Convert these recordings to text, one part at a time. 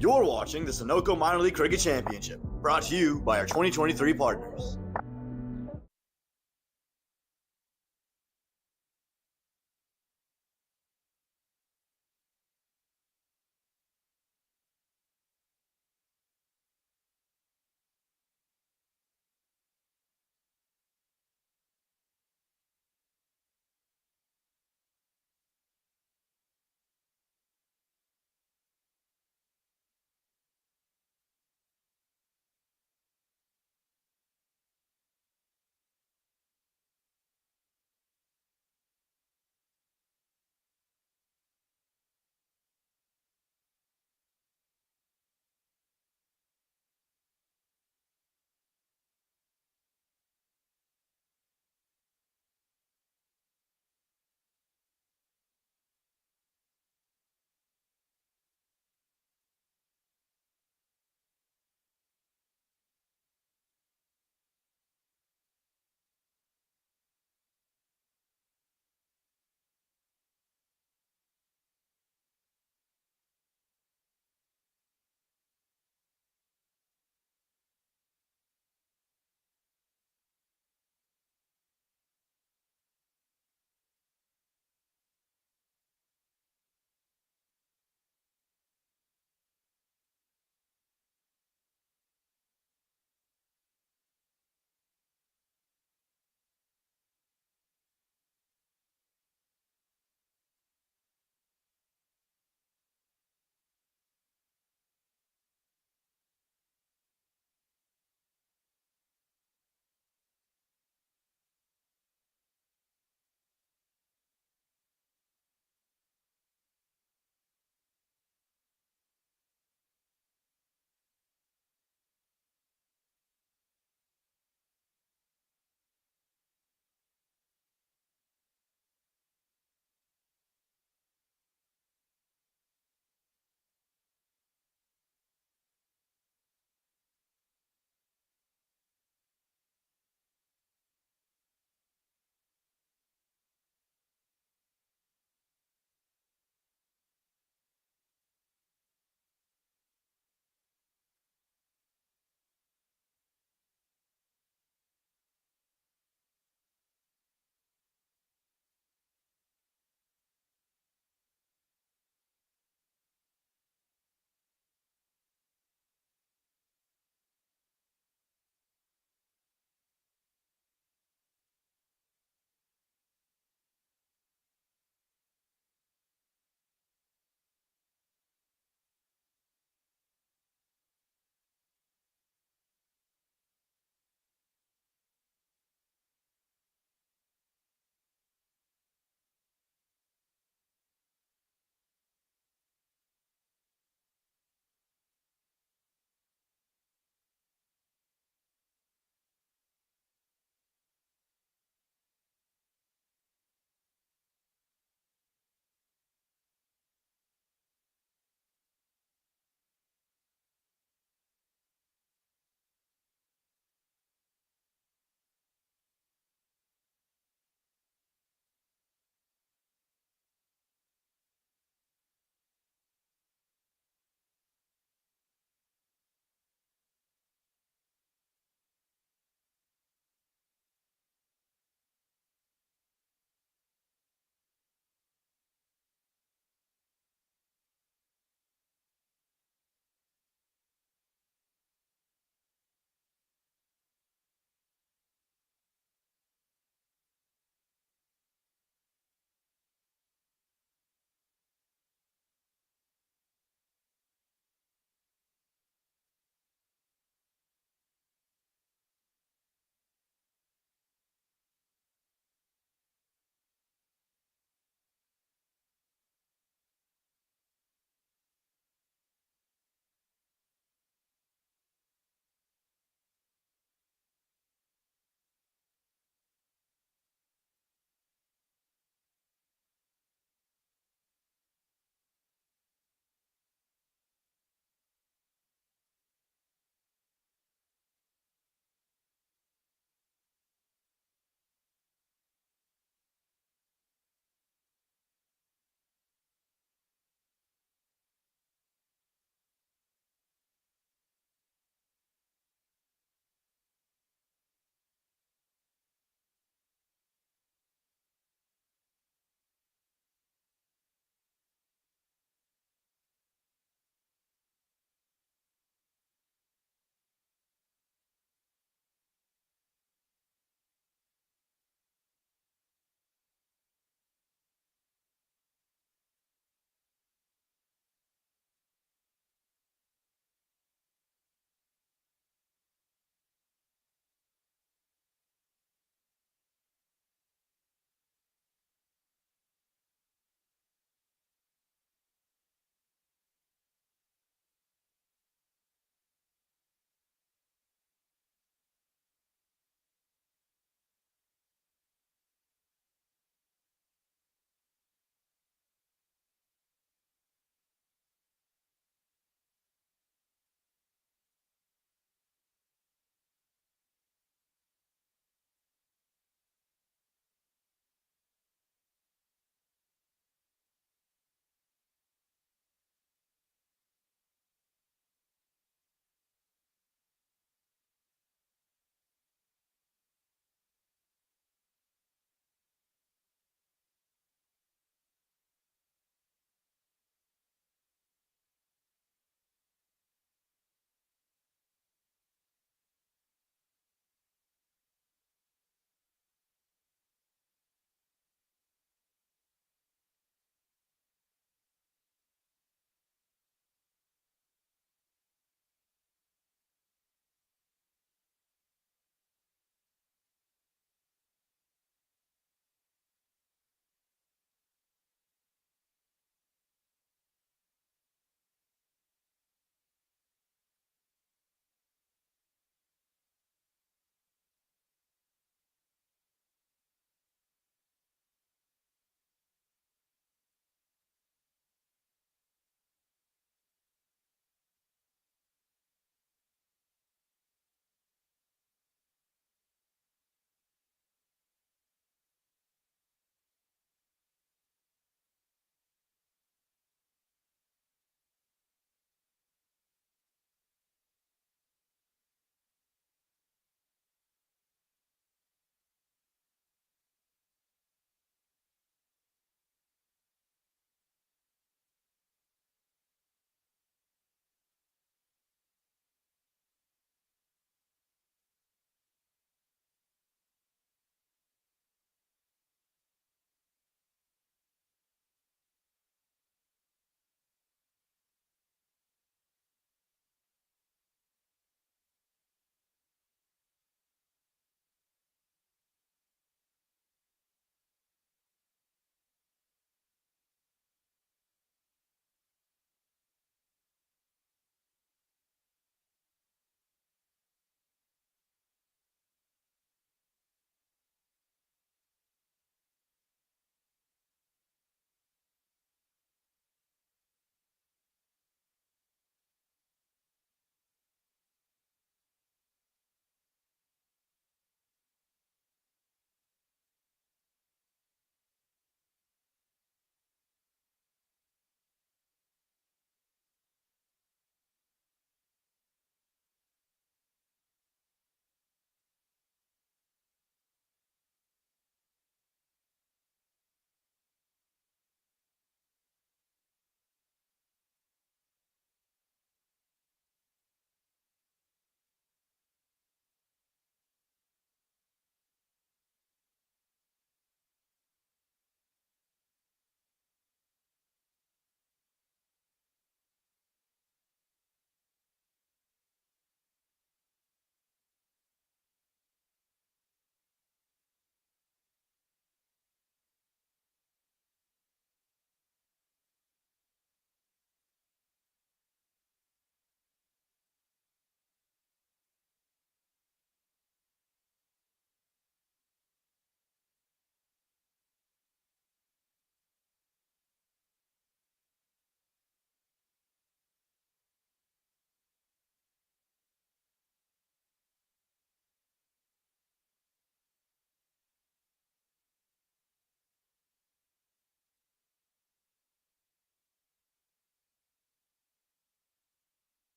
You're watching the Sunoco Minor League Cricket Championship, brought to you by our 2023 partners.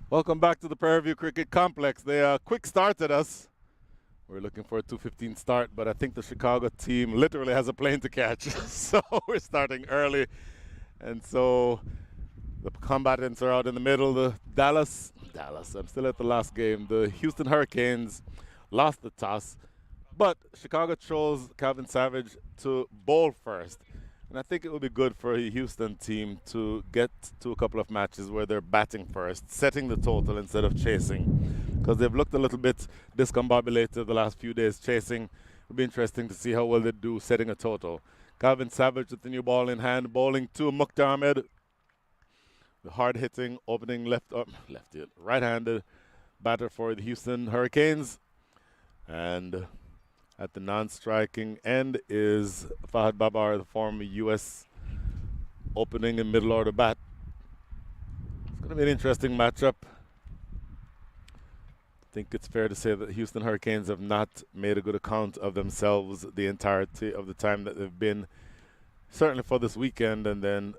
Welcome back to the Prairie View Cricket Complex. They quick started us. We're looking for a 2:15 start, but I think the Chicago team literally has a plane to catch. So we're starting early. And so the combatants are out in the middle. The Dallas, I'm still at the last game. The Houston Hurricanes lost the toss, but Chicago chose Calvin Savage to bowl first. And I think it would be good for a Houston team to get to a couple of matches where they're batting first, setting the total instead of chasing. Because they've looked a little bit discombobulated the last few days chasing. It'll be interesting to see how well they do setting a total. Calvin Savage with the new ball in hand, bowling to Mukhtar Ahmed. The hard-hitting opening right-handed batter for the Houston Hurricanes. And at the non-striking end is Fahad Babar, the former U.S. opening and middle order bat. It's going to be an interesting matchup. I think it's fair to say that the Houston Hurricanes have not made a good account of themselves the entirety of the time that they've been, certainly for this weekend and then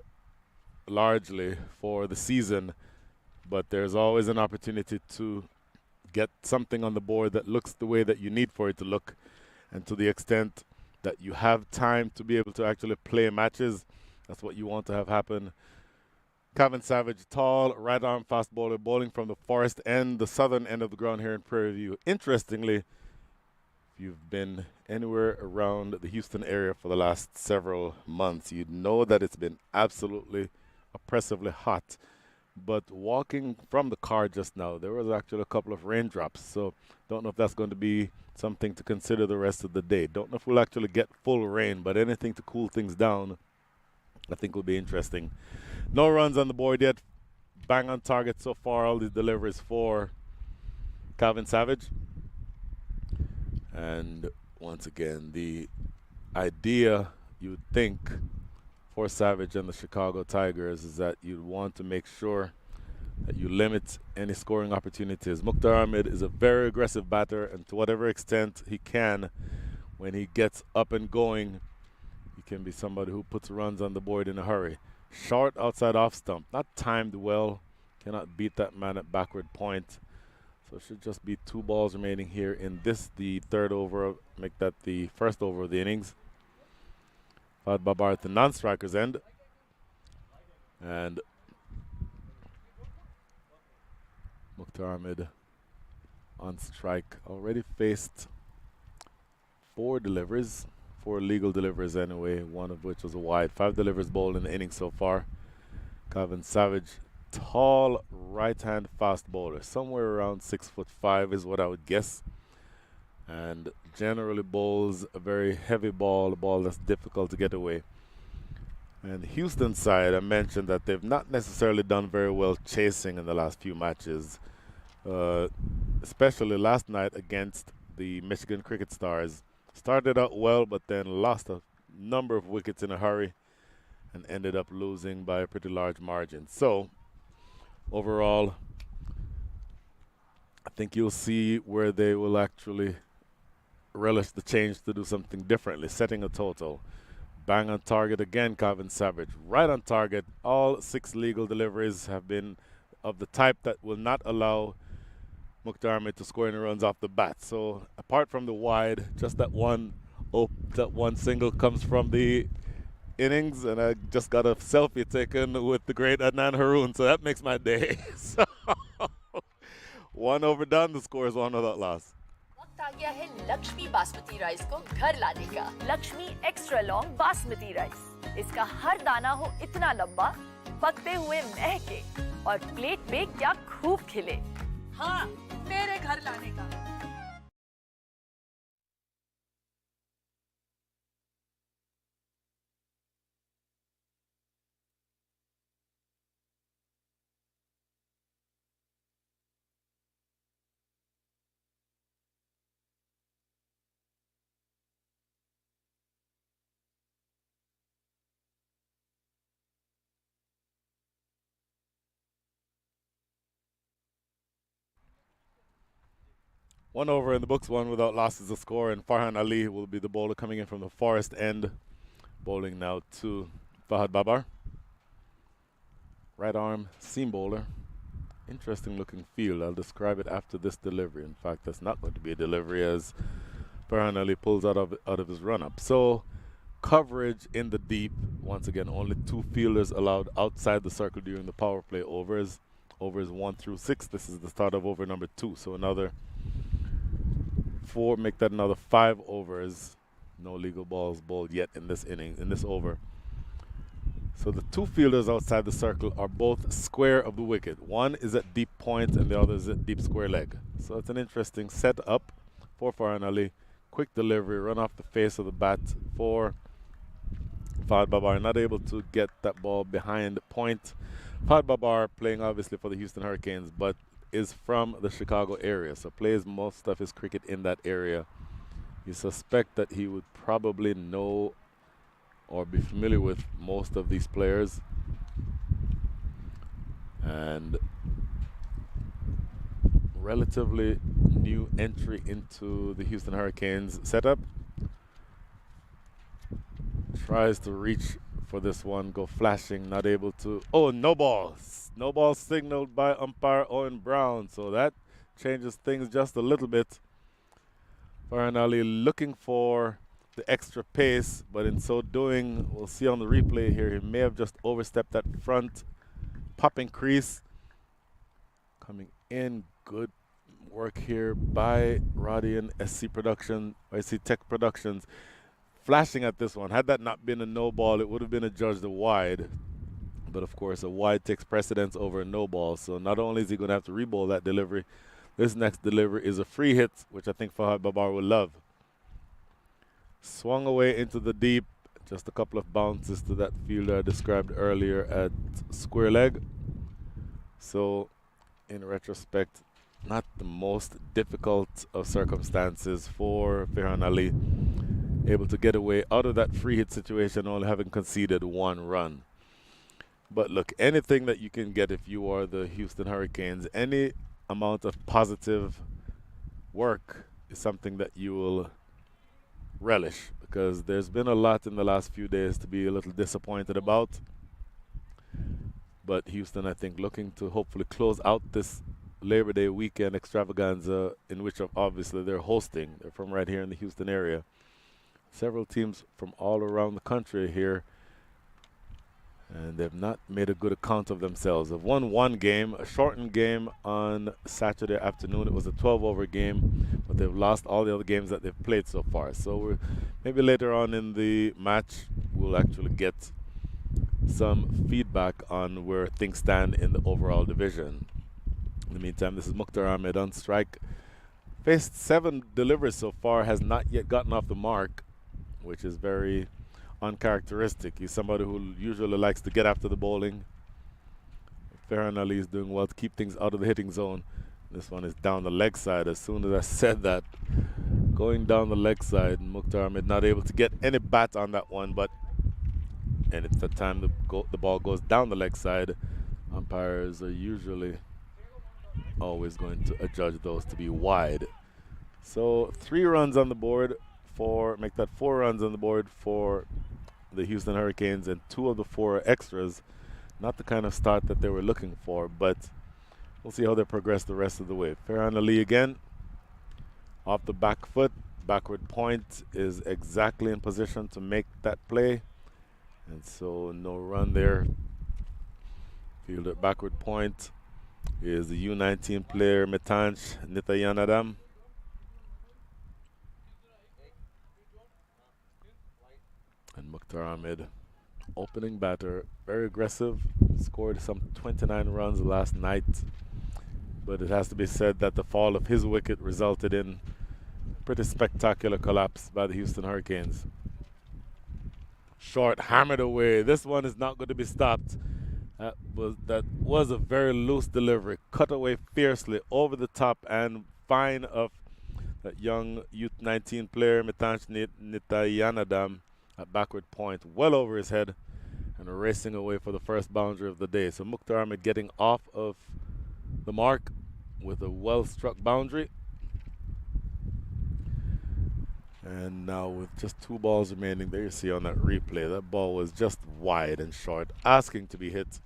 largely for the season. But there's always an opportunity to get something on the board that looks the way that you need for it to look. And to the extent that you have time to be able to actually play matches, that's what you want to have happen. Calvin Savage, tall, right-arm fast bowler, bowling from the forest end, the southern end of the ground here in Prairie View. Interestingly, if you've been anywhere around the Houston area for the last several months, you'd know that it's been absolutely oppressively hot. But walking from the car just now, there was actually a couple of raindrops. So don't know if that's going to be something to consider the rest of the day. Don't know if we'll actually get full rain, but anything to cool things down I think will be interesting. No runs on the board yet. Bang on target so far. All these deliveries for Calvin Savage. And once again, the idea you would think for Savage and the Chicago Tigers is that you want to make sure that you limit any scoring opportunities. Mukhtar Ahmed is a very aggressive batter, and to whatever extent he can, when he gets up and going, he can be somebody who puts runs on the board in a hurry. Short outside off stump, not timed well, cannot beat that man at backward point. So it should just be 2 balls remaining here in this, the third over, make that the first over of the innings. Fahad Babar at the non-striker's end. And Mukhtar Ahmed on strike. Already faced 4 deliveries, 4 legal deliveries anyway, one of which was a wide. 5 deliveries bowled in the inning so far. Calvin Savage, tall right-hand fast bowler, somewhere around 6'5" is what I would guess. And generally bowls a very heavy ball, a ball that's difficult to get away. And Houston's side, I mentioned that they've not necessarily done very well chasing in the last few matches, especially last night against the Michigan Cricket Stars. Started out well, but then lost a number of wickets in a hurry and ended up losing by a pretty large margin. So, overall, I think you'll see where they will actually relish the change to do something differently, setting a total. Bang on target again, Calvin Savage. Right on target. All 6 legal deliveries have been of the type that will not allow Mukhtar Ahmed to score any runs off the bat. So apart from the wide, just that one single comes from the innings, and I just got a selfie taken with the great Adnan Haroon, so that makes my day. So 1 over done, the score is 1 without loss. वक्त आ गया है Lakshmi basmati rice को घर लाने का। Lakshmi extra long basmati rice, इसका हर दाना हो इतना लंबा, पकते हुए महके और प्लेट पे क्या खूब खिले। हाँ, मेरे घर लाने का। One over in the books, 1 without loss is the score, and Farhan Ali will be the bowler coming in from the forest end, bowling now to Fahad Babar. Right arm seam bowler. interesting looking field. I'll describe it after this delivery. In fact, that's not going to be a delivery as Farhan Ali pulls out of his run up. So coverage in the deep. Once again, only 2 fielders allowed outside the circle during the power play overs. Overs 1 through 6. This is the start of over number 2. So another 4, make that another 5 overs. No legal balls bowled yet in this inning, in this over. So the 2 fielders outside the circle are both square of the wicket. One is at deep point and the other is at deep square leg. So it's an interesting setup for Farhan Ali. Quick delivery, run off the face of the bat for Fahad Babar. Not able to get that ball behind point. Fahad Babar playing obviously for the Houston Hurricanes, but is from the Chicago area. So plays most of his cricket in that area. You suspect that he would probably know or be familiar with most of these players. And relatively new entry into the Houston Hurricanes setup. Tries to reach for this one, go flashing, not able to. Oh, no balls. No ball signaled by umpire Owen Brown. So that changes things just a little bit. Farhan Ali looking for the extra pace, but in so doing, we'll see on the replay here, he may have just overstepped that front popping crease. Coming in, good work here by Roddy and SC Tech Productions. Flashing at this one. Had that not been a no ball, it would have been adjudged a wide. But of course, a wide takes precedence over a no ball. So not only is he going to have to re-bowl that delivery, this next delivery is a free hit, which I think Fahad Babar will love. Swung away into the deep. Just a couple of bounces to that fielder I described earlier at square leg. So in retrospect, not the most difficult of circumstances for Farhan Ali. Able to get away out of that free hit situation, only having conceded 1 run. But look, anything that you can get if you are the Houston Hurricanes, any amount of positive work is something that you will relish, because there's been a lot in the last few days to be a little disappointed about. But Houston, I think, looking to hopefully close out this Labor Day weekend extravaganza, in which obviously they're hosting. They're from right here in the Houston area. Several teams from all around the country here, and they've not made a good account of themselves. They've won 1 game, a shortened game on Saturday afternoon. It was a 12-over game, but they've lost all the other games that they've played so far. So maybe later on in the match, we'll actually get some feedback on where things stand in the overall division. In the meantime, this is Mukhtar Ahmed on strike. Faced 7 deliveries so far, has not yet gotten off the mark, which is very uncharacteristic. He's somebody who usually likes to get after the bowling. Farhan Ali is doing well to keep things out of the hitting zone. This one is down the leg side. As soon as I said that, going down the leg side, Mukhtar Ahmed not able to get any bat on that one, and it's the time the ball goes down the leg side. Umpires are usually always going to adjudge those to be wide. So 3 runs on the board make that 4 runs on the board for the Houston Hurricanes, and 2 of the 4 extras. Not the kind of start that they were looking for, but we'll see how they progress the rest of the way. Farhan Ali again, off the back foot. Backward point is exactly in position to make that play, and so no run there. Fielder backward point is the U19 player Metanch Nityanadam. And Mukhtar Ahmed, opening batter, very aggressive, scored some 29 runs last night. But it has to be said that the fall of his wicket resulted in a pretty spectacular collapse by the Houston Hurricanes. Short, hammered away. This one is not going to be stopped. That was a very loose delivery. Cut away fiercely over the top and fine of that young U19 player, Metanch Nityanadam, at backward point, well over his head, and racing away for the first boundary of the day. So Mukhtar Ahmed getting off of the mark with a well-struck boundary. And now with just 2 balls remaining, there you see on that replay, that ball was just wide and short, asking to be hit.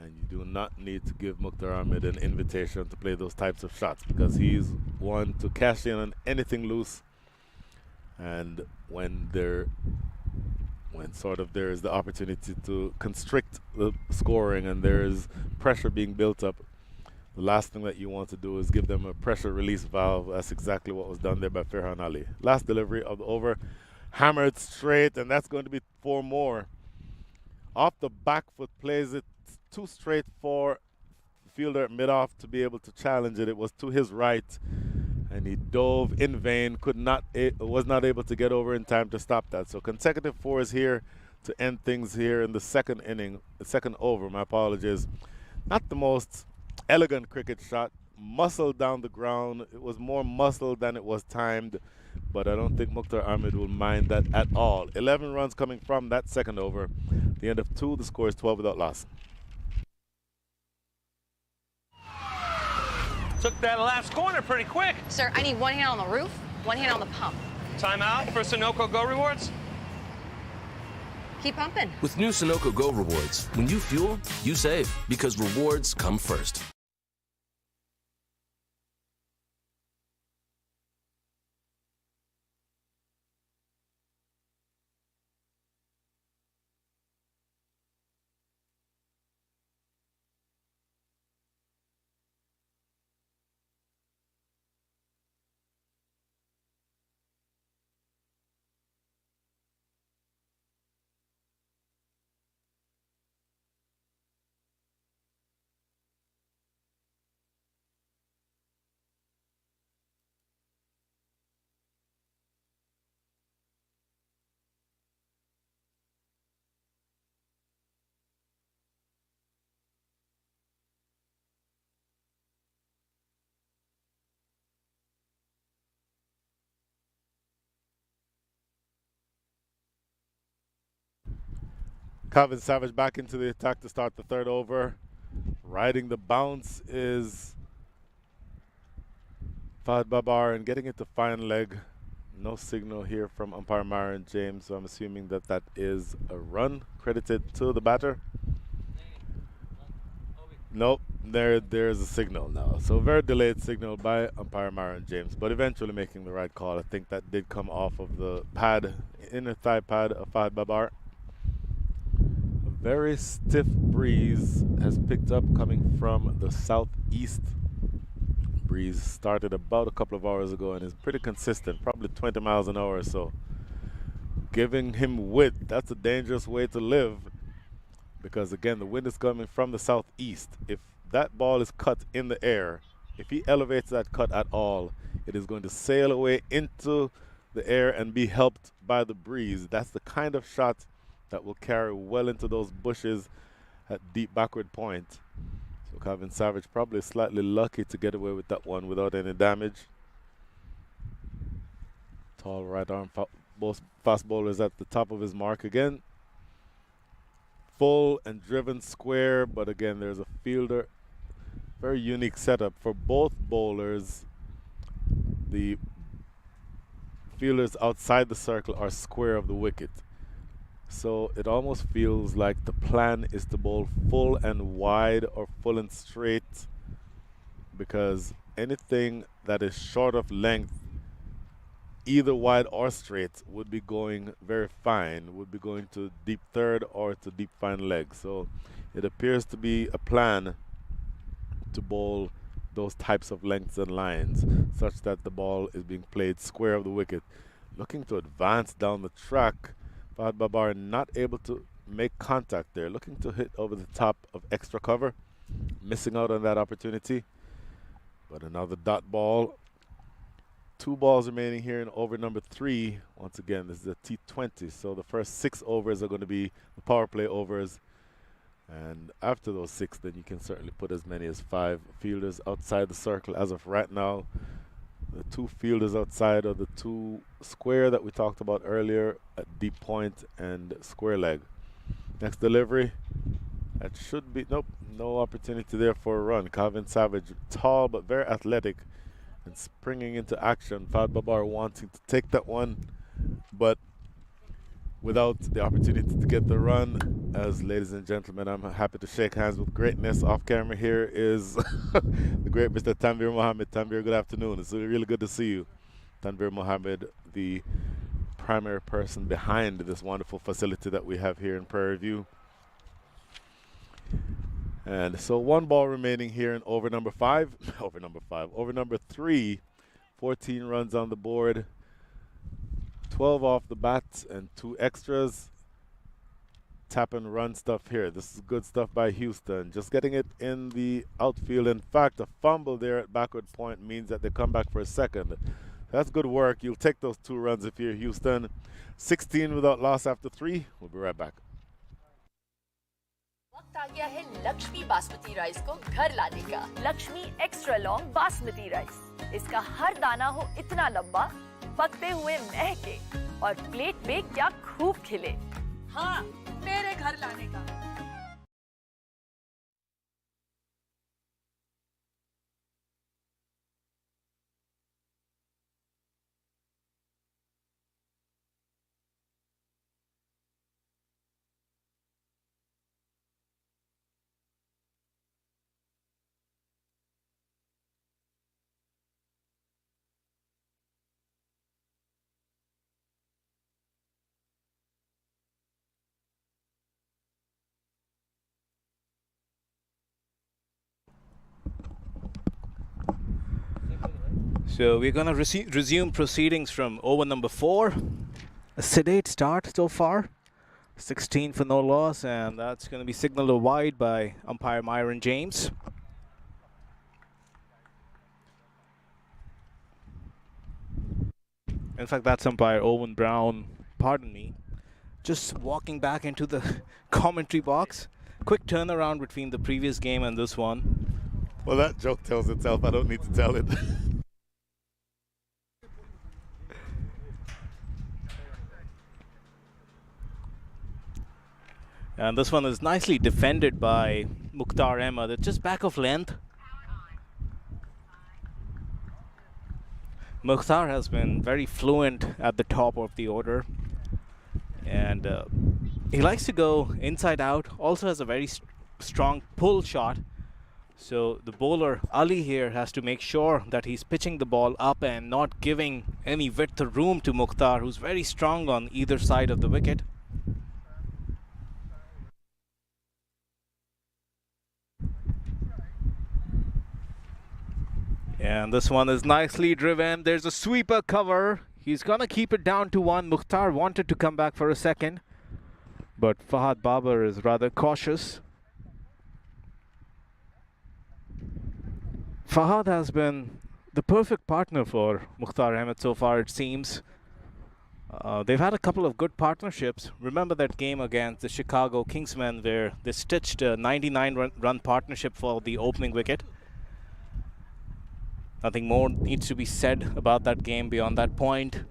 And you do not need to give Mukhtar Ahmed an invitation to play those types of shots because he's one to cash in on anything loose. And when there is the opportunity to constrict the scoring and there is pressure being built up, the last thing that you want to do is give them a pressure release valve. That's exactly what was done there by Farhan Ali. Last delivery of the over, hammered straight, and that's going to be 4 more. Off the back foot, plays it too straight for the fielder at mid-off to be able to challenge it. It was to his right, and he dove in vain, was not able to get over in time to stop that. So consecutive 4s here to end things here in the second inning, the second over, my apologies. Not the most elegant cricket shot, muscled down the ground. It was more muscle than it was timed, but I don't think Mukhtar Ahmed will mind that at all. 11 runs coming from that second over. The end of 2, the score is 12 without loss. Took that last corner pretty quick. Sir, I need one hand on the roof, one hand on the pump. Timeout for Sunoco Go Rewards. Keep pumping. With new Sunoco Go Rewards, when you fuel, you save, because rewards come first. Calvin Savage back into the attack to start the third over. Riding the bounce is Fahad Babar and getting it to fine leg. No signal here from umpire Myron James, so I'm assuming that that is a run credited to the batter. Nope, there's a signal now. So very delayed signal by umpire Myron James, but eventually making the right call. I think that did come off of the pad, inner thigh pad of Fahad Babar. Very stiff breeze has picked up coming from the southeast. Breeze started about a couple of hours ago and is pretty consistent, probably 20 miles an hour or so. Giving him width, that's a dangerous way to live because again, the wind is coming from the southeast. If that ball is cut in the air, if he elevates that cut at all, it is going to sail away into the air and be helped by the breeze. That's the kind of shot that will carry well into those bushes at deep backward point. So Calvin Savage probably slightly lucky to get away with that one without any damage. Tall right arm both fast bowlers at the top of his mark again. Full and driven square, but again there's a fielder. Very unique setup for both bowlers. The fielders outside the circle are square of the wicket. So it almost feels like the plan is to bowl full and wide or full and straight, because anything that is short of length, either wide or straight, would be going very fine, would be going to deep third or to deep fine leg. So it appears to be a plan to bowl those types of lengths and lines such that the ball is being played square of the wicket. Looking to advance down the track, Fahad Babar not able to make contact there, looking to hit over the top of extra cover, missing out on that opportunity. But another dot ball. 2 balls remaining here in over number 3. Once again, this is a T20, so the first 6 overs are going to be the power play overs. And after those 6, then you can certainly put as many as 5 fielders outside the circle. As of right now, the 2 fielders outside are the 2 square that we talked about earlier at deep point and square leg. Next delivery, that should be, nope, no opportunity there for a run. Calvin Savage, tall but very athletic and springing into action. Fahad Babar wanting to take that one, but without the opportunity to get the run. as ladies and gentlemen, I'm happy to shake hands with greatness. Off camera here is the great Mr. Tanvir Mohammed. Tanvir, good afternoon. It's really good to see you. Tanvir Mohammed, the primary person behind this wonderful facility that we have here in Prairie View. And so 1 ball remaining here in over number 5. Over number 3. 14 runs on the board. 12 off the bat and 2 extras. Tap and run stuff here. This is good stuff by Houston. Just getting it in the outfield. In fact, a fumble there at backward point means that they come back for a second. That's good work. You'll take those 2 runs if you're Houston. 16 without loss after 3. We'll be right back. वक्त आ गया है Lakshmi basmati rice को घर लाने का। Lakshmi extra long basmati rice. इसका हर दाना हो इतना लंबा, पकते हुए महके और प्लेट में क्या खूब खिले। हाँ, मेरे घर लाने का। So we're going to resume proceedings from over number 4. A sedate start so far. 16 for no loss, and that's going to be signaled a wide by umpire Myron James. In fact, that's umpire Owen Brown, pardon me, just walking back into the commentary box. Quick turnaround between the previous game and this one. Well, that joke tells itself. I don't need to tell it. And this one is nicely defended by Mukhtar Ahmed. It's just back of length. Mukhtar has been very fluent at the top of the order. And he likes to go inside out. Also has a very strong pull shot. So the bowler, Ali, here has to make sure that he's pitching the ball up and not giving any width or room to Mukhtar, who's very strong on either side of the wicket. And this one is nicely driven. There's a sweeper cover. He's going to keep it down to 1. Mukhtar wanted to come back for a second, but Fahad Babar is rather cautious. Fahad has been the perfect partner for Mukhtar Ahmed so far, it seems. They've had a couple of good partnerships. Remember that game against the Chicago Kingsmen where they stitched a 99-run partnership for the opening wicket. Nothing more needs to be said about that game beyond that point.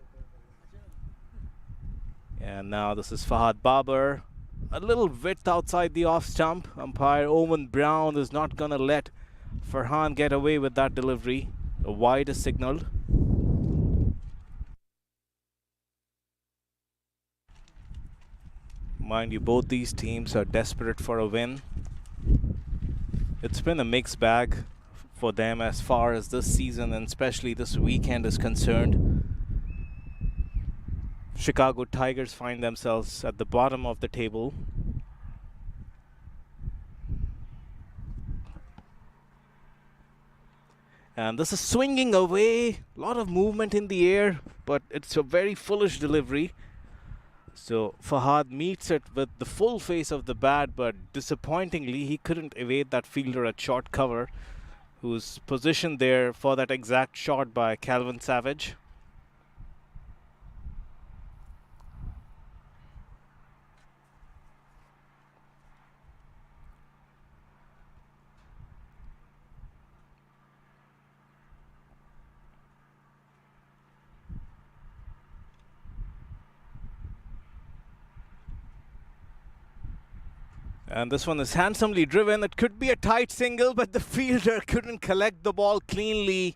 And now this is Fahad Babar. A little width outside the off stump. Umpire Owen Brown is not going to let Farhan get away with that delivery. A wide is signaled. Mind you, both these teams are desperate for a win. It's been a mixed bag for them as far as this season and especially this weekend is concerned. Chicago Tigers find themselves at the bottom of the table. And this is swinging away, a lot of movement in the air, but it's a very foolish delivery. So Fahad meets it with the full face of the bat, but disappointingly he couldn't evade that fielder at short cover, who's positioned there for that exact shot by Calvin Savage. And this one is handsomely driven. It could be a tight single, but the fielder couldn't collect the ball cleanly.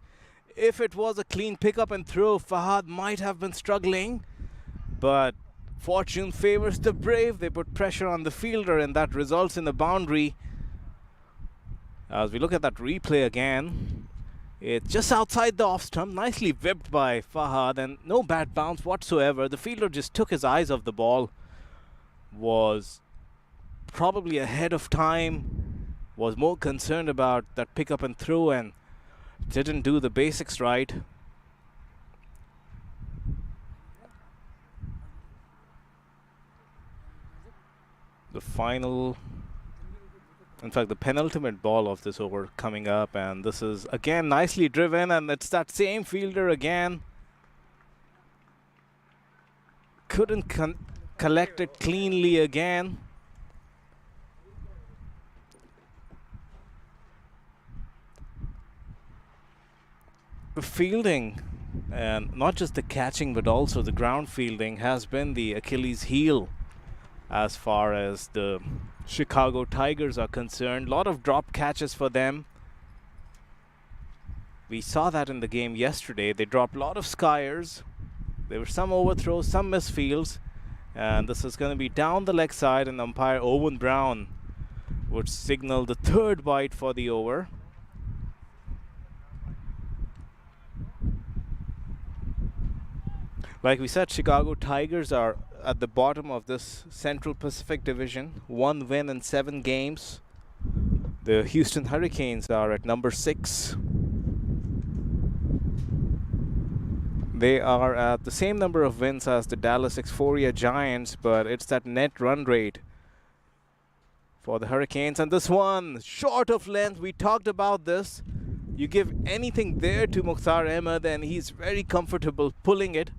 If it was a clean pickup and throw, Fahad might have been struggling. But fortune favors the brave. They put pressure on the fielder, and that results in a boundary. As we look at that replay again, it's just outside the off stump, nicely whipped by Fahad, and no bad bounce whatsoever. The fielder just took his eyes off the ball, was probably ahead of time, was more concerned about that pick up and throw, and didn't do the basics right. The final, in fact, the penultimate ball of this over coming up, and this is again nicely driven, and it's that same fielder again. Couldn't collect it cleanly again. The fielding, and not just the catching but also the ground fielding, has been the Achilles heel as far as the Chicago Tigers are concerned. A lot of drop catches for them. We saw that in the game yesterday. They dropped a lot of skiers. There were some overthrows, some misfields, and this is going to be down the leg side, and umpire Owen Brown would signal the third bite for the over. Like we said, Chicago Tigers are at the bottom of this Central Pacific Division. 1 win in 7 games. The Houston Hurricanes are at number 6. They are at the same number of wins as the Dallas Exploria Giants, but it's that net run rate for the Hurricanes. And this one, short of length. We talked about this. You give anything there to Mukhtar Ahmed, and he's very comfortable pulling it.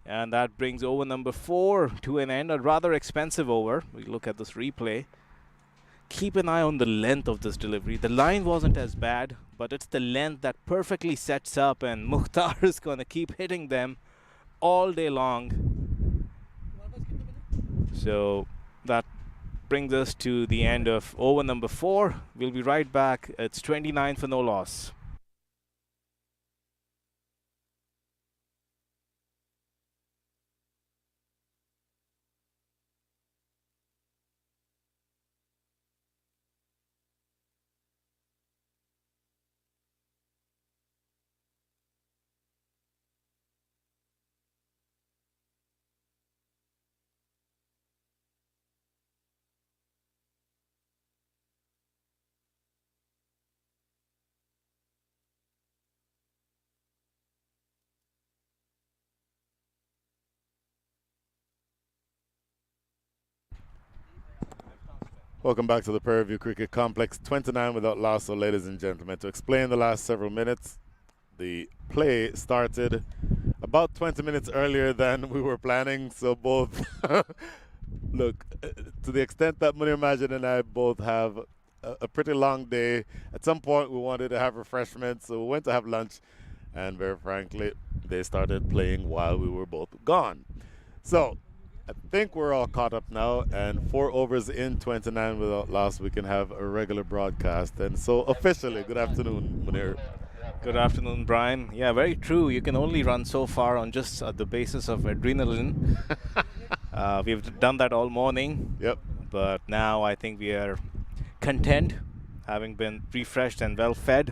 And that brings over number 4 to an end, a rather expensive over. We look at this replay. Keep an eye on the length of this delivery. The line wasn't as bad, but it's the length that perfectly sets up, and Mukhtar is going to keep hitting them all day long. So that brings us to the end of over number 4. We'll be right back. It's 29 for no loss. Welcome back to the Prairie View Cricket Complex. 29 without loss. So, ladies and gentlemen, to explain the last several minutes, the play started about 20 minutes earlier than we were planning. So both, look, to the extent that Munir Majid and I both have a pretty long day, at some point we wanted to have refreshments, so we went to have lunch, and very frankly, they started playing while we were both gone. So I think we're all caught up now, and 4 overs in, 29 without loss, we can have a regular broadcast. And so officially, good afternoon, Munir. Good afternoon, Brian. Yeah, very true. You can only run so far on just the basis of adrenaline. We've done that all morning. Yep. But now I think we are content, having been refreshed and well fed.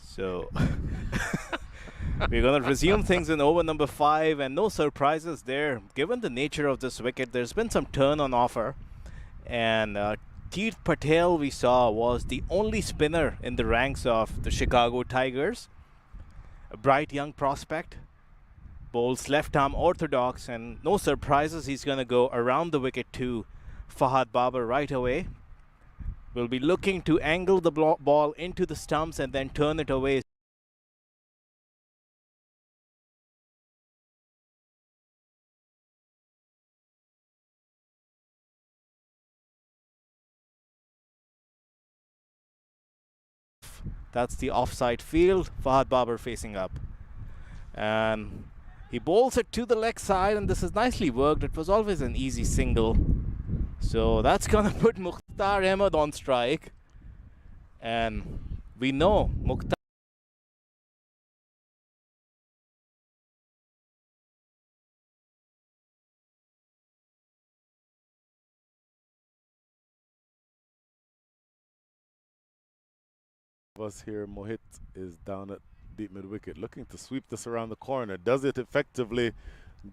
So we're going to resume things in over number 5, and no surprises there. Given the nature of this wicket, there's been some turn on offer, and Teet Patel, we saw, was the only spinner in the ranks of the Chicago Tigers. A bright young prospect, bowls left arm orthodox, and no surprises, he's going to go around the wicket to Fahad Babar right away. Will be looking to angle the ball into the stumps and then turn it away. That's the offside field. Fahad Babar facing up. And he bowls it to the leg side, and this is nicely worked. It was always an easy single. So that's going to put Mukhtar Ahmed on strike. And we know Mukhtar Us here, Mohit is down at deep mid-wicket, looking to sweep this around the corner. Does it effectively,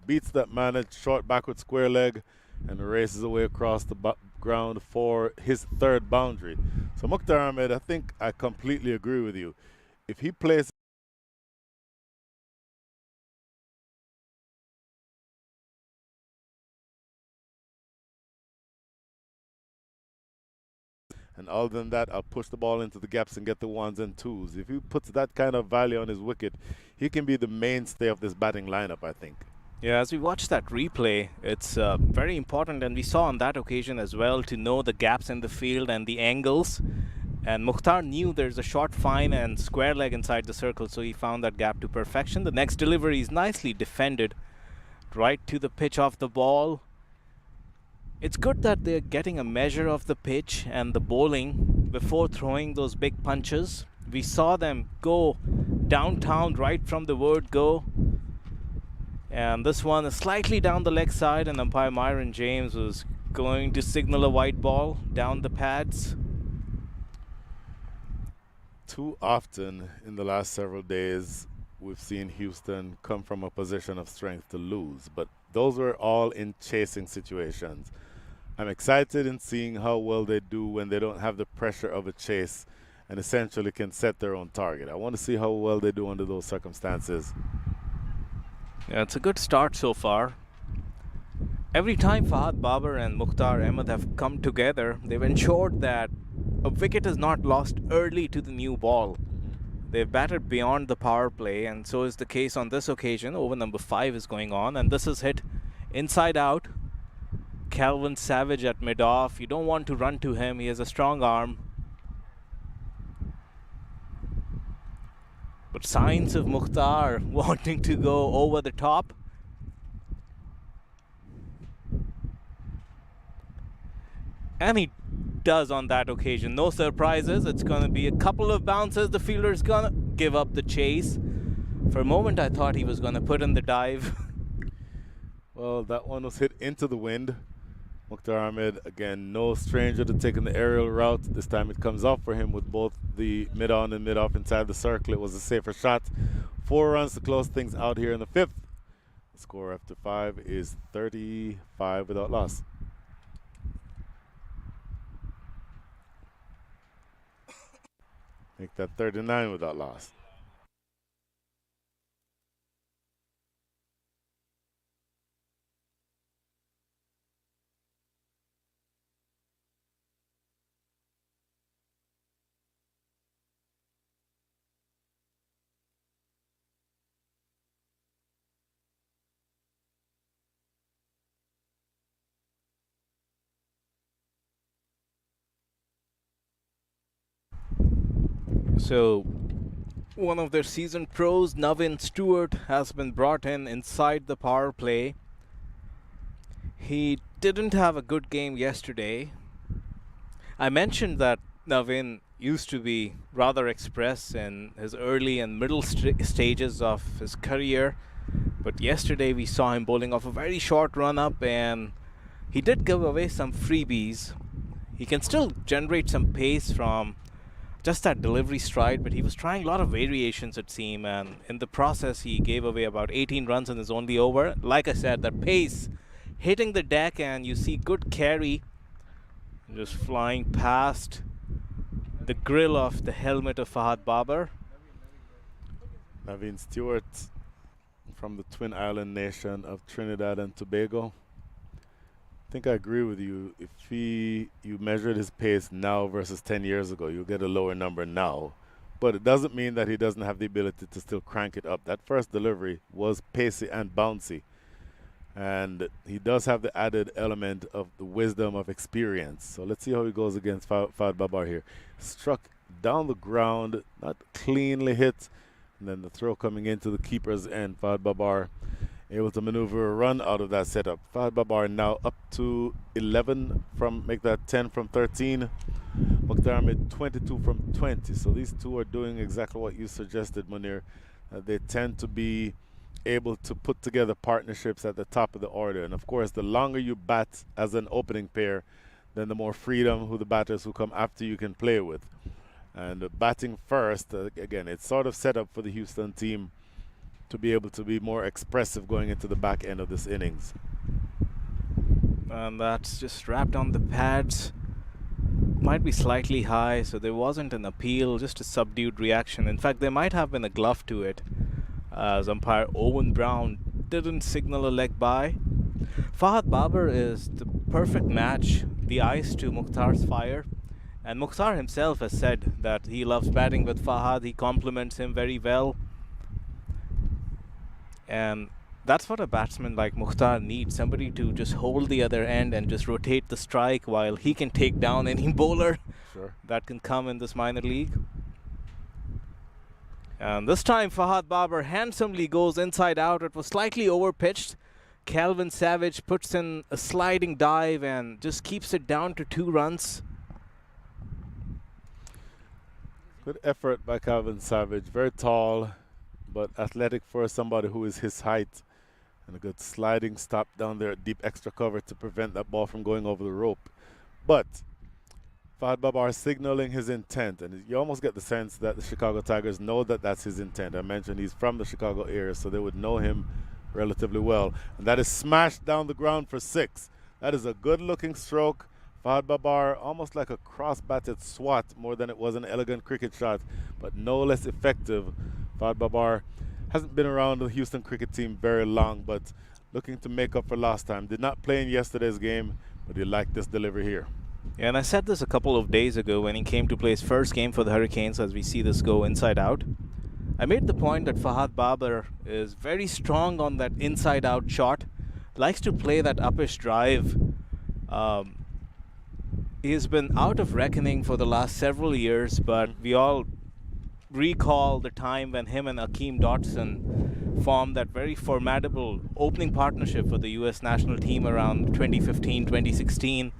beats that man at short backward square leg, and races away across the ground for his third boundary. So Mukhtar Ahmed, I think I completely agree with you. If he plays and other than that, I'll push the ball into the gaps and get the ones and twos. If he puts that kind of value on his wicket, he can be the mainstay of this batting lineup, I think. Yeah, as we watch that replay, it's very important, and we saw on that occasion as well, to know the gaps in the field and the angles. And Mukhtar knew there's a short fine and square leg inside the circle, so he found that gap to perfection. The next delivery is nicely defended, right to the pitch of the ball. It's good that they're getting a measure of the pitch and the bowling before throwing those big punches. We saw them go downtown right from the word go. And this one is slightly down the leg side, and umpire Myron James was going to signal a white ball down the pads. Too often in the last several days, we've seen Houston come from a position of strength to lose, but those were all in chasing situations. I'm excited in seeing how well they do when they don't have the pressure of a chase and essentially can set their own target. I want to see how well they do under those circumstances. Yeah, it's a good start so far. Every time Fahad Babar and Mukhtar Ahmed have come together, they've ensured that a wicket is not lost early to the new ball. They've batted beyond the power play, and so is the case on this occasion. Over number 5 is going on, and this is hit inside out. Calvin Savage at mid-off. You don't want to run to him. He has a strong arm. But signs of Mukhtar wanting to go over the top. And he does on that occasion. No surprises. It's going to be a couple of bounces. The fielder's going to give up the chase. For a moment, I thought he was going to put in the dive. Well, that one was hit into the wind. Mukhtar Ahmed, again, no stranger to taking the aerial route. This time it comes off for him with both the mid-on and mid-off inside the circle. It was a safer shot. 4 runs to close things out here in the 5th. The score after 5 is 35 without loss. Make that 39 without loss. So, one of their seasoned pros, Navin Stewart, has been brought in inside the power play. He didn't have a good game yesterday. I mentioned that Navin used to be rather express in his early and middle stages of his career, but yesterday we saw him bowling off a very short run-up, and he did give away some freebies. He can still generate some pace from just that delivery stride, but he was trying a lot of variations, it seemed, and in the process he gave away about 18 runs in his only over. Like I said, that pace hitting the deck, and you see good carry just flying past the grill of the helmet of Fahad Babar. Navin Stewart from the Twin Island nation of Trinidad and Tobago. I think I agree with you. If you measured his pace now versus 10 years ago, you'll get a lower number now. But it doesn't mean that he doesn't have the ability to still crank it up. That first delivery was pacey and bouncy. And he does have the added element of the wisdom of experience. So let's see how he goes against Fahad Babar here. Struck down the ground, not cleanly hit. And then the throw coming into the keeper's end. Fahad Babar able to maneuver a run out of that setup. Fahad Babar now up to 11 from, make that 10 from 13. Mukhtar Ahmed 22 from 20. So these two are doing exactly what you suggested, Munir. They tend to be able to put together partnerships at the top of the order. And of course, the longer you bat as an opening pair, then the more freedom who the batters who come after you can play with. And batting first, again, it's sort of set up for the Houston team to be able to be more expressive going into the back end of this innings. And that's just wrapped on the pads. Might be slightly high, so there wasn't an appeal, just a subdued reaction. In fact, there might have been a glove to it, as umpire Owen Brown didn't signal a leg by. Fahad Babar is the perfect match, the ice to Mukhtar's fire. And Mukhtar himself has said that he loves batting with Fahad. He compliments him very well. And that's what a batsman like Mukhtar needs, somebody to just hold the other end and just rotate the strike while he can take down any bowler that can come in this minor league. And this time Fahad Babar handsomely goes inside out. It was slightly overpitched. Calvin Savage puts in a sliding dive and just keeps it down to 2 runs. Good effort by Calvin Savage. Very tall, but athletic for somebody who is his height. And a good sliding stop down there at deep extra cover to prevent that ball from going over the rope. But Fahad Babar signaling his intent, and you almost get the sense that the Chicago Tigers know that that's his intent. I mentioned he's from the Chicago area, so they would know him relatively well. And that is smashed down the ground for 6. That is a good-looking stroke. Fahad Babar, almost like a cross-batted swat more than it was an elegant cricket shot, but no less effective. Fahad Babar hasn't been around the Houston cricket team very long, but looking to make up for lost time. Did not play in yesterday's game, but he liked this delivery here. Yeah, and I said this a couple of days ago when he came to play his first game for the Hurricanes, as we see this go inside out. I made the point that Fahad Babar is very strong on that inside out shot, likes to play that uppish drive. He has been out of reckoning for the last several years, but we all recall the time when him and Akeem Dotson formed that very formidable opening partnership for the U.S. national team around 2015, 2016.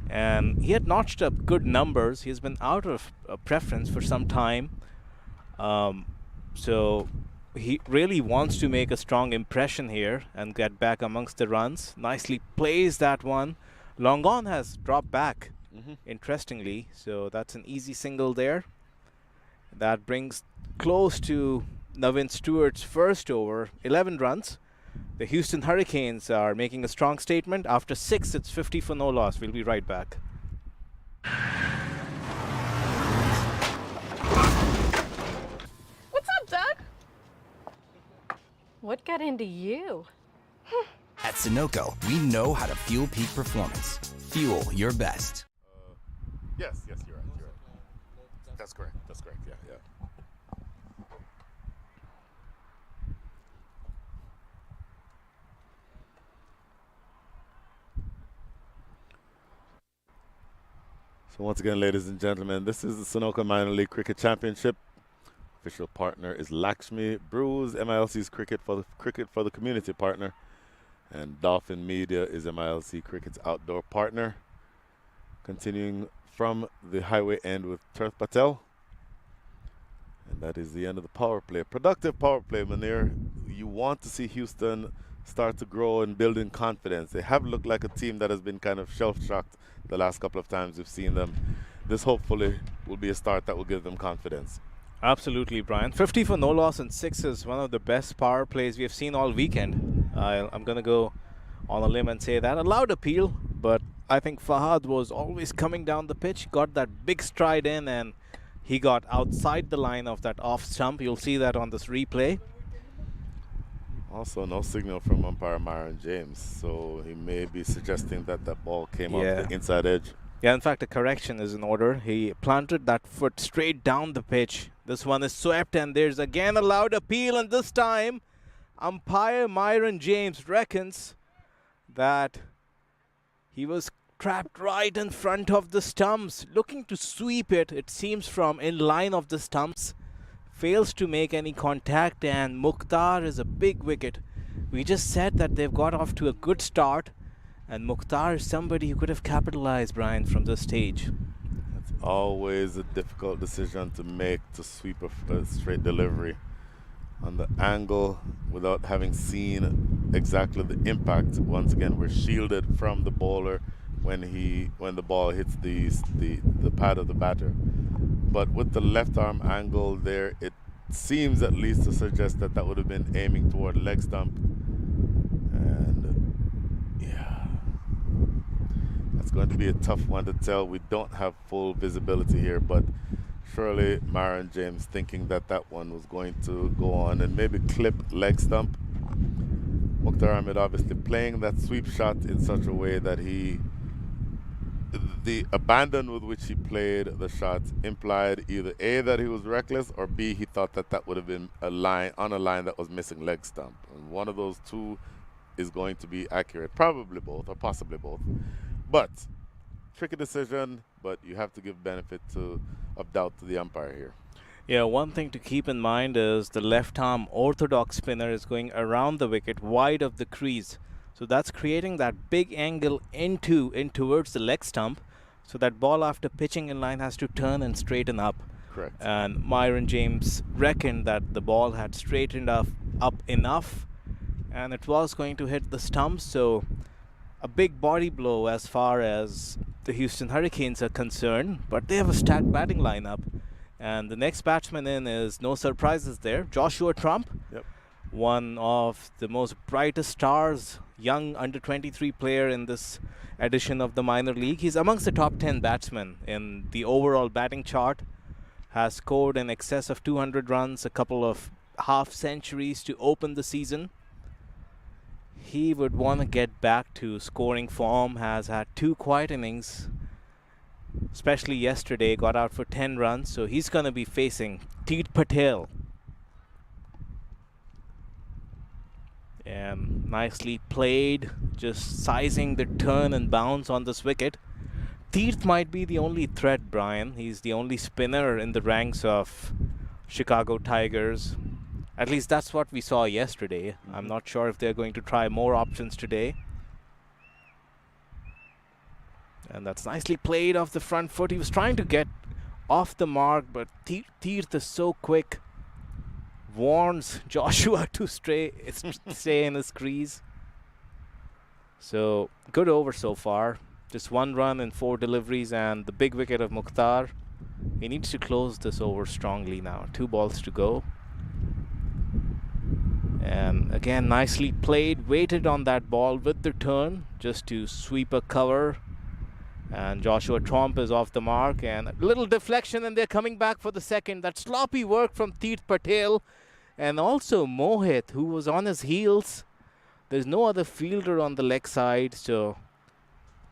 And he had notched up good numbers. He's been out of preference for some time. So he really wants to make a strong impression here and get back amongst the runs. Nicely plays that one. Longon has dropped back, interestingly. So that's an easy single there. That brings close to Navin Stewart's first over, 11 runs. The Houston Hurricanes are making a strong statement. After 6, it's 50 for no loss. We'll be right back. What's up, Doug? What got into you? At Sunoco, we know how to fuel peak performance. Fuel your best. Yes, you're right. That's correct. Yeah. So once again, ladies and gentlemen, this is the Sunoco Minor League Cricket Championship. Official partner is Lakshmi Brews, MILC's Cricket for the Community partner. And Dolphin Media is MILC Cricket's outdoor partner. Continuing from the highway end with Turf Patel. And that is the end of the power play. Productive power play, Munir. You want to see Houston start to grow and build in confidence. They have looked like a team that has been kind of shell-shocked the last couple of times we've seen them. This hopefully will be a start that will give them confidence. Absolutely, Brian. 50 for no loss and 6 is one of the best power plays we have seen all weekend. I'm going to go on a limb and say that. A loud appeal, but I think Fahad was always coming down the pitch, got that big stride in, and he got outside the line of that off stump. You'll see that on this replay. Also, no signal from umpire Myron James, so he may be suggesting that that ball came off the inside edge. Yeah, in fact, a correction is in order. He planted that foot straight down the pitch. This one is swept, and there's again a loud appeal, and this time umpire Myron James reckons that he was trapped right in front of the stumps, looking to sweep it, it seems, from in line of the stumps. Fails to make any contact, and Mukhtar is a big wicket. We just said that they've got off to a good start, and Mukhtar is somebody who could have capitalized, Brian, from this stage. It's always a difficult decision to make, to sweep a straight delivery on the angle without having seen exactly the impact. Once again, we're shielded from the bowler when the ball hits the pad of the batter. but with the left arm angle there, it seems at least to suggest that that would have been aiming toward leg stump. And yeah, that's going to be a tough one to tell. We don't have full visibility here, but surely Myron James thinking that that one was going to go on and maybe clip leg stump. Mukhtar Ahmed obviously playing that sweep shot in such a way that the abandon with which he played the shot implied either A, that he was reckless, or B, he thought that that would have been a line that was missing leg stump. And one of those two is going to be accurate, probably both or possibly both. But tricky decision, but you have to give benefit of doubt to the umpire here. Yeah, one thing to keep in mind is the left-arm orthodox spinner is going around the wicket wide of the crease. So that's creating that big angle in towards the leg stump. So that ball after pitching in line has to turn and straighten up. Correct. And Myron James reckoned that the ball had straightened up enough and it was going to hit the stump. So a big body blow as far as the Houston Hurricanes are concerned. But they have a stacked batting lineup. And the next batsman in is no surprises there, Joshua Trump. Yep. One of the most brightest stars, young under-23 player in this edition of the minor league. He's amongst the top 10 batsmen in the overall batting chart. Has scored in excess of 200 runs, a couple of half centuries to open the season. He would want to get back to scoring form, has had 2 quiet innings, especially yesterday, got out for 10 runs. So he's going to be facing Teet Patel. And nicely played, just sizing the turn and bounce on this wicket. Teet might be the only threat, Brian. He's the only spinner in the ranks of Chicago Tigers. At least that's what we saw yesterday. I'm not sure if they're going to try more options today. And that's nicely played off the front foot. He was trying to get off the mark, but Teet is so quick. Warns Joshua to stay in his crease. So good over so far. Just 1 run and 4 deliveries and the big wicket of Mukhtar. He needs to close this over strongly now. 2 balls to go. And again, nicely played. Waited on that ball with the turn just to sweep a cover. And Joshua Trump is off the mark. And a little deflection and they're coming back for the second. That sloppy work from Teet Patel. And also Mohit, who was on his heels. There's no other fielder on the leg side, so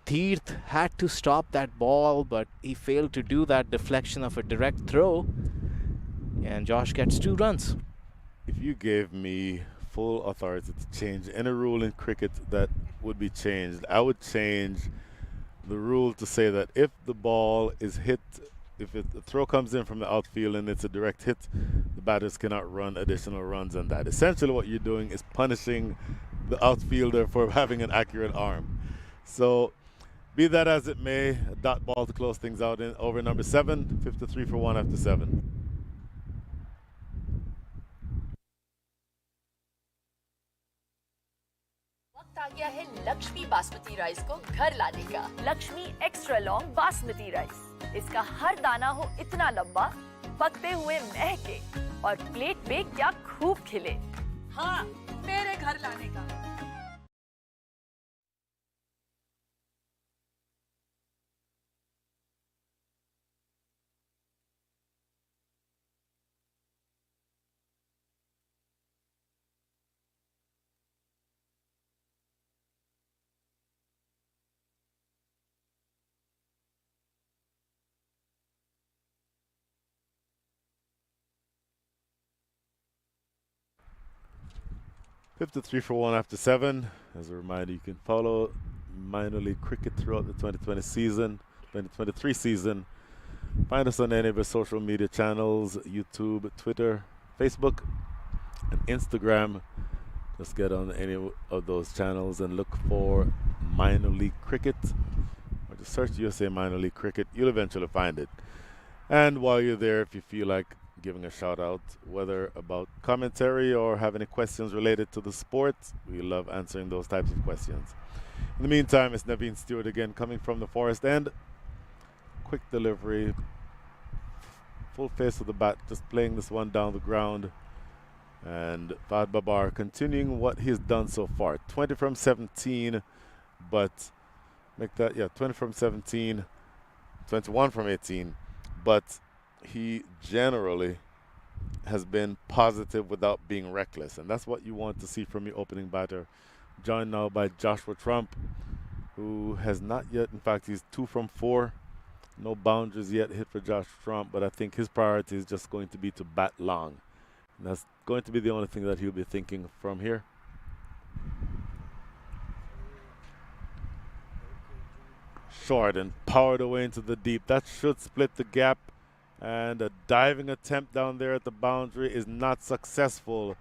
Teet had to stop that ball, but he failed to do that deflection of a direct throw. And Josh gets 2 runs. If you gave me full authority to change any rule in cricket that would be changed, I would change the rule to say that if the ball is hit, if the throw comes in from the outfield and it's a direct hit, the batters cannot run additional runs on that. Essentially what you're doing is punishing the outfielder for having an accurate arm. So be that as it may, a dot ball to close things out in over number 7, 53 for 1 after 7. वक्त आ गया है Lakshmi basmati rice को घर लाने का। Lakshmi extra long basmati rice. इसका हर दाना हो इतना लंबा, पकते हुए महके और प्लेट पे क्या खूब खिले। हाँ, मेरे घर लाने का। $53 for 1 after 7. As a reminder, you can follow minor league cricket throughout the 2023 season. Find us on any of our social media channels, YouTube, Twitter, Facebook, and Instagram. Just get on any of those channels and look for minor league cricket, or just search USA minor league cricket. You'll eventually find it. And while you're there, if you feel like giving a shout out, whether about commentary or have any questions related to the sport, we love answering those types of questions. In the meantime, it's Naveen Stewart again, coming from the Forest End. Quick delivery, full face of the bat, just playing this one down the ground. And Fahad Babar continuing what he's done so far. 20 from 17, but make that, 20 from 17, 21 from 18. But he generally has been positive without being reckless. And that's what you want to see from your opening batter. Joined now by Joshua Trump, who has not yet, in fact, he's 2 from 4. No boundaries yet hit for Josh Trump, but I think his priority is just going to be to bat long. And that's going to be the only thing that he'll be thinking from here. Short and powered away into the deep. That should split the gap. And a diving attempt down there at the boundary is not successful.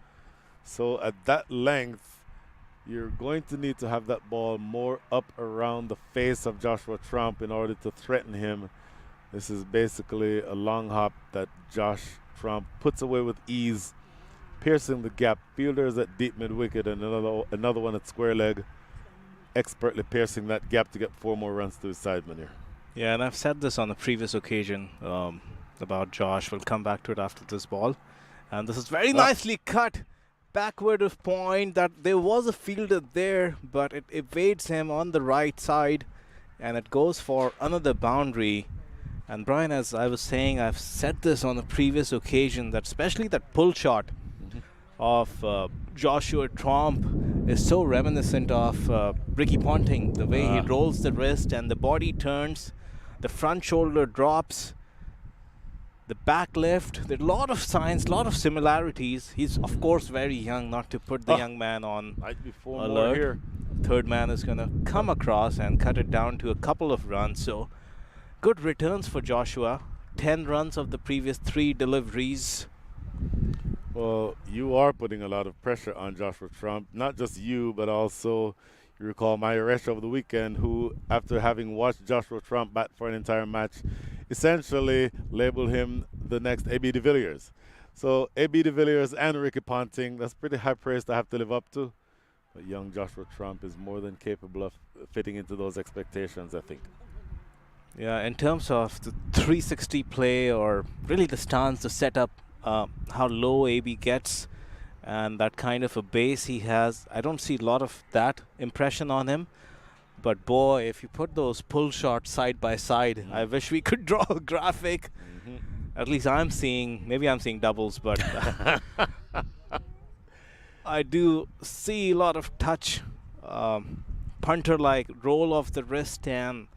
So at that length, you're going to need to have that ball more up around the face of Joshua Trump in order to threaten him. This is basically a long hop that Josh Trump puts away with ease, piercing the gap. Fielders at deep mid-wicket and another one at square leg, expertly piercing that gap to get 4 more runs to his sideman here. Yeah, and I've said this on the previous occasion about Josh. We'll come back to it after this ball. And this is very nicely cut backward of point. That there was a fielder there, but it evades him on the right side, and it goes for another boundary. And Brian, as I was saying, I've said this on the previous occasion, that especially that pull shot of Joshua Trump is so reminiscent of Ricky Ponting, the way he rolls the wrist and the body turns, the front shoulder drops, the back lift. There are a lot of signs, a lot of similarities. He's, of course, very young, not to put the young man on alert. Here. Third man is going to come across and cut it down to a couple of runs. So good returns for Joshua. 10 runs of the previous 3 deliveries. Well, you are putting a lot of pressure on Joshua Trump. Not just you, but also, you recall Mayaresh over the weekend, who, after having watched Joshua Trump bat for an entire match, essentially labeled him the next A.B. de Villiers. So A.B. de Villiers and Ricky Ponting, that's pretty high praise to have to live up to. But young Joshua Trump is more than capable of fitting into those expectations, I think. Yeah, in terms of the 360 play, or really the stance, the setup, how low AB gets, and that kind of a base he has, I don't see a lot of that impression on him. But boy, if you put those pull shots side by side, I wish we could draw a graphic. At least I'm seeing, maybe I'm seeing doubles, but I do see a lot of touch, punter-like roll of the wrist and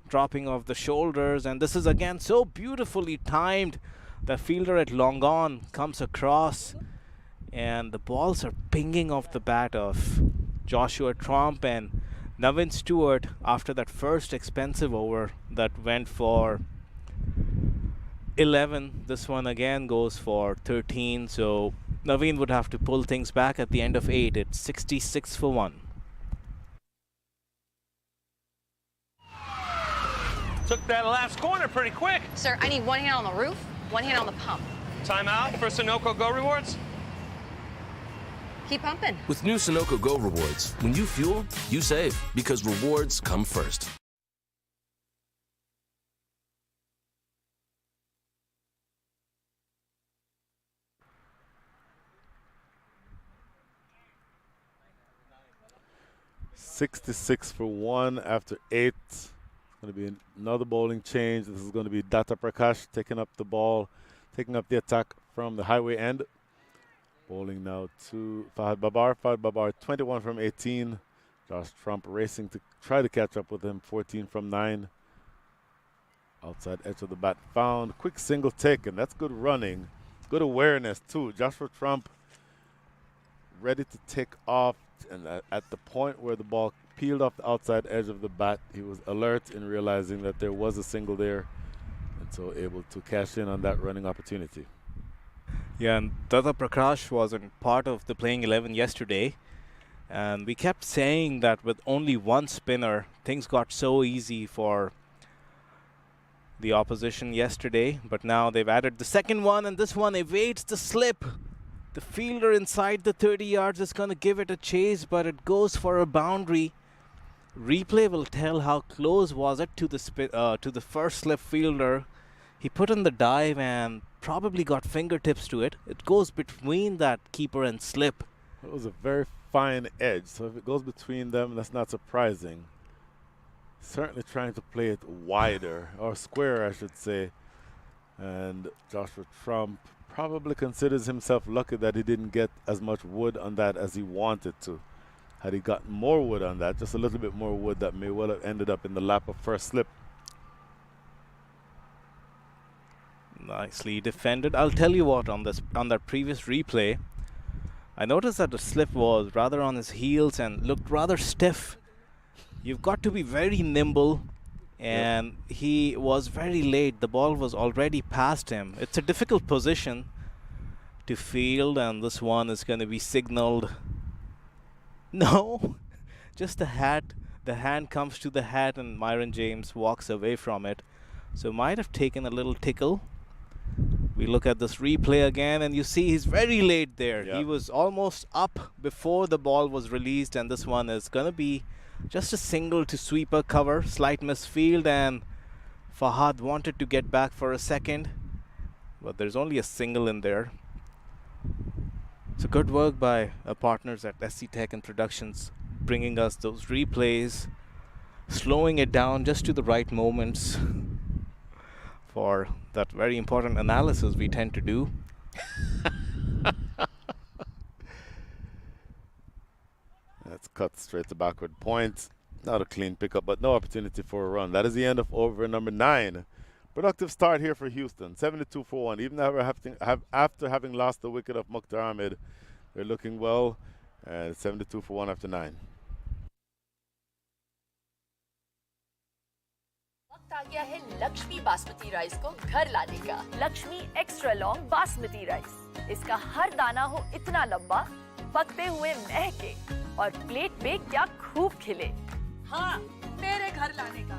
dropping of the shoulders. And this is again so beautifully timed. The fielder at long on comes across, and the balls are pinging off the bat of Joshua Trump and Navin Stewart after that first expensive over that went for 11. This one again goes for 13. So Navin would have to pull things back at the end of 8. It's 66 for 1. Took that last corner pretty quick. Sir, I need 1 hand on the roof, 1 hand on the pump. Timeout for Sunoco Go Rewards. Keep pumping. With new Sunoco Go rewards, when you fuel, you save, because rewards come first. $66 for 1 after 8. It's going to be another bowling change. This is going to be Datta Prakash taking up the ball, taking up the attack from the highway end. Bowling now to Fahad Babar. Fahad Babar 21 from 18. Josh Trump racing to try to catch up with him. 14 from 9. Outside edge of the bat found. Quick single taken. That's good running. Good awareness too. Joshua Trump ready to take off. And at the point where the ball peeled off the outside edge of the bat, he was alert in realizing that there was a single there. And so able to cash in on that running opportunity. Yeah, and Datta Prakash wasn't part of the playing 11 yesterday. And we kept saying that with only one spinner, things got so easy for the opposition yesterday. But now they've added the second one, and this one evades the slip. The fielder inside the 30 yards is going to give it a chase, but it goes for a boundary. Replay will tell how close was it to the first slip fielder. He put in the dive, and probably got fingertips to it. It goes between that keeper and slip. It was a very fine edge, so if it goes between them, that's not surprising. Certainly trying to play it wider, or square, I should say. And Joshua Trump probably considers himself lucky that he didn't get as much wood on that as he wanted to. Had he gotten more wood on that, just a little bit more wood, that may well have ended up in the lap of first slip. Nicely defended. I'll tell you what, on that previous replay, I noticed that the slip was rather on his heels and looked rather stiff. You've got to be very nimble, and he was very late. The ball was already past him. It's a difficult position to field, and this one is going to be signaled. No, just the hat. The hand comes to the hat, and Myron James walks away from it. So might have taken a little tickle. We look at this replay again, and you see he's very late there. He was almost up before the ball was released, and this one is going to be just a single to sweeper cover, slight misfield, and Fahad wanted to get back for a second, but there's only a single in there. So good work by our partners at SC Tech and Productions, bringing us those replays, slowing it down just to the right moments for that very important analysis we tend to do. That's cut straight to backward point. Not a clean pickup, but no opportunity for a run. That is the end of over number 9. Productive start here for Houston, 72 for 1. Even after having lost the wicket of Mukhtar Ahmed, they're looking well. 72 for 1 after 9. वक्त आ गया है Lakshmi basmati rice को घर लाने का। Lakshmi extra long basmati rice. इसका हर दाना हो इतना लंबा, पकते हुए महके और प्लेट पे क्या खूब खिले। हाँ, मेरे घर लाने का।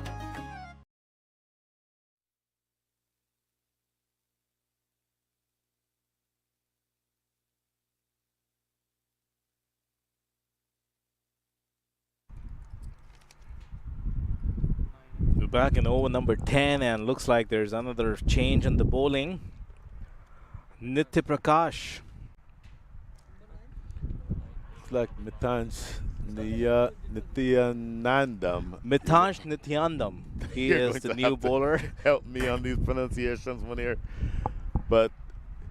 We're back in over number 10, and looks like there's another change in the bowling. Nitya Prakash. It's like Mitanj Nityanandam. Mitanj Nityanandam. He is the new bowler. Help me on these pronunciations, Munir. But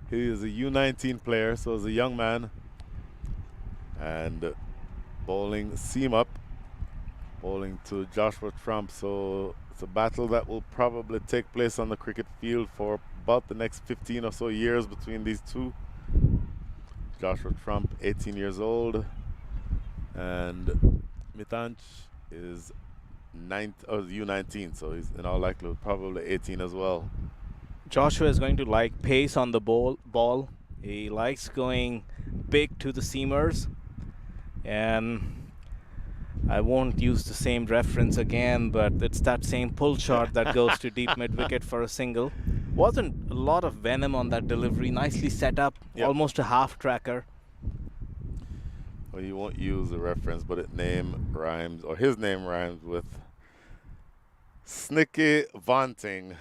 he is a U19 player, so he's a young man. And bowling seam up. Bowling to Joshua Trump, so it's a battle that will probably take place on the cricket field for about the next 15 or so years between these two. Joshua Trump, 18 years old, and Mitanj is U19, so he's in all likelihood probably 18 as well. Joshua is going to like pace on the ball. He likes going big to the seamers, and I won't use the same reference again, but it's that same pull shot that goes to deep mid-wicket for a single. Wasn't a lot of venom on that delivery. Nicely set up, almost a half tracker. Well, you won't use a reference, but his name rhymes with Snicky Vaunting.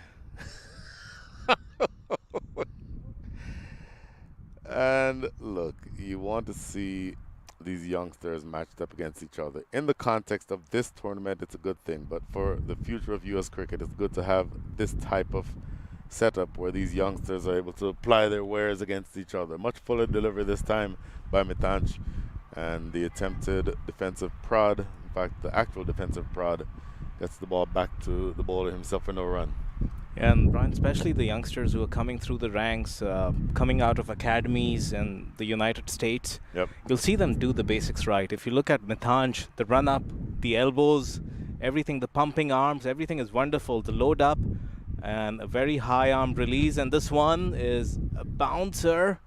And look, you want to see these youngsters matched up against each other. In the context of this tournament, it's a good thing, but for the future of U.S. cricket, it's good to have this type of setup where these youngsters are able to apply their wares against each other. Much fuller delivery this time by Mitanj, and the attempted defensive prod, in fact the actual defensive prod, gets the ball back to the bowler himself for no run. And Brian, especially the youngsters who are coming through the ranks, coming out of academies in the United States, you'll see them do the basics right. If you look at Mitanj, the run up, the elbows, everything, the pumping arms, everything is wonderful. The load up and a very high arm release, and this one is a bouncer,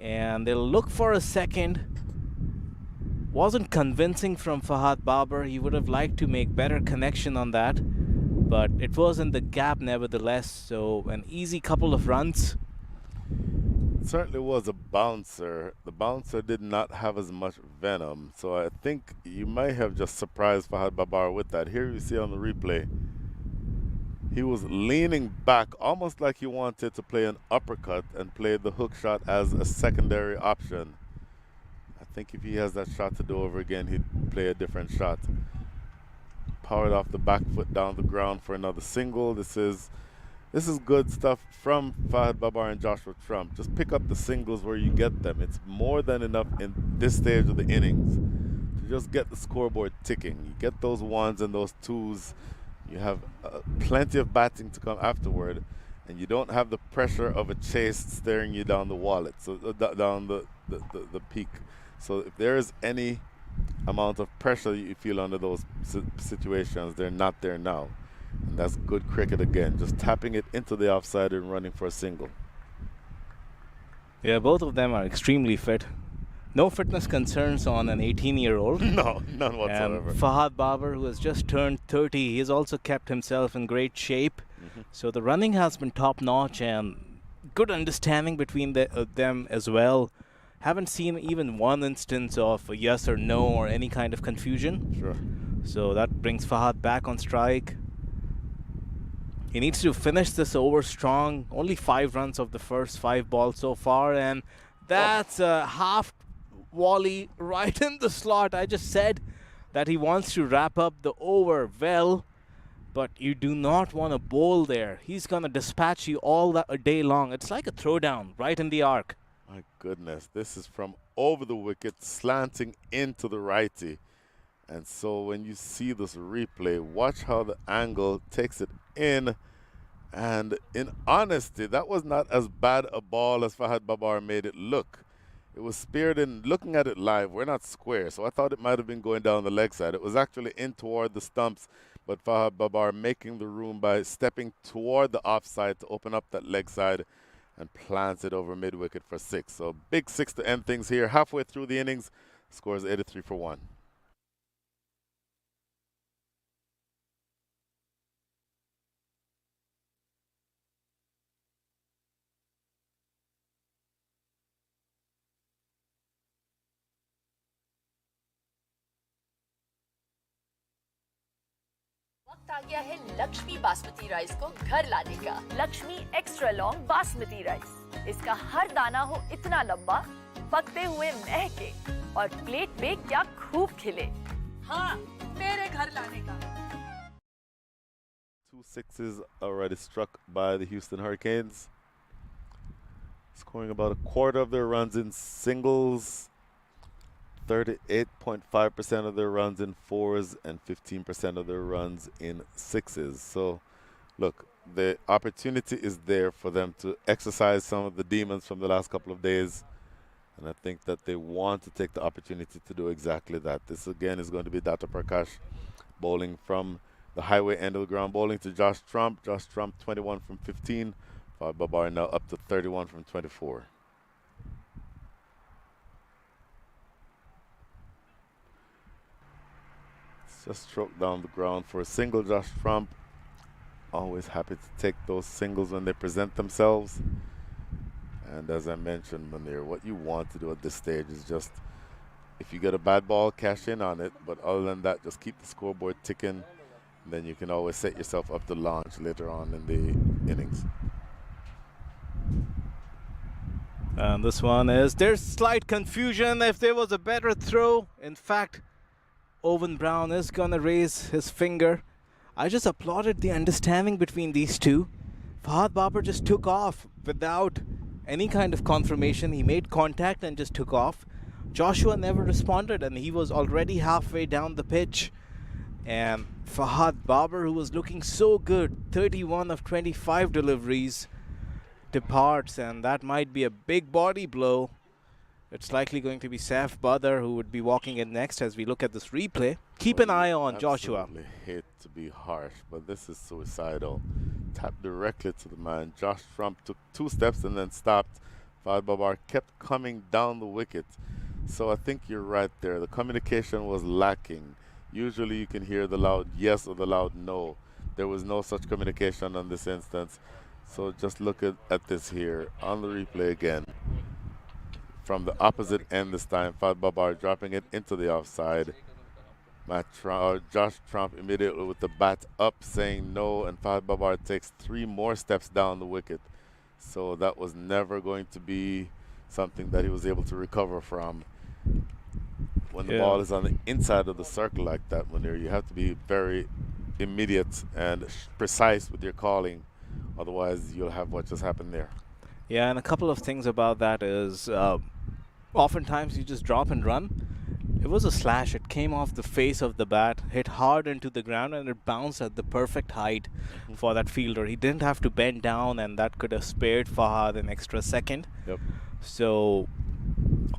and they'll look for a second. Wasn't convincing from Fahad Babar. He would have liked to make better connection on that, but it was in the gap nevertheless, so an easy couple of runs. It certainly was a bouncer. The bouncer did not have as much venom, so I think you might have just surprised Fahad Babar with that. Here you see on the replay, He was leaning back, almost like he wanted to play an uppercut and play the hook shot as a secondary option. I think if he has that shot to do over again, he'd play a different shot. Powered off the back foot down the ground for another single. This is good stuff from Fahad Babar and Joshua Trump. Just pick up the singles where you get them. It's more than enough in this stage of the innings to just get the scoreboard ticking. You get those ones and those twos. You have plenty of batting to come afterward, and you don't have the pressure of a chase staring you down the wallet, so down the peak. So if there is any amount of pressure you feel under those situations, they're not there now. And that's good cricket again, just tapping it into the offside and running for a single. Yeah, both of them are extremely fit. No fitness concerns on an 18-year-old. No, none whatsoever. Fahad Babar, who has just turned 30, he has also kept himself in great shape. So the running has been top-notch and good understanding between them as well. Haven't seen even one instance of a yes or no or any kind of confusion. Sure. So that brings Fahad back on strike. He needs to finish this over strong. Only 5 runs of the first 5 balls so far, and that's a half volley right in the slot. I just said that he wants to wrap up the over well, but you do not want to bowl there. He's going to dispatch you all a day long. It's like a throwdown right in the arc. My goodness, this is from over the wicket, slanting into the righty. And so when you see this replay, watch how the angle takes it in. And in honesty, that was not as bad a ball as Fahad Babar made it look. It was speared in. Looking at it live, we're not square, so I thought it might have been going down the leg side. It was actually in toward the stumps, but Fahad Babar making the room by stepping toward the offside to open up that leg side and plants it over mid-wicket for 6. So big 6 to end things here. Halfway through the innings, scores 83 for 1. वक्त आ गया है Lakshmi basmati rice को घर लाने का। Lakshmi extra long basmati rice. इसका हर दाना हो इतना लंबा, पकते हुए महके और प्लेट पे क्या खूब खिले। हाँ, मेरे घर लाने का। 2 sixes already struck by the Houston Hurricanes, scoring about a quarter of their runs in singles, 38.5% of their runs in 4s, and 15% of their runs in 6s. So, look, the opportunity is there for them to exercise some of the demons from the last couple of days, and I think that they want to take the opportunity to do exactly that. This, again, is going to be Data Prakash bowling from the highway end of the ground, bowling to Josh Trump. Josh Trump, 21 from 15. Babar now up to 31 from 24. Just stroked down the ground for a single. Josh Trump, always happy to take those singles when they present themselves. And as I mentioned, Munir, what you want to do at this stage is just, if you get a bad ball, cash in on it. But other than that, just keep the scoreboard ticking. And then you can always set yourself up to launch later on in the innings. And this one is, there's slight confusion if there was a better throw. In fact, Owen Brown is going to raise his finger. I just applauded the understanding between these two. Fahad Babar just took off without any kind of confirmation. He made contact and just took off. Joshua never responded, and he was already halfway down the pitch. And Fahad Babar, who was looking so good, 31 of 25 deliveries, departs, and that might be a big body blow. It's likely going to be Saif Badr who would be walking in next as we look at this replay. Keep an eye on Joshua. I hate to be harsh, but this is suicidal. Tapped directly to the man. Josh Trump took 2 steps and then stopped. Fahad Babar kept coming down the wicket. So I think you're right there. The communication was lacking. Usually you can hear the loud yes or the loud no. There was no such communication on this instance. So just look at this here on the replay again. From the opposite end this time, Fahad Babar dropping it into the offside. Josh Trump immediately with the bat up saying no, and Fahad Babar takes 3 more steps down the wicket. So that was never going to be something that he was able to recover from. When the ball is on the inside of the circle like that, when you have to be very immediate and precise with your calling, otherwise you'll have what just happened there. Yeah, and a couple of things about that is oftentimes you just drop and run. It was a slash. It came off the face of the bat, hit hard into the ground, and it bounced at the perfect height for that fielder. He didn't have to bend down, and that could have spared Fahad an extra second. Yep. So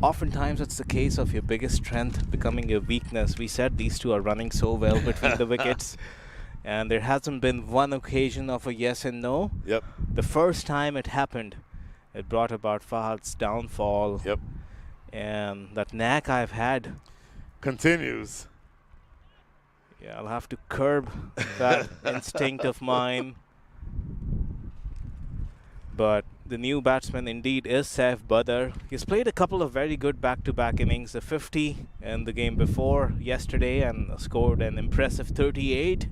oftentimes it's the case of your biggest strength becoming your weakness. We said these two are running so well between the wickets, and there hasn't been one occasion of a yes and no. Yep. The first time it happened, it brought about Fahad's downfall. Yep. And that knack I've had continues. Yeah, I'll have to curb that instinct of mine. But the new batsman indeed is Saif Badr. He's played a couple of very good back-to-back innings, a 50 in the game before yesterday, and scored an impressive 38.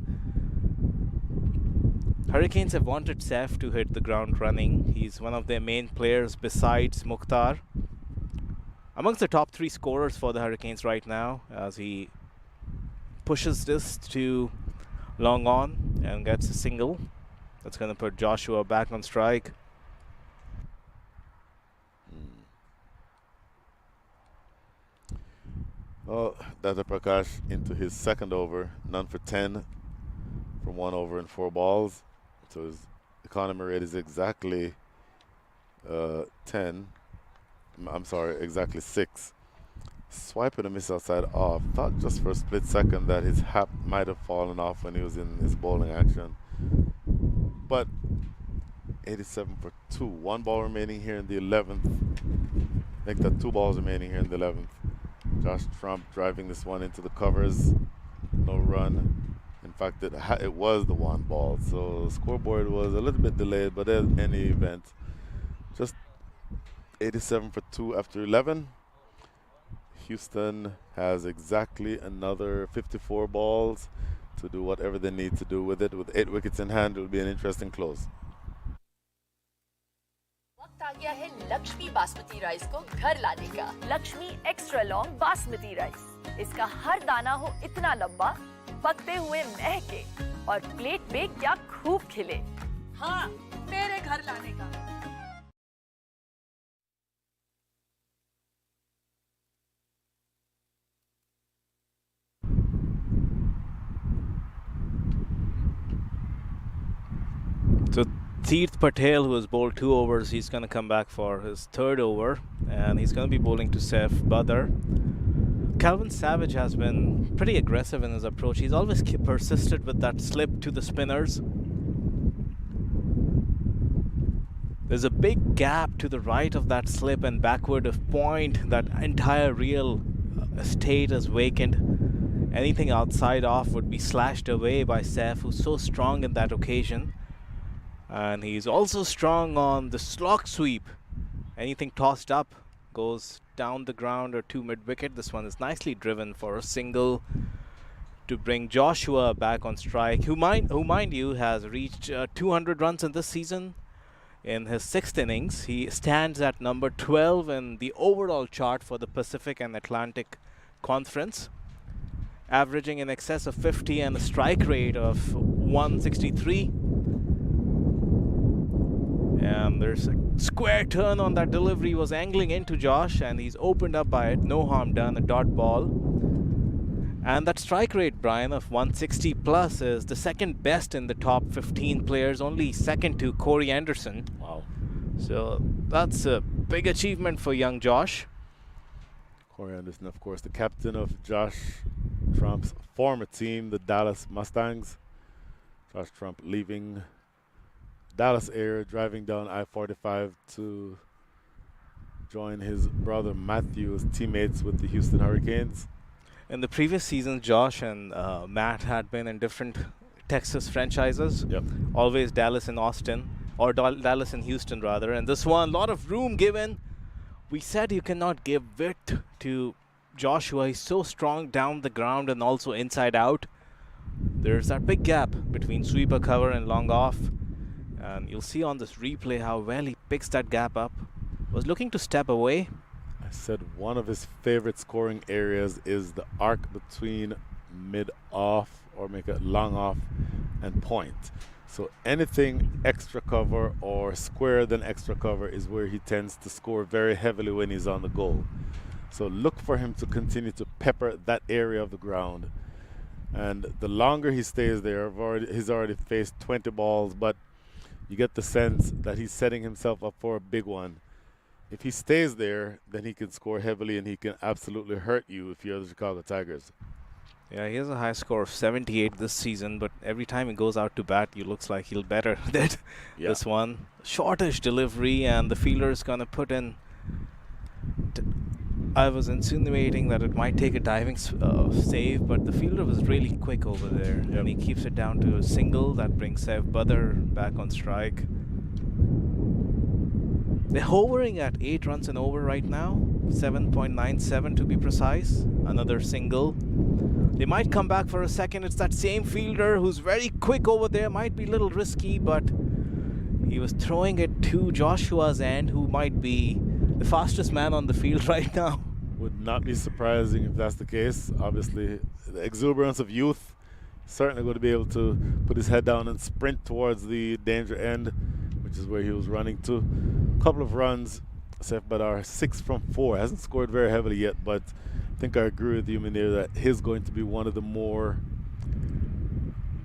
Hurricanes have wanted Saif to hit the ground running. He's one of their main players besides Mukhtar. Amongst the top 3 scorers for the Hurricanes right now, as he pushes this to long on and gets a single. That's going to put Joshua back on strike. Well, Data Prakash into his second over, none for 10 from 1 over and 4 balls. So his economy rate is exactly 10. I'm sorry, exactly 6. Swiping a miss outside off. Thought just for a split second that his hat might have fallen off when he was in his bowling action. But 87 for 2. 1 ball remaining here in the 11th. Make that 2 balls remaining here in the 11th. Josh Trump driving this one into the covers. No run. In fact, it was the 1 ball. So the scoreboard was a little bit delayed, but in any event, just 87 for 2 after 11. Houston has exactly another 54 balls to do whatever they need to do with it. With 8 wickets in hand, it will be an interesting close. वक्त आ गया है Lakshmi basmati rice को घर लाने का। Lakshmi extra long basmati rice. इसका हर दाना हो इतना लंबा, पकते हुए महके और प्लेट पे क्या खूब खिले। हाँ, मेरे घर लाने का। So Teerth Patel, who has bowled 2 overs, he's going to come back for his 3rd over, and he's going to be bowling to Saif Badr. Calvin Savage has been pretty aggressive in his approach. He's always persisted with that slip to the spinners. There's a big gap to the right of that slip and backward of point. That entire real estate is vacant. Anything outside off would be slashed away by Saif, who's so strong in that occasion. And he's also strong on the slog sweep. Anything tossed up goes down the ground or to mid-wicket. This one is nicely driven for a single to bring Joshua back on strike, who mind you has reached 200 runs in this season. In his 6th innings, he stands at number 12 in the overall chart for the Pacific and Atlantic Conference, averaging in excess of 50 and a strike rate of 163. And there's a square turn on that delivery, was angling into Josh, and he's opened up by it. No harm done, a dot ball. And that strike rate, Brian, of 160 plus is the 2nd best in the top 15 players, only 2nd to Corey Anderson. Wow. So that's a big achievement for young Josh. Corey Anderson, of course, the captain of Josh Trump's former team, the Dallas Mustangs. Josh Trump leaving Dallas area, driving down I-45 to join his brother Matthew as teammates with the Houston Hurricanes. In the previous season, Josh and Matt had been in different Texas franchises. Yep. Always Dallas and Austin, or Dallas and Houston rather. And this one, a lot of room given. We said you cannot give width to Joshua. He's so strong down the ground and also inside out. There's that big gap between sweeper cover and long off. And you'll see on this replay how well he picks that gap up. Was looking to step away. I said one of his favorite scoring areas is the arc between mid-off, or make it long off, and point. So anything extra cover or square than extra cover is where he tends to score very heavily when he's on the goal. So look for him to continue to pepper that area of the ground. And the longer he stays there, he's already faced 20 balls, but you get the sense that he's setting himself up for a big one. If he stays there, then he can score heavily and he can absolutely hurt you if you're the Chicago Tigers. Yeah, he has a high score of 78 this season, but every time he goes out to bat, he looks like he'll better that this one. Shortish delivery, and the fielder is going to put in. I was insinuating that it might take a diving save, but the fielder was really quick over there, and he keeps it down to a single that brings Sev Babar back on strike. They're hovering at 8 runs and over right now, 7.97 to be precise. Another single. They might come back for a second. It's that same fielder who's very quick over there. Might be a little risky, but he was throwing it to Joshua's end, who might be the fastest man on the field right now. Would not be surprising if that's the case. Obviously, the exuberance of youth, certainly going to be able to put his head down and sprint towards the danger end, which is where he was running to. A couple of runs, Sev Babar 6 from 4. Hasn't scored very heavily yet, but I think I agree with you, Munir, that he's going to be one of the more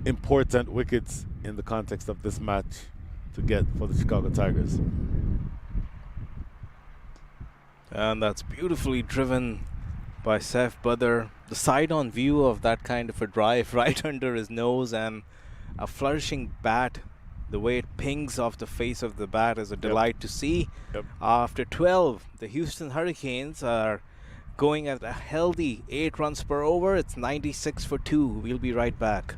important wickets in the context of this match to get for the Chicago Tigers. And that's beautifully driven by Sev Babar. The side-on view of that kind of a drive right under his nose, and a flourishing bat. The way it pings off the face of the bat is a delight to see. After 12, the Houston Hurricanes are going at a healthy 8 runs per over. It's 96 for 2. We'll be right back.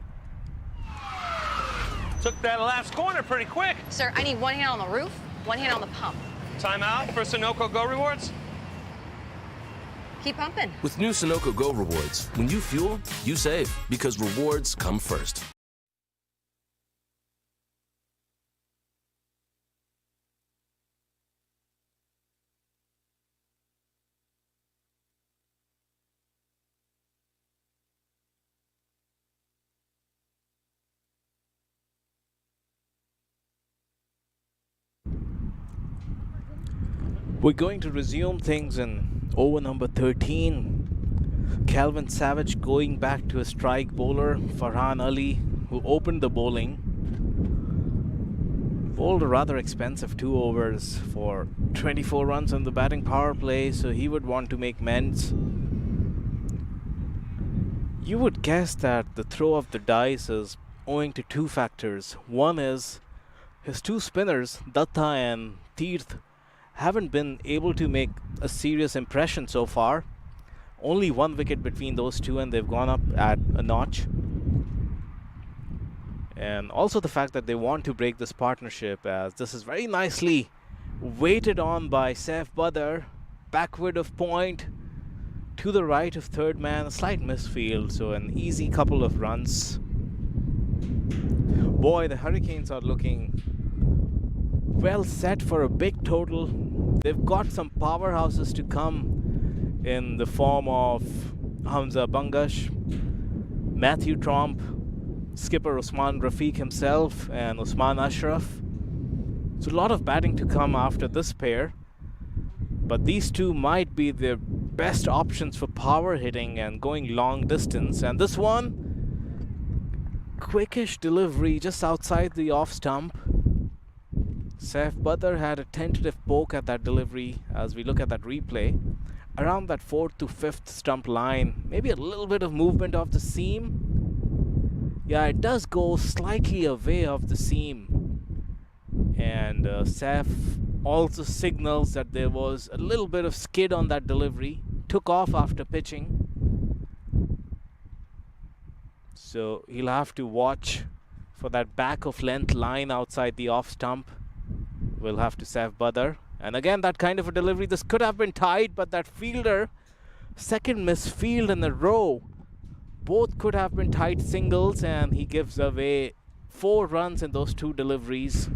Took that last corner pretty quick. Sir, I need one hand on the roof, one hand on the pump. Timeout for Sunoco Go rewards. Keep pumping. With new Sunoco Go rewards, when you fuel, you save, because rewards come first. We're going to resume things in over number 13. Calvin Savage going back to a strike bowler, Farhan Ali, who opened the bowling. Bowled a rather expensive 2 overs for 24 runs on the batting power play, so he would want to make mends. You would guess that the throw of the dice is owing to 2 factors. One is his 2 spinners, Datta and Tirth, haven't been able to make a serious impression so far. Only 1 wicket between those 2, and they've gone up at a notch. And also the fact that they want to break this partnership, as this is very nicely weighted on by Sev Babar, backward of point, to the right of third man, a slight misfield, so an easy couple of runs. Boy, the Hurricanes are looking well set for a big total. They've got some powerhouses to come in the form of Hamza Bangash, Matthew Tromp, skipper Usman Rafiq himself, and Usman Ashraf. So a lot of batting to come after this pair, but these 2 might be their best options for power hitting and going long distance. And this one, quickish delivery just outside the off stump. Sev Babar had a tentative poke at that delivery as we look at that replay. Around that 4th to 5th stump line, maybe a little bit of movement of the seam. Yeah, it does go slightly away of the seam. And Sev also signals that there was a little bit of skid on that delivery. Took off after pitching. So he'll have to watch for that back of length line outside the off stump. We'll have to Sev Babar. And again, that kind of a delivery. This could have been tight, but that fielder second misfield in a row. Both could have been tight singles, and he gives away 4 runs in those 2 deliveries.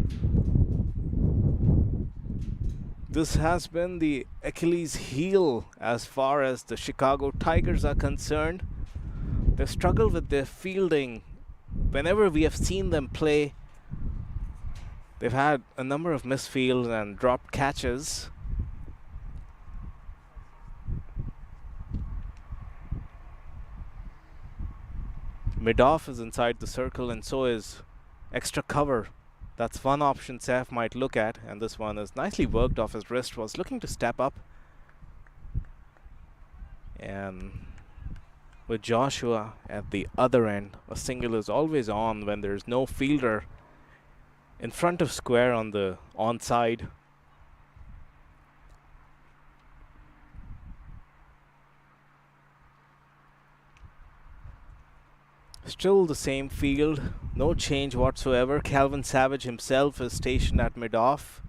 This has been the Achilles heel as far as the Chicago Tigers are concerned. They've struggled with their fielding. Whenever we have seen them play, they've had a number of misfields and dropped catches. Mid-off is inside the circle, and so is extra cover. That's one option Saif might look at, and this one is nicely worked off his wrist. Was looking to step up. And with Joshua at the other end, a single is always on when there's no fielder in front of square on the onside. Still the same field, no change whatsoever. Calvin Savage himself is stationed at mid-off.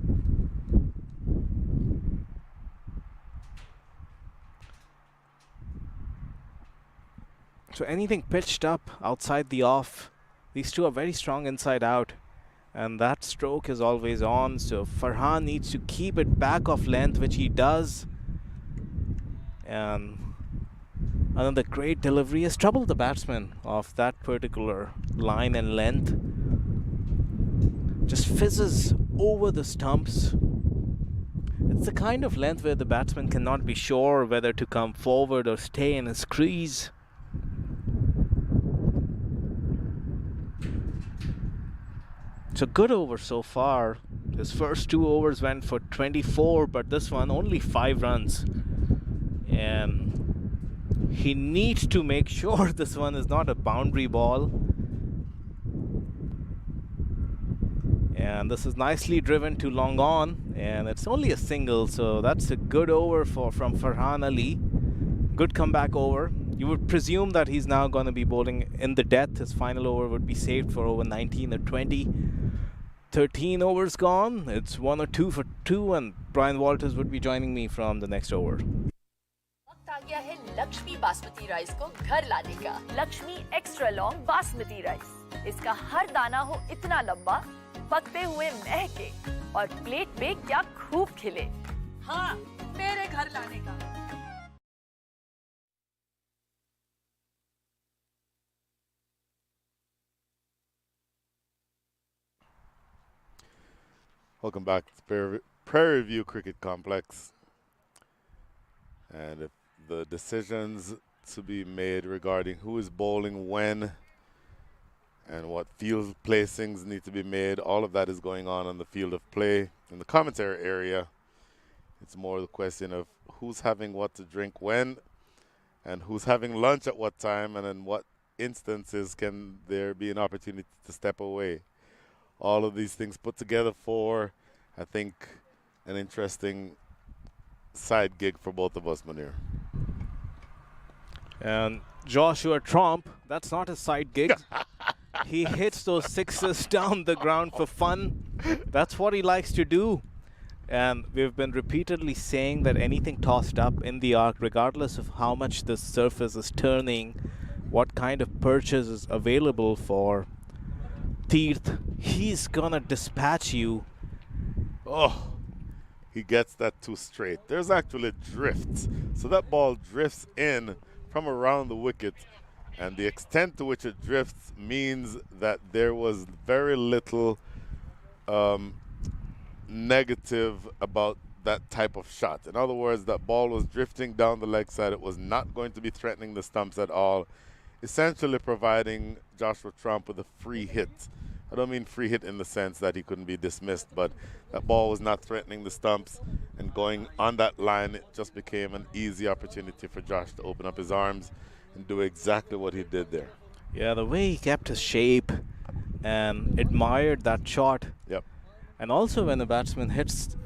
So anything pitched up outside the off, these two are very strong inside out, and that stroke is always on. So Farhan needs to keep it back off length, which he does. And another great delivery has troubled the batsman of that particular line and length. Just fizzes over the stumps. It's the kind of length where the batsman cannot be sure whether to come forward or stay in his crease. It's a good over so far. His first 2 overs went for 24, but this one only 5 runs. And he needs to make sure this one is not a boundary ball. And this is nicely driven to long on, and it's only a single, so that's a good over from Farhan Ali. Good comeback over. You would presume that he's now going to be bowling in the death. His final over would be saved for over 19 or 20. 13 overs gone. It's 1 or 2 for 2, and Brian Walters would be joining me from the next over. वक्त आ गया है Lakshmi basmati rice को घर लाने का। Lakshmi extra long basmati rice. इसका हर दाना हो इतना लंबा, पकते हुए महके और प्लेट पे क्या खूब खिले। हाँ, मेरे घर लाने का। Welcome back to Prairie View Cricket Complex. And if the decisions to be made regarding who is bowling when and what field placings need to be made, all of that is going on the field of play. In the commentary area, it's more the question of who's having what to drink when and who's having lunch at what time, and in what instances can there be an opportunity to step away. All of these things put together for, I think, an interesting side gig for both of us, Munir. And Joshua Trump, that's not a side gig. He hits those sixes down the ground for fun. That's what he likes to do. And we've been repeatedly saying that anything tossed up in the arc, regardless of how much the surface is turning, what kind of purchase is available for Teerth, he's gonna dispatch you. Oh, he gets that too straight. There's actually drift. So that ball drifts in from around the wicket, and the extent to which it drifts means that there was very little negative about that type of shot. In other words, that ball was drifting down the leg side. It was not going to be threatening the stumps at all, essentially providing Joshua Trump with a free hit. I don't mean free hit in the sense that he couldn't be dismissed, but that ball was not threatening the stumps, and going on that line, it just became an easy opportunity for Josh to open up his arms and do exactly what he did there. Yeah, the way he kept his shape and admired that shot. Yep. And also when a batsman hits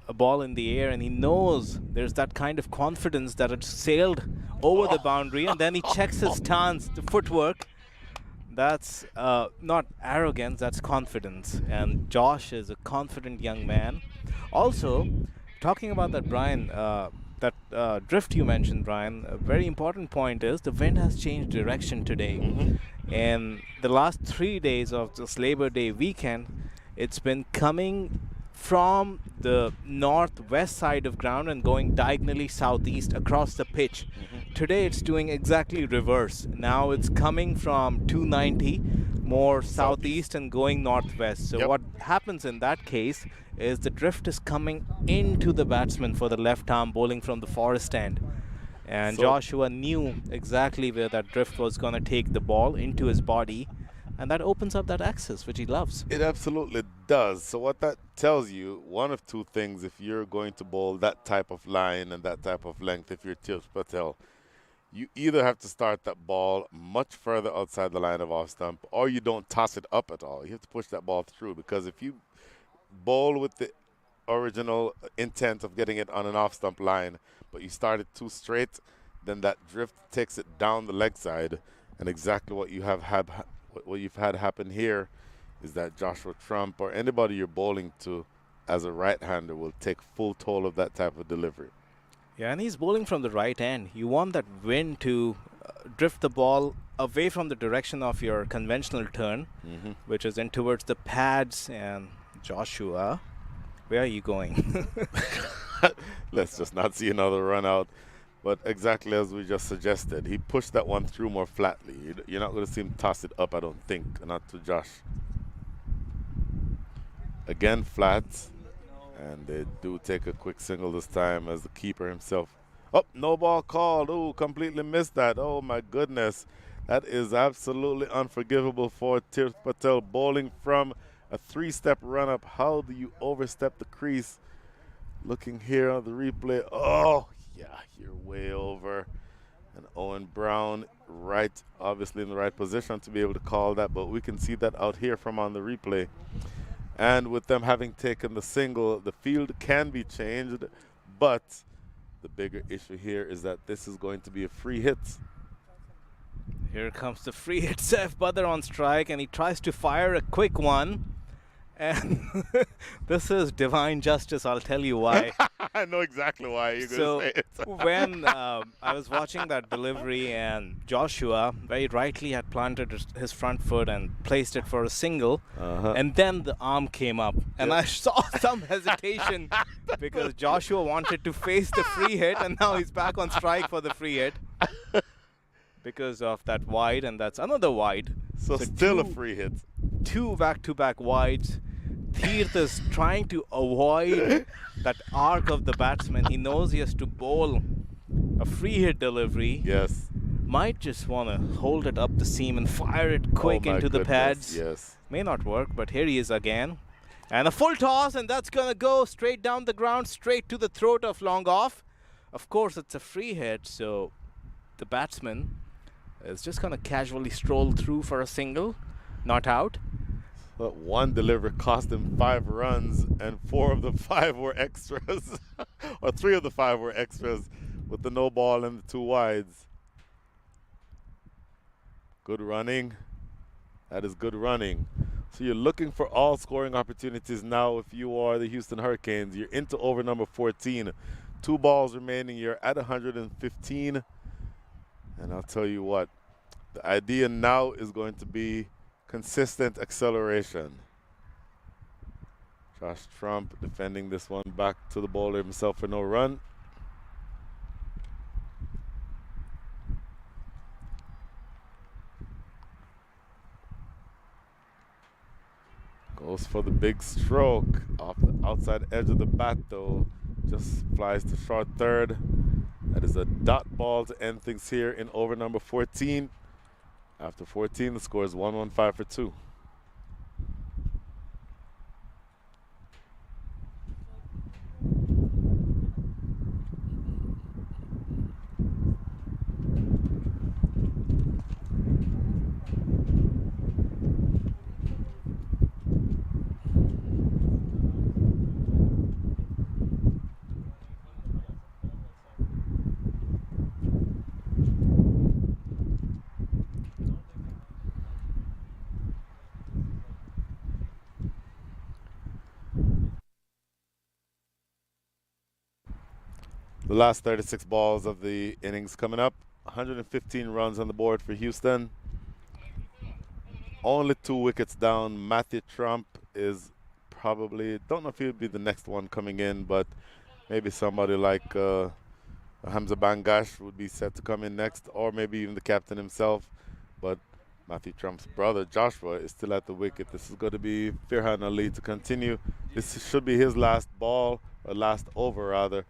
a ball in the air and he knows there's that kind of confidence that it sailed over the boundary, and then he checks his stance, the footwork. That's not arrogance, that's confidence. And Josh is a confident young man. Also, talking about that, Brian, that drift you mentioned, Brian, a very important point is the wind has changed direction today. And the last 3 days of this Labor Day weekend, it's been coming from the northwest side of ground and going diagonally southeast across the pitch. Today it's doing exactly reverse. Now it's coming from 290 more southeast and going northwest. So what happens in that case is the drift is coming into the batsman for the left arm bowling from the forest end. And Joshua knew exactly where that drift was going to take the ball into his body. And that opens up that axis, which he loves. It absolutely does. So what that tells you, one of two things, if you're going to bowl that type of line and that type of length, if you're Tirth Patel, you either have to start that ball much further outside the line of off stump, or you don't toss it up at all. You have to push that ball through, because if you bowl with the original intent of getting it on an off stump line, but you start it too straight, then that drift takes it down the leg side. And exactly what you've had happen here is that Joshua Trump or anybody you're bowling to as a right-hander will take full toll of that type of delivery. Yeah, and he's bowling from the right end. You want that wind to drift the ball away from the direction of your conventional turn, which is in towards the pads. And Joshua, where are you going? Let's just not see another run out. But exactly as we just suggested, he pushed that one through more flatly. You're not going to see him toss it up, I don't think, not to Josh. Again, flat. And they do take a quick single this time as the keeper himself. Oh, no ball called. Oh, completely missed that. Oh, my goodness. That is absolutely unforgivable for Tirth Patel. Bowling from a 3-step run-up. How do you overstep the crease? Looking here on the replay. Oh, yeah, you're way over. And Owen Brown obviously in the right position to be able to call that, but we can see that out here from on the replay. And with them having taken the single, the field can be changed, but the bigger issue here is that this is going to be a free hit. Here comes the free hit. Saif Badr on strike, and he tries to fire a quick one. And this is divine justice, I'll tell you why. I know exactly why you're going to say it. When I was watching that delivery, and Joshua very rightly had planted his front foot and placed it for a single, and then the arm came up. And I saw some hesitation because Joshua wanted to face the free hit, and now he's back on strike for the free hit because of that wide, and that's another wide. So still a free hit. 2 back-to-back wides. Tirth is trying to avoid that arc of the batsman. He knows he has to bowl a free hit delivery. Yes. Might just want to hold it up the seam and fire it quick into the pads. Yes. May not work, but here he is again. And a full toss, and that's going to go straight down the ground, straight to the throat of long off. Of course, it's a free hit, so the batsman is just going to casually stroll through for a single. Not out. But one delivery cost him 5 runs, and 4 of the 5 were extras. Or 3 of the 5 were extras with the no ball and the 2 wides. Good running. That is good running. So you're looking for all scoring opportunities now if you are the Houston Hurricanes. You're into over number 14. 2 balls remaining. You're at 115. And I'll tell you what, the idea now is going to be consistent acceleration. Josh Trump defending this one back to the bowler himself for no run. Goes for the big stroke off the outside edge of the bat though. Just flies to short third. That is a dot ball to end things here in over number 14. After 14, the score is 115 for 2. The last 36 balls of the innings coming up. 115 runs on the board for Houston. Only 2 wickets down. Matthew Trump is probably, don't know if he'll be the next one coming in, but maybe somebody like Hamza Bangash would be set to come in next, or maybe even the captain himself. But Matthew Trump's brother, Joshua, is still at the wicket. This is going to be Firhan Ali to continue. This should be his last ball, or last over rather.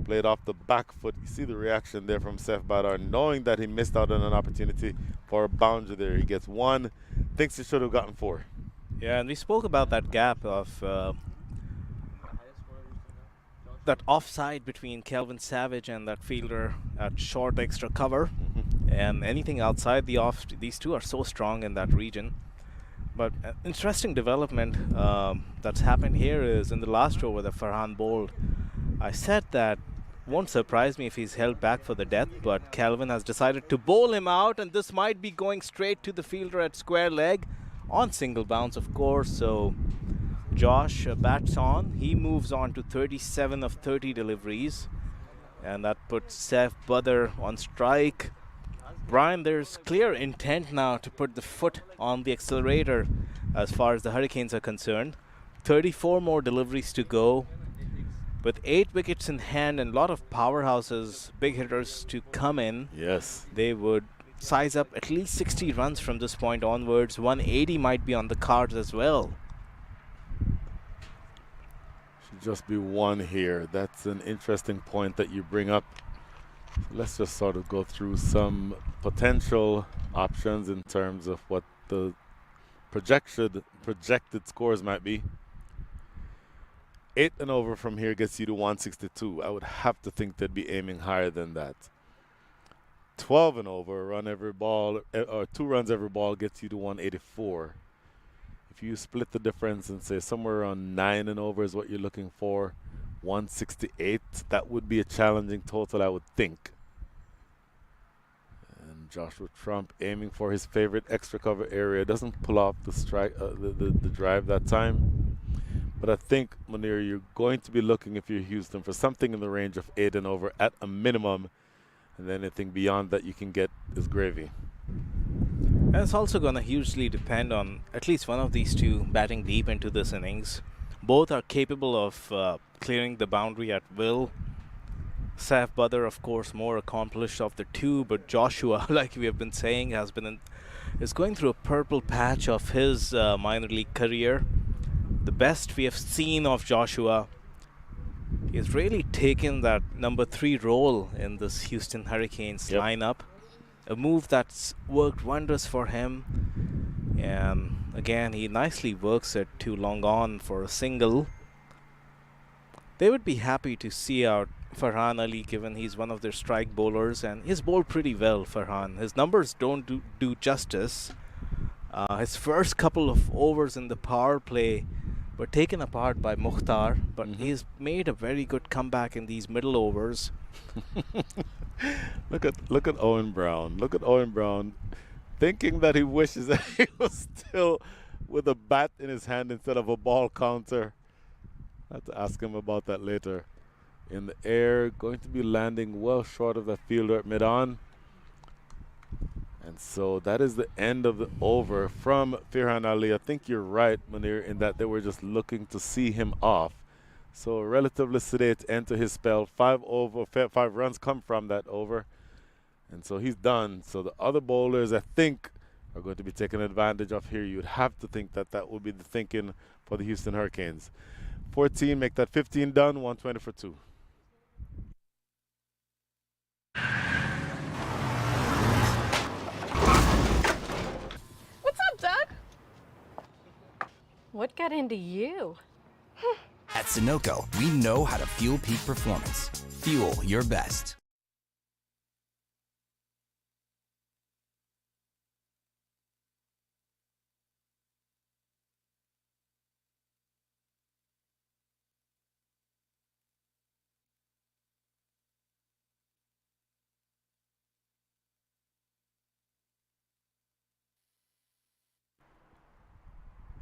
Played off the back foot. You see the reaction there from Seth Babar, knowing that he missed out on an opportunity for a boundary there. He gets 1, thinks he should have gotten 4. Yeah, and we spoke about that gap of that offside between Kelvin Savage and that fielder at short extra cover. And anything outside the off, these two are so strong in that region. But an interesting development that's happened here is in the last over that Farhan bowled. I said that won't surprise me if he's held back for the death, but Kelvin has decided to bowl him out, and this might be going straight to the fielder at square leg on single bounce, of course. So Josh bats on. He moves on to 37 of 30 deliveries, and that puts Seth Badr on strike. Brian, there's clear intent now to put the foot on the accelerator as far as the Hurricanes are concerned. 34 more deliveries to go. With 8 wickets in hand and a lot of powerhouses, big hitters to come in, yes, they would size up at least 60 runs from this point onwards. 180 might be on the cards as well. Should just be 1 here. That's an interesting point that you bring up. Let's just sort of go through some potential options in terms of what the projected scores might be. 8 and over from here gets you to 162. I would have to think they'd be aiming higher than that. 12 and over, run every ball, or 2 runs every ball gets you to 184. If you split the difference and say somewhere around 9 and over is what you're looking for, 168, that would be a challenging total, I would think. And Joshua Trump aiming for his favorite extra cover area, doesn't pull off the strike, the drive that time. But I think, Munir, you're going to be looking, if you're Houston, for something in the range of 8 and over at a minimum, and then anything beyond that you can get is gravy. And it's also going to hugely depend on at least one of these two batting deep into this innings. Both are capable of clearing the boundary at will. Saf Badr, of course, more accomplished of the two, but Joshua, like we have been saying, is going through a purple patch of his minor league career. The best we have seen of Joshua. He's really taken that number 3 role in this Houston Hurricanes lineup. A move that's worked wonders for him. And again, he nicely works it to long on for a single. They would be happy to see out Farhan Ali, given he's one of their strike bowlers, and he's bowled pretty well, Farhan. His numbers don't do justice. His first couple of overs in the power play were taken apart by Mukhtar, but he's made a very good comeback in these middle overs. Look at Owen Brown. Look at Owen Brown, thinking that he wishes that he was still with a bat in his hand instead of a ball counter. I have to ask him about that later. In the air, going to be landing well short of the fielder at mid-on. And so that is the end of the over from Firhan Ali. I think you're right, Munir, in that they were just looking to see him off. So a relatively sedate end to his spell. 5 runs come from that over. And so he's done. So the other bowlers, I think, are going to be taken advantage of here. You'd have to think that that would be the thinking for the Houston Hurricanes. 14, make that 15 done, 120 for 2. What's up, Doug? What got into you? At Sunoco, we know how to fuel peak performance. Fuel your best.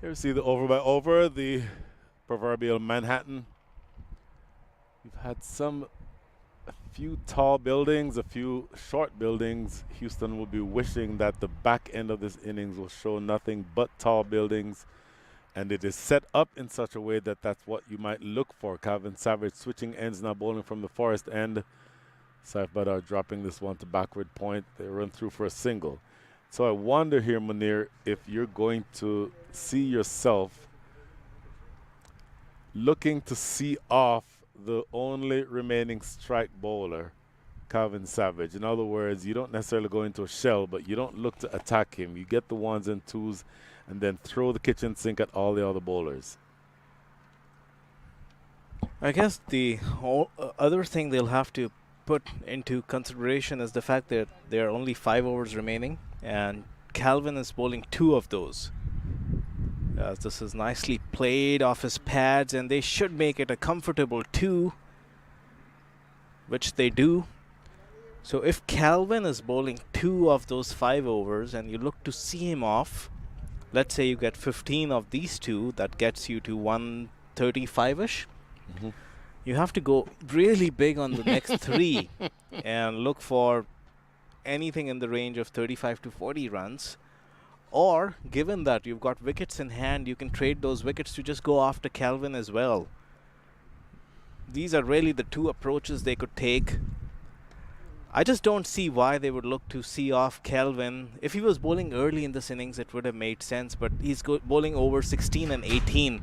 Here we see the over by over, the proverbial Manhattan. We've had some few tall buildings, a few short buildings. Houston will be wishing that the back end of this innings will show nothing but tall buildings. And it is set up in such a way that that's what you might look for. Calvin Savage switching ends now, bowling from the forest end. Saif Badar dropping this one to backward point. They run through for a single. So I wonder here, Munir, if you're going to see yourself looking to see off the only remaining strike bowler, Calvin Savage. In other words, you don't necessarily go into a shell, but you don't look to attack him. You get the ones and twos and then throw the kitchen sink at all the other bowlers. I guess the other thing they'll have to put into consideration is the fact that there are only 5 overs remaining, and Calvin is bowling 2 of those. This is nicely played off his pads, and they should make it a comfortable 2, which they do. So if Calvin is bowling 2 of those 5 overs and you look to see him off, let's say you get 15 of these 2, that gets you to 135-ish. You have to go really big on the next 3 and look for anything in the range of 35 to 40 runs. Or, given that you've got wickets in hand, you can trade those wickets to just go after Calvin as well. These are really the 2 approaches they could take. I just don't see why they would look to see off Calvin. If he was bowling early in this innings, it would have made sense, but he's bowling over 16 and 18.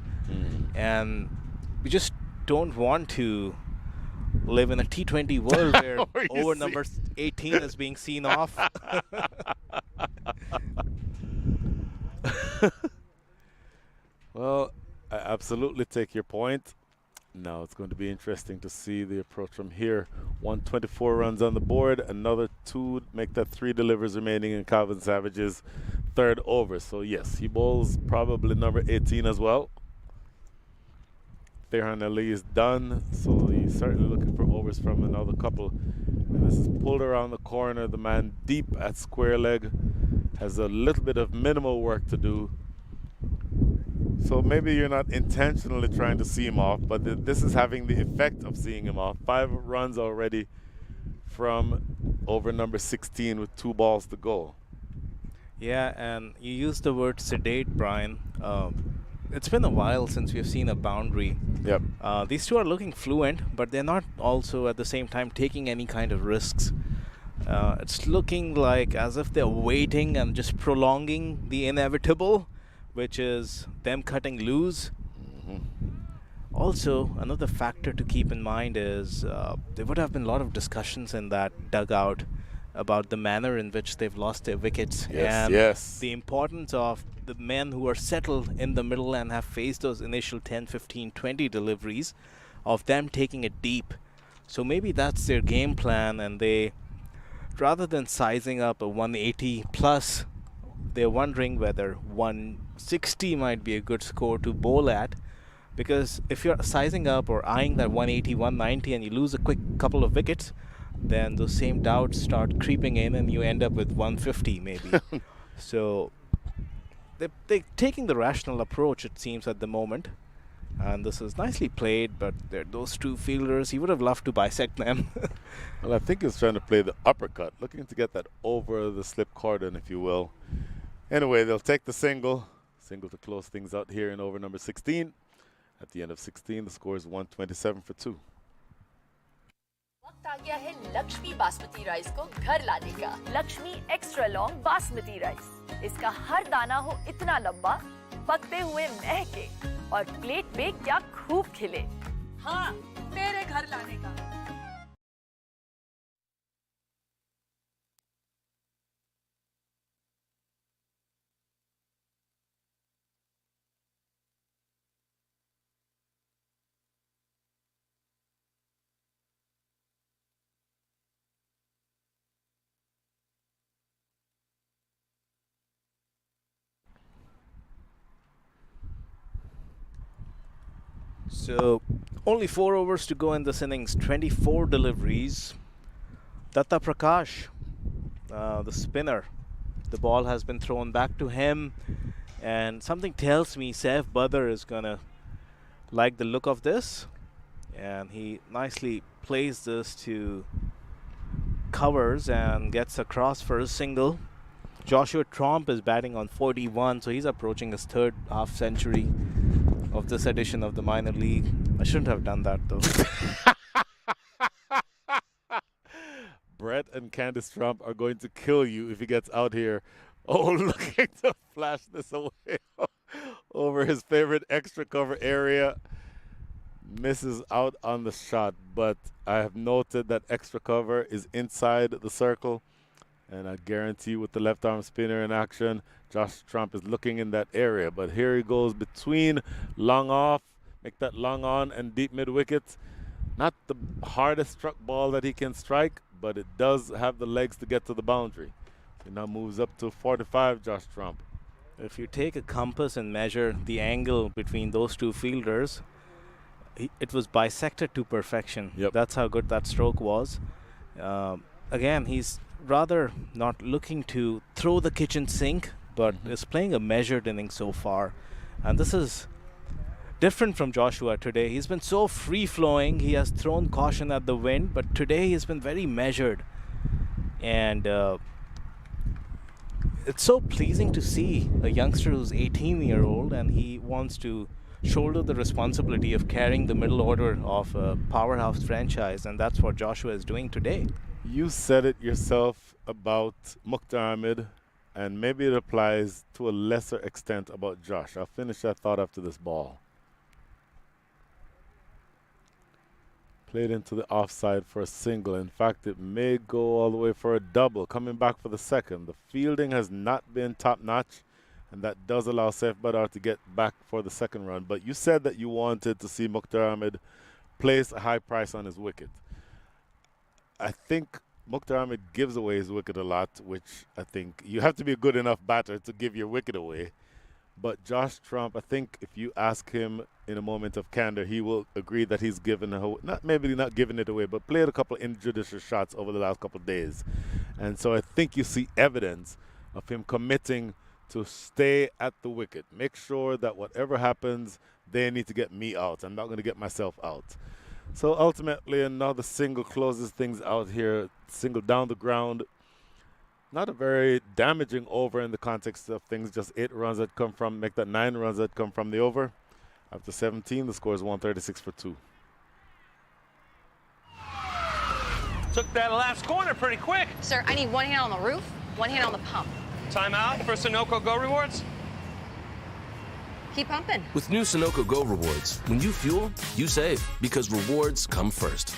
And we just don't want to live in a T20 world where over number 18 is being seen off. Well, I absolutely take your point. Now it's going to be interesting to see the approach from here. 124 runs on the board, another 2, make that 3 delivers remaining in Calvin Savage's 3rd over. So yes, he bowls probably number 18 as well. Farhan Ali is done, so he's certainly looking for overs from another couple. And this is pulled around the corner. The man deep at square leg has a little bit of minimal work to do. So maybe you're not intentionally trying to see him off, but this is having the effect of seeing him off. 5 runs already from over number 16 with 2 balls to go. Yeah, and you used the word sedate, Brian. It's been a while since we've seen a boundary. Yep. These 2 are looking fluent, but they're not also at the same time taking any kind of risks. It's looking like as if they're waiting and just prolonging the inevitable, which is them cutting loose. Also, another factor to keep in mind is there would have been a lot of discussions in that dugout about the manner in which they've lost their wickets, and the importance of the men who are settled in the middle and have faced those initial 10, 15, 20 deliveries, of them taking it deep. So maybe that's their game plan, and they, rather than sizing up a 180 plus, they're wondering whether 160 might be a good score to bowl at, because if you're sizing up or eyeing that 180, 190 and you lose a quick couple of wickets, then those same doubts start creeping in and you end up with 150 maybe. So they're taking the rational approach, it seems, at the moment. And this is nicely played, but those 2 fielders, he would have loved to bisect them. Well, I think he's trying to play the uppercut, looking to get that over the slip cordon, if you will. Anyway, they'll take the single to close things out here in over number 16. At the end of 16, the score is 127 for 2. वक्त आ गया है Lakshmi basmati rice को घर लाने का। Lakshmi extra long basmati rice. इसका हर दाना हो इतना लंबा, पकते हुए महके और प्लेट पे क्या खूब खिले। हाँ, मेरे घर लाने का। So, only 4 overs to go in this innings, 24 deliveries. Datta Prakash, the spinner, the ball has been thrown back to him, and something tells me Saif Badar is going to like the look of this. And he nicely plays this to covers and gets across for a single. Joshua Tromp is batting on 41, so he's approaching his third half century of this edition of the minor league. I shouldn't have done that though. Brett and Candice Trump are going to kill you if he gets out here. Oh, looking to flash this away over his favorite extra cover area. Misses out on the shot, but I have noted that extra cover is inside the circle, and I guarantee with the left arm spinner in action, Josh Trump is looking in that area. But here he goes between long off, make that long on and deep mid wicket. Not the hardest struck ball that he can strike, but it does have the legs to get to the boundary. He now moves up to 45, Josh Trump. If you take a compass and measure the angle between those two fielders, it was bisected to perfection. Yep. That's how good that stroke was. Again, he's rather not looking to throw the kitchen sink, but is playing a measured inning so far. And this is different from Joshua today. He's been so free-flowing. He has thrown caution at the wind, but today he's been very measured. And it's so pleasing to see a youngster who's 18-year-old and he wants to shoulder the responsibility of carrying the middle order of a powerhouse franchise, and that's what Joshua is doing today. You said it yourself about Mukhtar Ahmed, and maybe it applies to a lesser extent about Josh. I'll finish that thought after this ball. Played into the offside for a single. In fact, it may go all the way for a double. Coming back for the second. The fielding has not been top-notch, and that does allow Saif Badar to get back for the second run. But you said that you wanted to see Mukhtar Ahmed place a high price on his wicket. I think Mukhtar Ahmed gives away his wicket a lot, which I think you have to be a good enough batter to give your wicket away. But Josh Trump, I think if you ask him in a moment of candor, he will agree that he's given maybe not giving it away, but played a couple of injudicious shots over the last couple of days. And so I think you see evidence of him committing to stay at the wicket. Make sure that whatever happens, they need to get me out. I'm not going to get myself out. So ultimately, another single closes things out here. Single down the ground. Not a very damaging over in the context of things. Just 8 runs that come from, make that 9 runs that come from the over. After 17, the score is 136 for 2. Took that last corner pretty quick. Sir, I need one hand on the roof, one hand on the pump. Timeout for Sunoco Go Rewards. Keep pumping. With new Sunoco Go rewards, when you fuel, you save because rewards come first.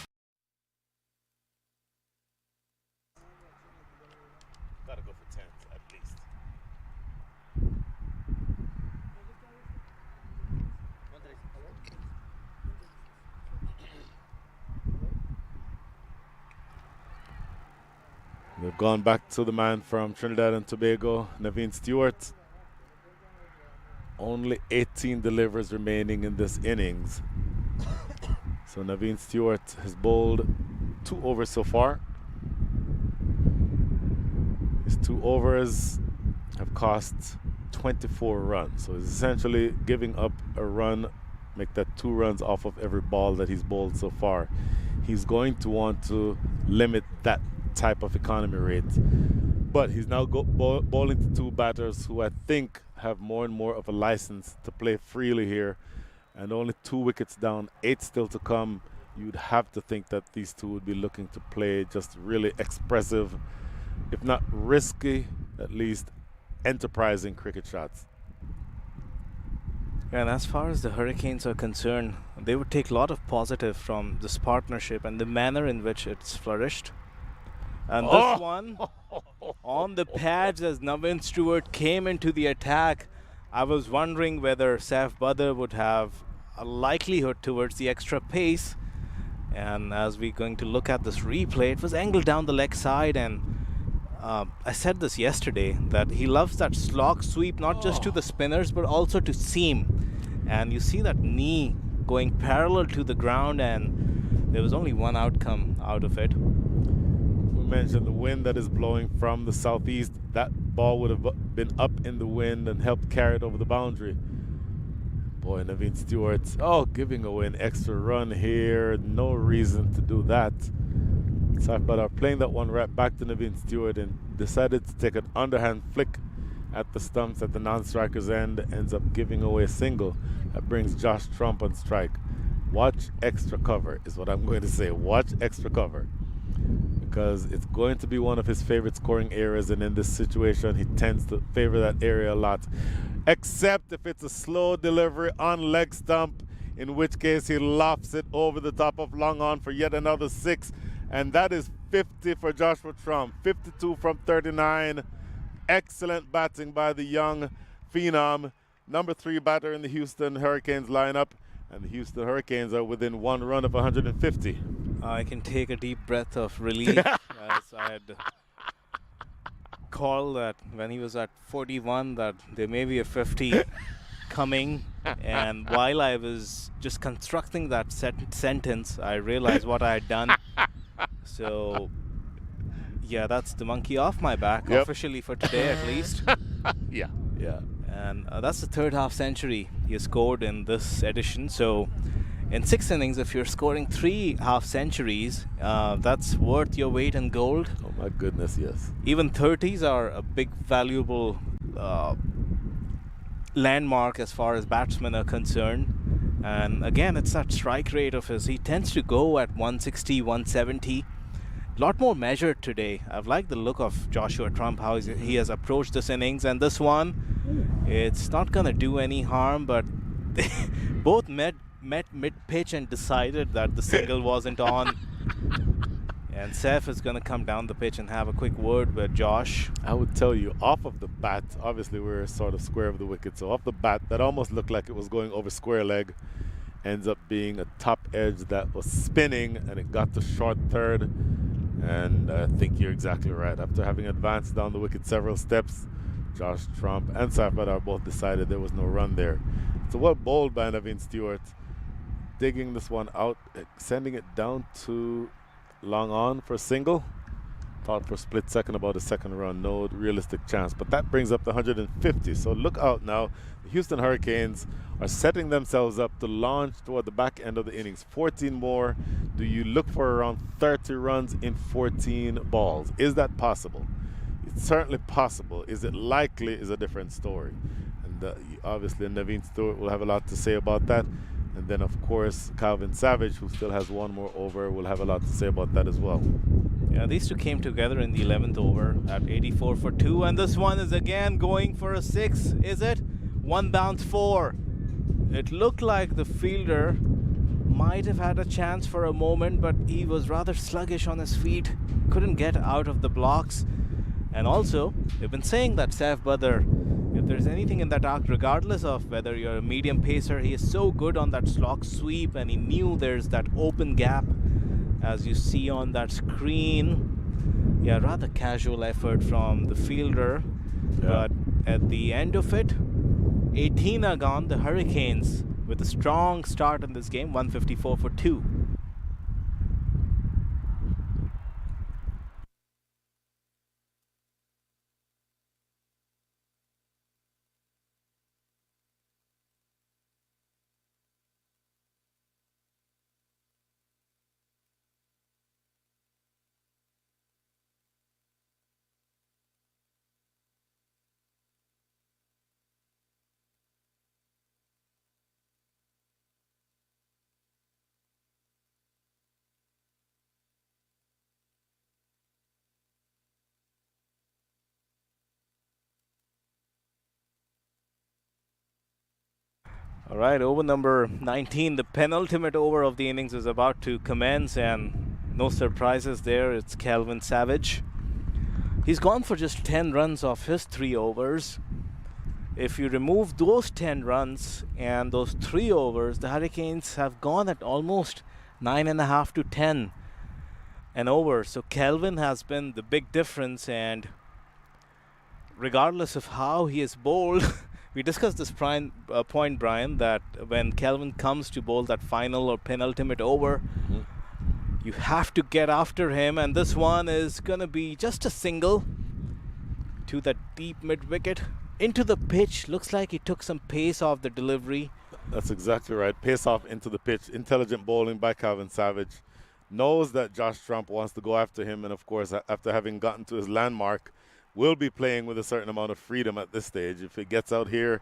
Gotta go for 10 at least. They've gone back to the man from Trinidad and Tobago, Naveen Stewart. Only 18 delivers remaining in this innings. So Naveen Stewart has bowled 2 overs so far. His 2 overs have cost 24 runs. So he's essentially giving up a run, make that 2 runs off of every ball that he's bowled so far. He's going to want to limit that type of economy rate. But he's now bowling to 2 batters who I think have more and more of a license to play freely here. And only 2 wickets down, 8 still to come. You'd have to think that these 2 would be looking to play just really expressive, if not risky, at least enterprising cricket shots. And as far as the Hurricanes are concerned, they would take a lot of positive from this partnership and the manner in which it's flourished. And this one, on the pads as Naveen Stewart came into the attack, I was wondering whether Saif Badar would have a likelihood towards the extra pace. And as we're going to look at this replay, it was angled down the leg side. And I said this yesterday, that he loves that slog sweep, not just to the spinners, but also to seam. And you see that knee going parallel to the ground, and there was only one outcome out of it. Mentioned the wind that is blowing from the southeast. That ball would have been up in the wind and helped carry it over the boundary. Boy, Naveen Stewart, giving away an extra run here. No reason to do that. Saif Badar playing that one right back to Naveen Stewart and decided to take an underhand flick at the stumps at the non-striker's end. Ends up giving away a single. That brings Josh Trump on strike. Watch extra cover is what I'm going to say. Watch extra cover. Because it's going to be one of his favorite scoring areas, and in this situation he tends to favor that area a lot. Except if it's a slow delivery on leg stump, in which case he lofts it over the top of long on for yet another 6. And that is 50 for Joshua Trump. 52 from 39. Excellent batting by the young phenom. Number 3 batter in the Houston Hurricanes lineup. And the Houston Hurricanes are within 1 run of 150. I can take a deep breath of relief as I had called that when he was at 41 that there may be a 50 coming. And while I was just constructing that sentence, I realized what I had done. So, yeah, that's the monkey off my back, officially for today at least. Yeah. And that's the 3rd half century he has scored in this edition. So, in 6 innings, if you're scoring 3 half centuries, that's worth your weight in gold. Oh my goodness, yes. Even 30s are a big, valuable landmark as far as batsmen are concerned. And again, it's that strike rate of his. He tends to go at 160, 170. A lot more measured today. I've liked the look of Joshua Trump, how he has approached this innings. And this one, it's not going to do any harm, but both met mid-pitch and decided that the single wasn't on. And Saif is going to come down the pitch and have a quick word with Josh. I would tell you, off of the bat, obviously we're sort of square of the wicket, so off the bat, that almost looked like it was going over square leg. Ends up being a top edge that was spinning, and it got to short third. And I think you're exactly right. After having advanced down the wicket several steps, Josh Trump and Saif Badar both decided there was no run there. So well bowled by Naveen Stewart. Digging this one out, sending it down to long on for a single. Thought for a split second about a second run. No realistic chance. But that brings up the 150. So look out now. The Houston Hurricanes are setting themselves up to launch toward the back end of the innings. 14 more. Do you look for around 30 runs in 14 balls? Is that possible? It's certainly possible. Is it likely is a different story. And obviously Naveen Stewart will have a lot to say about that. And then, of course, Calvin Savage, who still has one more over, will have a lot to say about that as well. Yeah, these two came together in the 11th over at 84 for 2. And this one is again going for a 6, is it? 1 bounce 4. It looked like the fielder might have had a chance for a moment, but he was rather sluggish on his feet. Couldn't get out of the blocks. And also, they've been saying that Saif Badar, if there's anything in that arc, regardless of whether you're a medium pacer, he is so good on that slog sweep, and he knew there's that open gap, as you see on that screen. Yeah, rather casual effort from the fielder, but at the end of it, 18 are gone. The Hurricanes with a strong start in this game, 154 for 2. All right, over number 19, the penultimate over of the innings is about to commence, and no surprises there. It's Calvin Savage. He's gone for just 10 runs off his 3 overs. If you remove those 10 runs and those 3 overs, the Hurricanes have gone at almost 9.5 to 10 an over. So Calvin has been the big difference, and regardless of how he is bowled, we discussed this point, Brian, that when Calvin comes to bowl that final or penultimate over, you have to get after him, and this one is going to be just a single to that deep mid-wicket. Into the pitch. Looks like he took some pace off the delivery. That's exactly right. Pace off into the pitch. Intelligent bowling by Calvin Savage. Knows that Josh Trump wants to go after him, and of course, after having gotten to his landmark, will be playing with a certain amount of freedom at this stage. If he gets out here,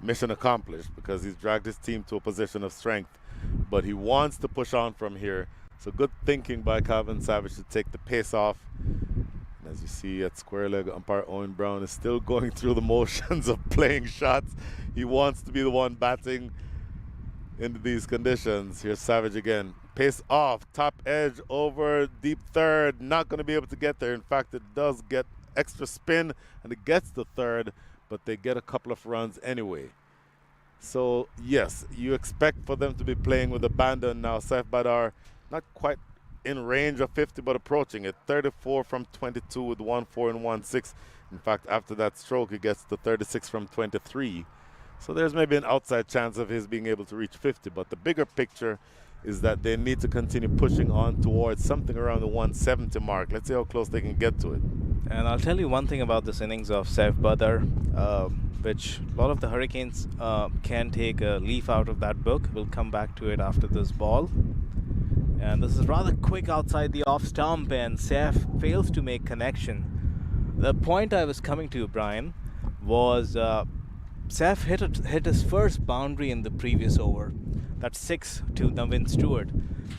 mission accomplished, because he's dragged his team to a position of strength. But he wants to push on from here. So good thinking by Calvin Savage to take the pace off. And as you see at square leg, umpire Owen Brown is still going through the motions of playing shots. He wants to be the one batting into these conditions. Here's Savage again. Pace off, top edge over deep third. Not going to be able to get there. In fact, it does get extra spin and it gets the third, but they get a couple of runs anyway. So yes, you expect for them to be playing with abandon now. Saif Badar not quite in range of 50, but approaching it. 34 from 22 with 1-4 and 1-6. In fact, after that stroke, he gets to 36 from 23. So there's maybe an outside chance of his being able to reach 50, but the bigger picture is that they need to continue pushing on towards something around the 170 mark. Let's see how close they can get to it. And I'll tell you one thing about this innings of Saif Badar, which a lot of the Hurricanes can take a leaf out of that book. We'll come back to it after this ball. And this is rather quick outside the off stump, and Saif fails to make connection. The point I was coming to, Brian, was Saif hit his first boundary in the previous over. That's 6 to Navin Stewart.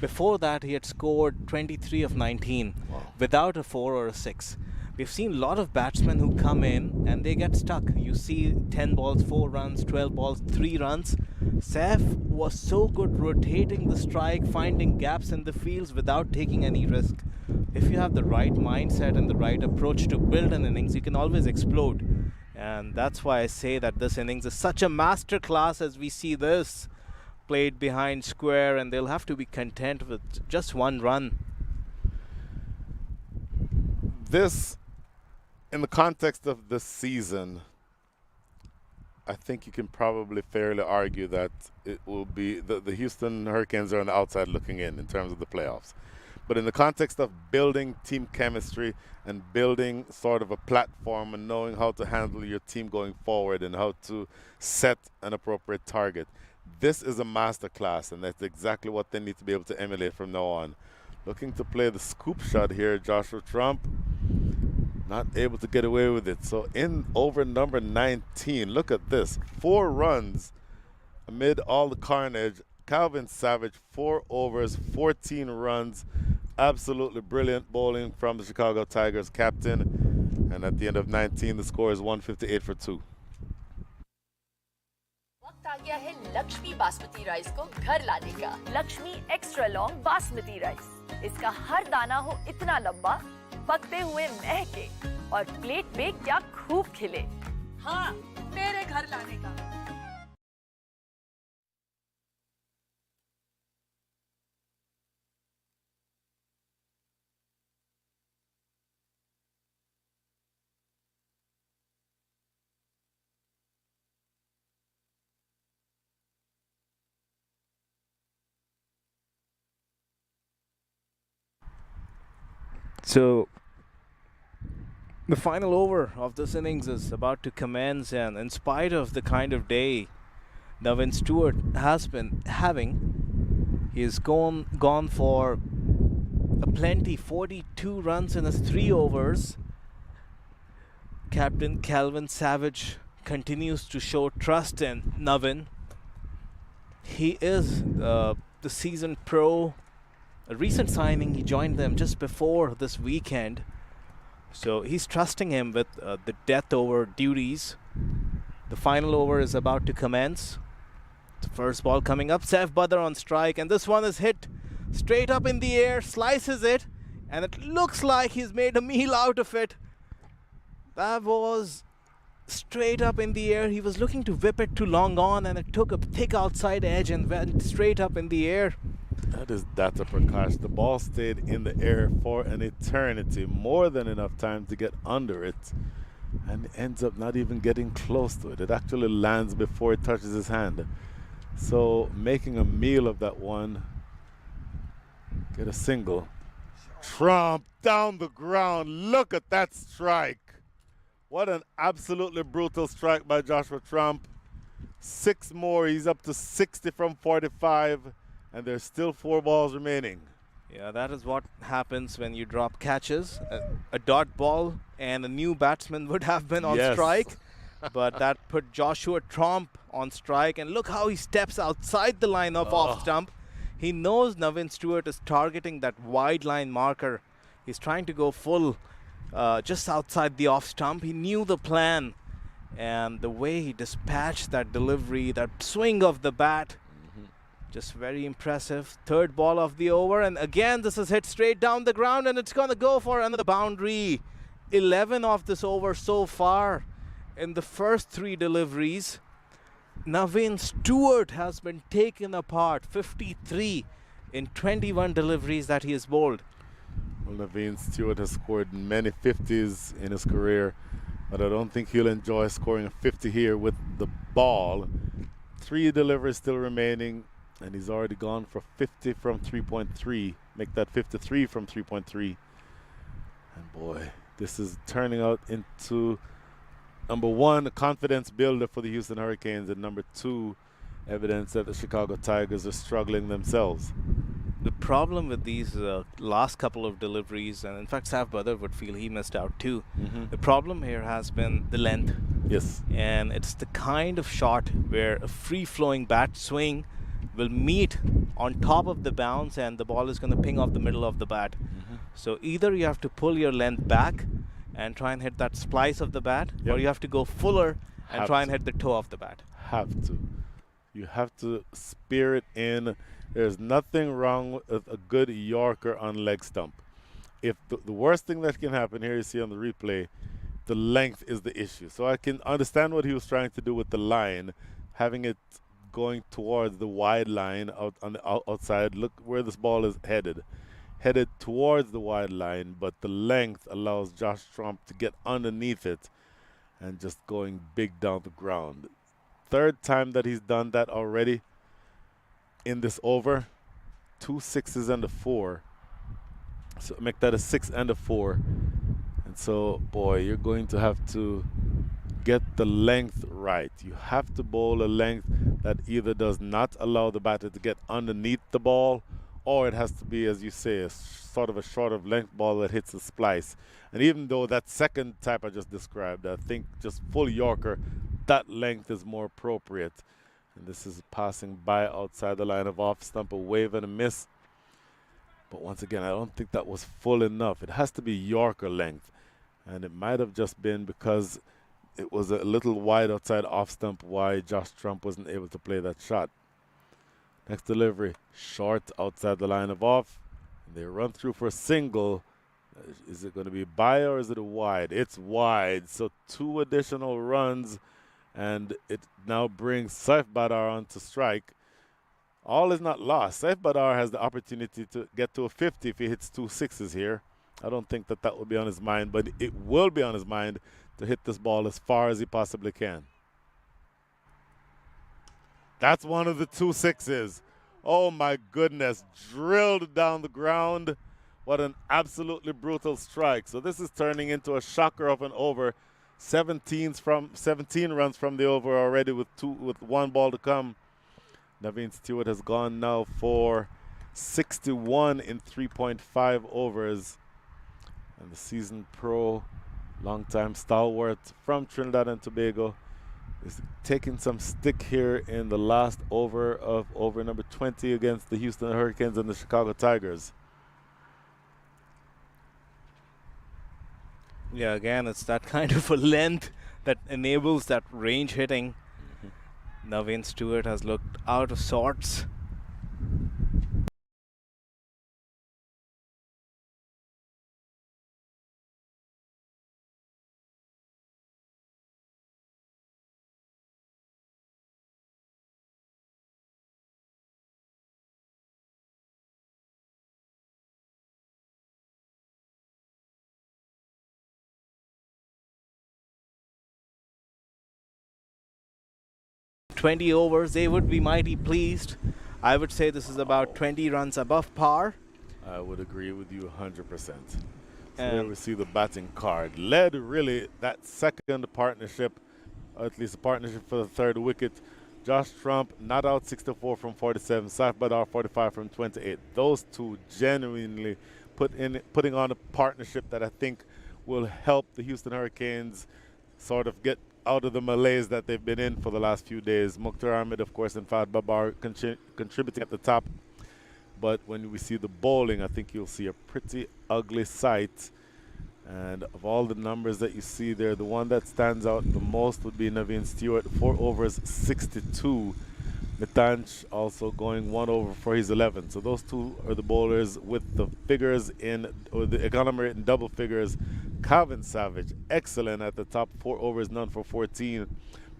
Before that, he had scored 23 of 19 without a 4 or a 6. We've seen a lot of batsmen who come in and they get stuck. You see 10 balls, 4 runs, 12 balls, 3 runs. Saif was so good rotating the strike, finding gaps in the fields without taking any risk. If you have the right mindset and the right approach to build an innings, you can always explode. And that's why I say that this innings is such a masterclass as we see this played behind square, and they'll have to be content with just 1 run. This, in the context of this season, I think you can probably fairly argue that it will be the Houston Hurricanes are on the outside looking in terms of the playoffs. But in the context of building team chemistry and building sort of a platform and knowing how to handle your team going forward and how to set an appropriate target, this is a masterclass, and that's exactly what they need to be able to emulate from now on. Looking to play the scoop shot here, Joshua Trump, not able to get away with it. So in over number 19, look at this. 4 runs amid all the carnage. Calvin Savage, 4 overs, 14 runs. Absolutely brilliant bowling from the Chicago Tigers captain. And at the end of 19, the score is 158 for 2. वक्त आ गया है Lakshmi basmati rice को घर लाने का। Lakshmi extra long basmati rice. इसका हर दाना हो इतना लंबा, पकते हुए महके और प्लेट पे क्या खूब खिले। हाँ, मेरे घर लाने का। So the final over of this innings is about to commence, and in spite of the kind of day Navin Stewart has been having, he has gone for a plenty, 42 runs in his 3 overs. Captain Calvin Savage continues to show trust in Navin. He is the seasoned pro. A recent signing, he joined them just before this weekend. So he's trusting him with the death over duties. The final over is about to commence. The first ball coming up, Saif Badar on strike, and this one is hit straight up in the air, slices it, and it looks like he's made a meal out of it. That was straight up in the air. He was looking to whip it to long on, and it took a thick outside edge and went straight up in the air. That is Data Prakash. The ball stayed in the air for an eternity, more than enough time to get under it, and ends up not even getting close to it. It actually lands before it touches his hand. So making a meal of that one. Get a single. Trump down the ground. Look at that strike. What an absolutely brutal strike by Joshua Trump. 6 more. He's up to 60 from 45, and there's still 4 balls remaining. Yeah, that is what happens when you drop catches. A dot ball and a new batsman would have been on strike, but that put Joshua Tromp on strike. And look how he steps outside the line of off stump. He knows Navin Stewart is targeting that wide line marker. He's trying to go full just outside the off stump. He knew the plan, and the way he dispatched that delivery, that swing of the bat, just very impressive. Third ball of the over, and again this is hit straight down the ground, and it's gonna go for another boundary. 11 of this over so far. In the first 3 deliveries, Navin Stewart has been taken apart. 53 in 21 deliveries that he has bowled. Well, Navin Stewart has scored many 50s in his career, but I don't think he'll enjoy scoring a 50 here with the ball. 3 deliveries still remaining, and he's already gone for 50 from 3.3. Make that 53 from 3.3. And boy, this is turning out into, number 1, a confidence builder for the Houston Hurricanes, and number 2, evidence that the Chicago Tigers are struggling themselves. The problem with these last couple of deliveries, and in fact Sav Badr would feel he missed out too. The problem here has been the length. Yes. And it's the kind of shot where a free-flowing bat swing will meet on top of the bounce, and the ball is going to ping off the middle of the bat. So either you have to pull your length back and try and hit that splice of the bat, or you have to go fuller and try and hit the toe of the bat. You have to spear it in. There's nothing wrong with a good Yorker on leg stump. If the worst thing that can happen here, you see on the replay, the length is the issue. So I can understand what he was trying to do with the line, having it going towards the wide line out on the outside. Look where this ball is headed towards the wide line, but the length allows Josh Tromp to get underneath it and just going big down the ground. 3rd time that he's done that already in this over. 2 6s and a 4, so make that a 6 and a 4. And so, boy, you're going to have to get the length right. You have to bowl a length that either does not allow the batter to get underneath the ball, or it has to be, as you say, a sort of a short of length ball that hits the splice. And even though that second type I just described, I think just full Yorker, that length is more appropriate. And this is passing by outside the line of off stump, a wave and a miss. But once again, I don't think that was full enough. It has to be Yorker length. And it might have just been because it was a little wide outside off stump why Josh Tromp wasn't able to play that shot. Next delivery, short outside the line of off. They run through for a single. Is it going to be by or is it a wide? It's wide. So 2 additional runs, and it now brings Saif Badar on to strike. All is not lost. Saif Badar has the opportunity to get to a 50 if he hits 2 6s here. I don't think that will be on his mind, but it will be on his mind to hit this ball as far as he possibly can. That's one of the 2 6s. Oh my goodness, drilled down the ground. What an absolutely brutal strike. So this is turning into a shocker of an over. 17 runs from the over already with 1 ball to come. Navin Stewart has gone now for 61 in 3.5 overs. And the seasoned pro, longtime stalwart from Trinidad and Tobago, is taking some stick here in the last over of over number 20 against the Houston Hurricanes and the Chicago Tigers. Yeah, again, it's that kind of a length that enables that range hitting. Navin Stewart has looked out of sorts. .20 overs, they would be mighty pleased. I would say this is about 20 runs above par. I would agree with you 100%. So there we see the batting card. Led really that second partnership, or at least a partnership for the 3rd wicket, Josh Trump not out 64 from 47, Saif Badar 45 from 28. Those two genuinely putting on a partnership that I think will help the Houston Hurricanes sort of get out of the malaise that they've been in for the last few days. Mukhtar Ahmed, of course, and Fahad Babar contributing at the top. But when we see the bowling, I think you'll see a pretty ugly sight. And of all the numbers that you see there, the one that stands out the most would be Naveen Stewart, 4 overs, 62. Mitanch also going 1 over for his 11. So those two are the bowlers with the figures or the economy rate in double figures. Calvin Savage, excellent at the top, 4 overs, none for 14,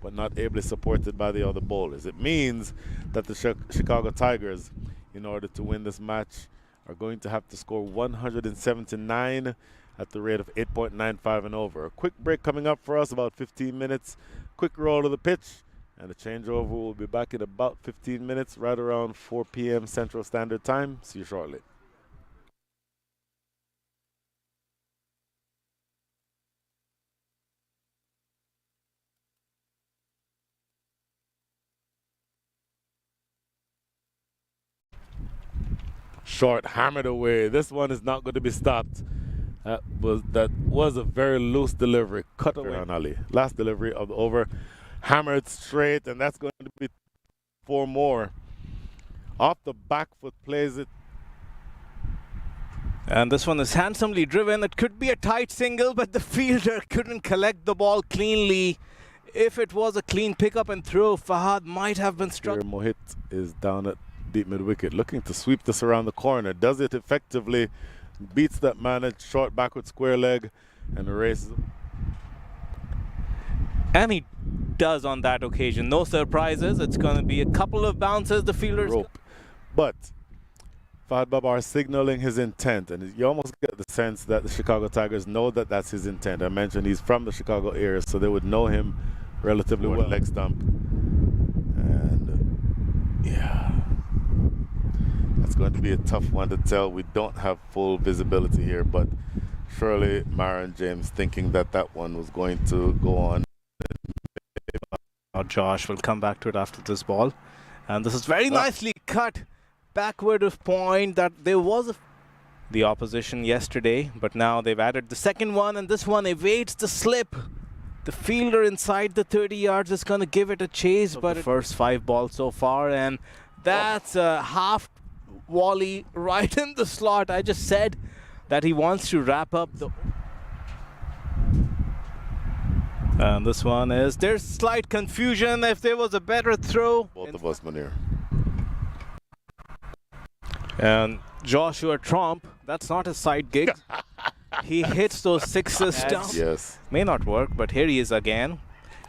but not ably supported by the other bowlers. It means that the Chicago Tigers, in order to win this match, are going to have to score 179 at the rate of 8.95 and over. A quick break coming up for us, about 15 minutes. Quick roll to the pitch, and the changeover will be back in about 15 minutes, right around 4 p.m. Central Standard Time. See you shortly. Short hammered away. This one is not going to be stopped. That was a very loose delivery. Cut away on Ali. Last delivery of the over. Hammered straight, and that's going to be 4 more. Off the back foot, plays it. And this one is handsomely driven. It could be a tight single, but the fielder couldn't collect the ball cleanly. If it was a clean pickup and throw, Fahad might have been struck. Mohit is down at deep mid wicket, looking to sweep this around the corner. Does it effectively. Beats that man at short backward square leg and erases him. And he does on that occasion. No surprises. It's going to be a couple of bounces. The fielder's rope. But Fahad Babar signaling his intent, and you almost get the sense that the Chicago Tigers know that that's his intent. I mentioned he's from the Chicago area, so they would know him relatively well. Leg stump. And yeah. It's going to be a tough one to tell. We don't have full visibility here, but surely Myron James thinking that that one was going to go on. Now Josh will come back to it after this ball. And this is very nicely cut backward of point. That there was the opposition yesterday, but now they've added the second one, and this one evades the slip. The fielder inside the 30 yards is going to give it a chase, but the first 5 balls so far, and that's a half volley right in the slot. I just said that he wants to wrap up the... And this one is... There's slight confusion. If there was a better throw... Both of us, Munir. And Joshua Trump, that's not his side gig. He hits those sixes down. Yes. May not work, but here he is again.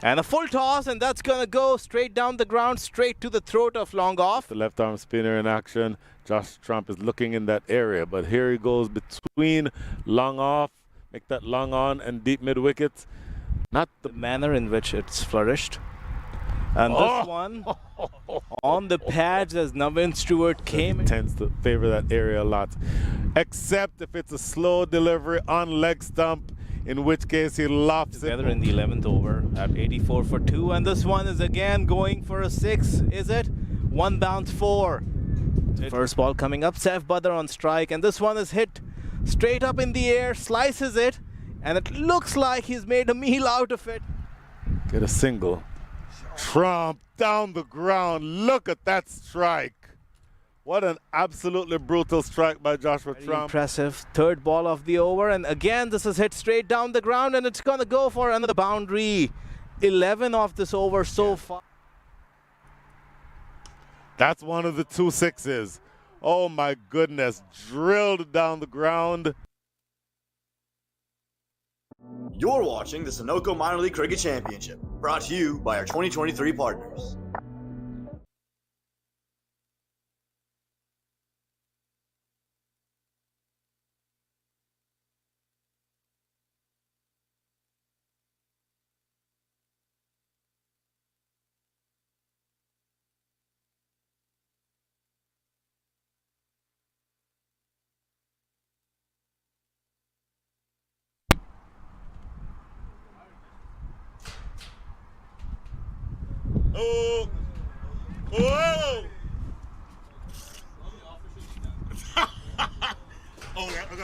And a full toss, and that's going to go straight down the ground, straight to the throat of long off. The left arm spinner in action. Josh Trump is looking in that area, but here he goes between long off, make that long on, and deep mid wicket. Not the manner in which it's flourished. And this one on the pads as Naveen Stewart came. Tends to favor that area a lot, except if it's a slow delivery on leg stump, in which case he lofts together in the 11th over at 84 for 2, and this one is again going for a 6. Is it? 1 bounce 4. First ball coming up, Saif Badar on strike, and this one is hit straight up in the air, slices it, and it looks like he's made a meal out of it. Get a single. Trump down the ground. Look at that strike. What an absolutely brutal strike by Joshua Trump. Impressive. Third ball of the over, and again this is hit straight down the ground, and it's going to go for another boundary. 11 of this over so far. That's one of the 2 sixes. Oh my goodness. Drilled down the ground. You're watching the Sunoco Minor League Cricket Championship, brought to you by our 2023 partners. Oh, Whoa! Oh, okay.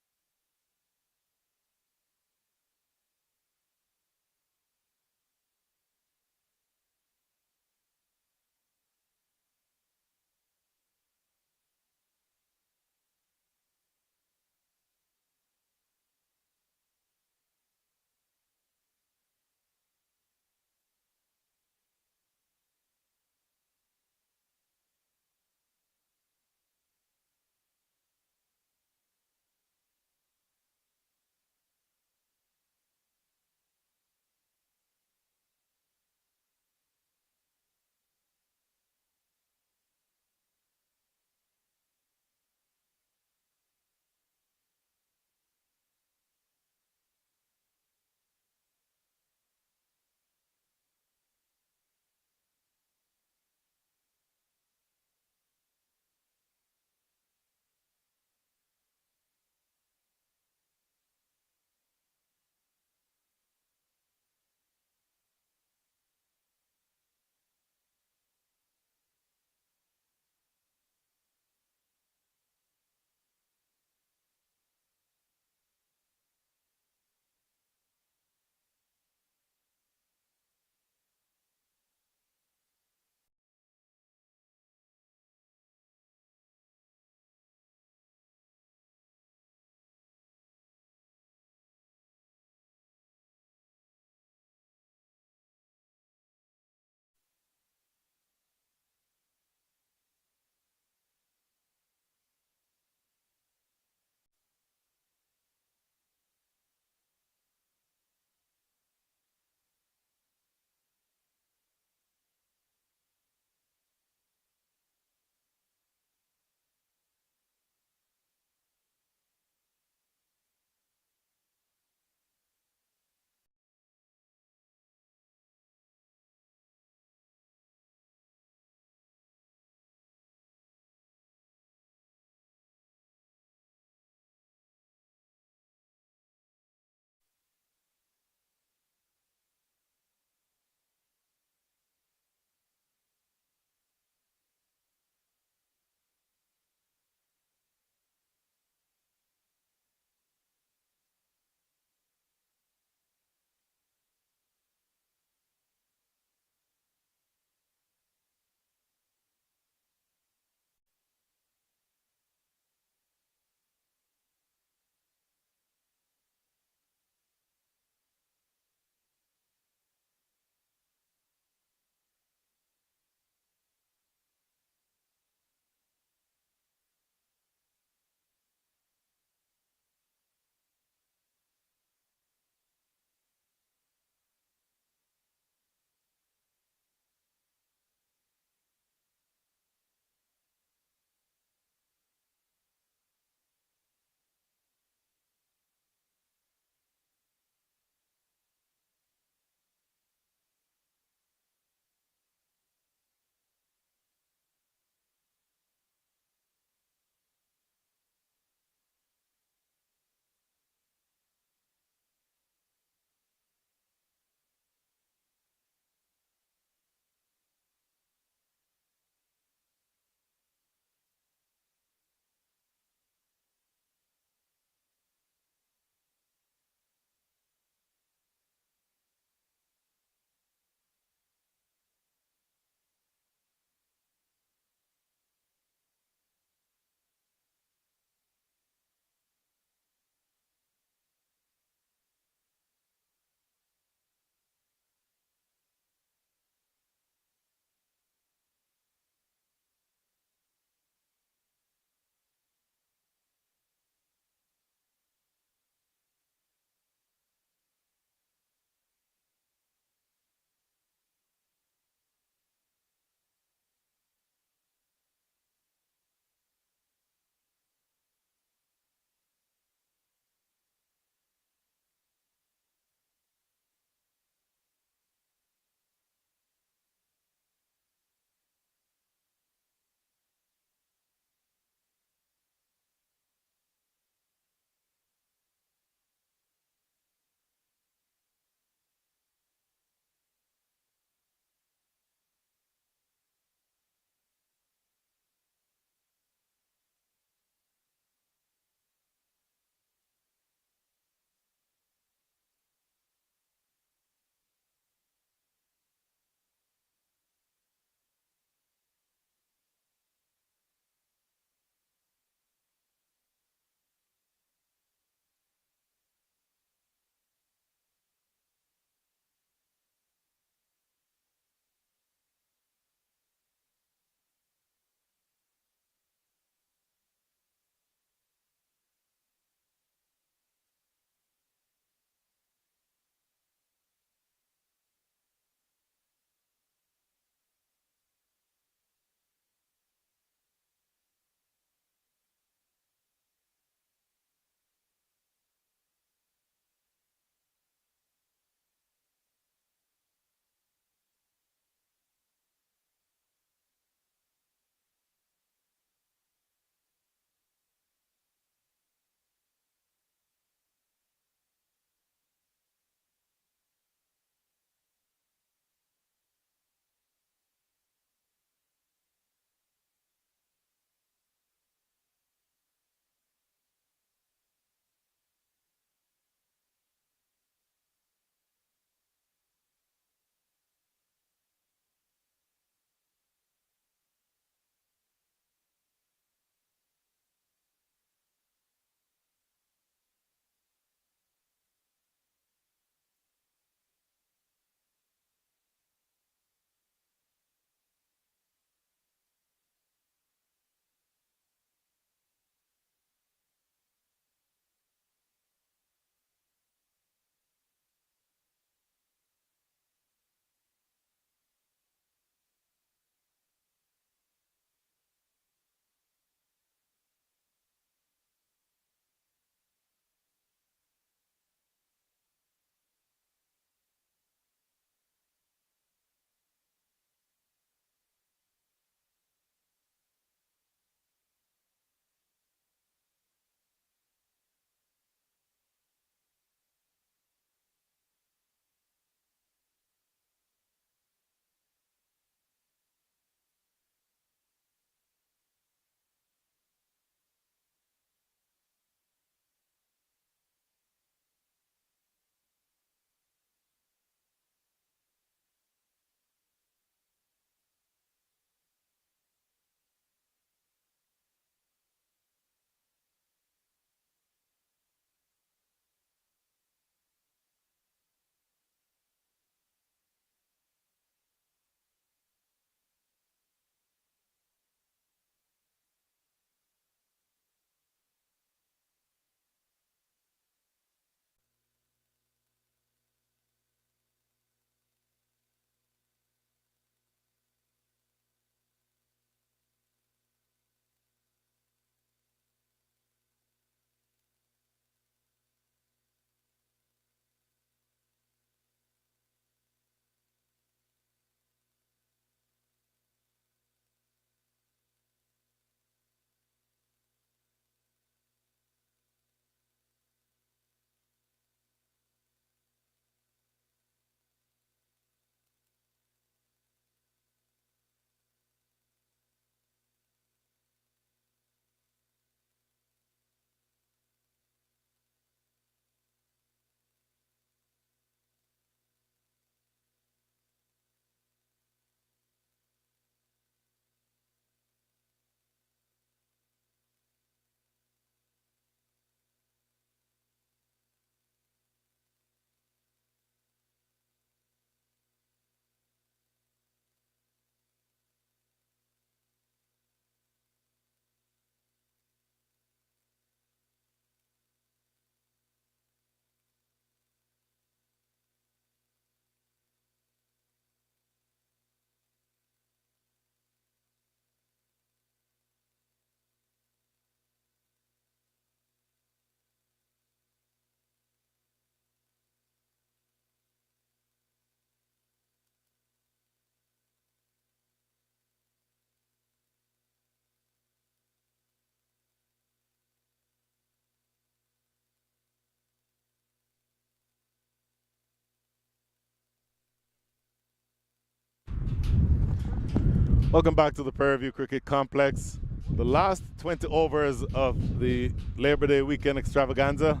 Welcome back to the Prairie View Cricket Complex. The last 20 overs of the Labor Day weekend extravaganza.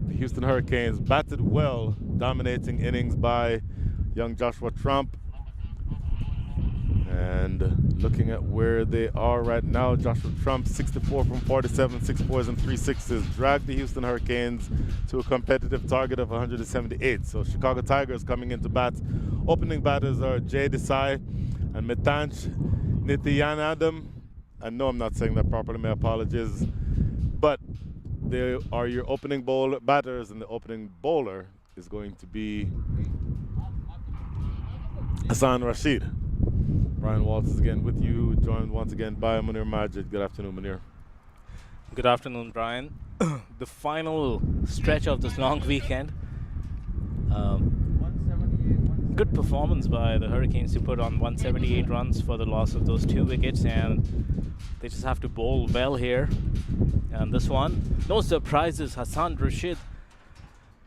The Houston Hurricanes batted well, dominating innings by young Joshua Trump. And looking at where they are right now, Joshua Trump, 64 from 47, 6 fours and 3 sixes, dragged the Houston Hurricanes to a competitive target of 178. So Chicago Tigers coming into bat. Opening batters are Jay Desai and Mitanch Nityanandam. I know I'm not saying that properly, my apologies. But they are your opening batters, and the opening bowler is going to be Hassan Rashid. Brian Waltz is again with you, joined once again by Munir Majid. Good afternoon, Munir. Good afternoon, Brian. The final stretch of this long weekend. Good performance by the Hurricanes to put on 178 runs for the loss of those 2 wickets, and they just have to bowl well here. And this one, no surprises, Hassan Rashid.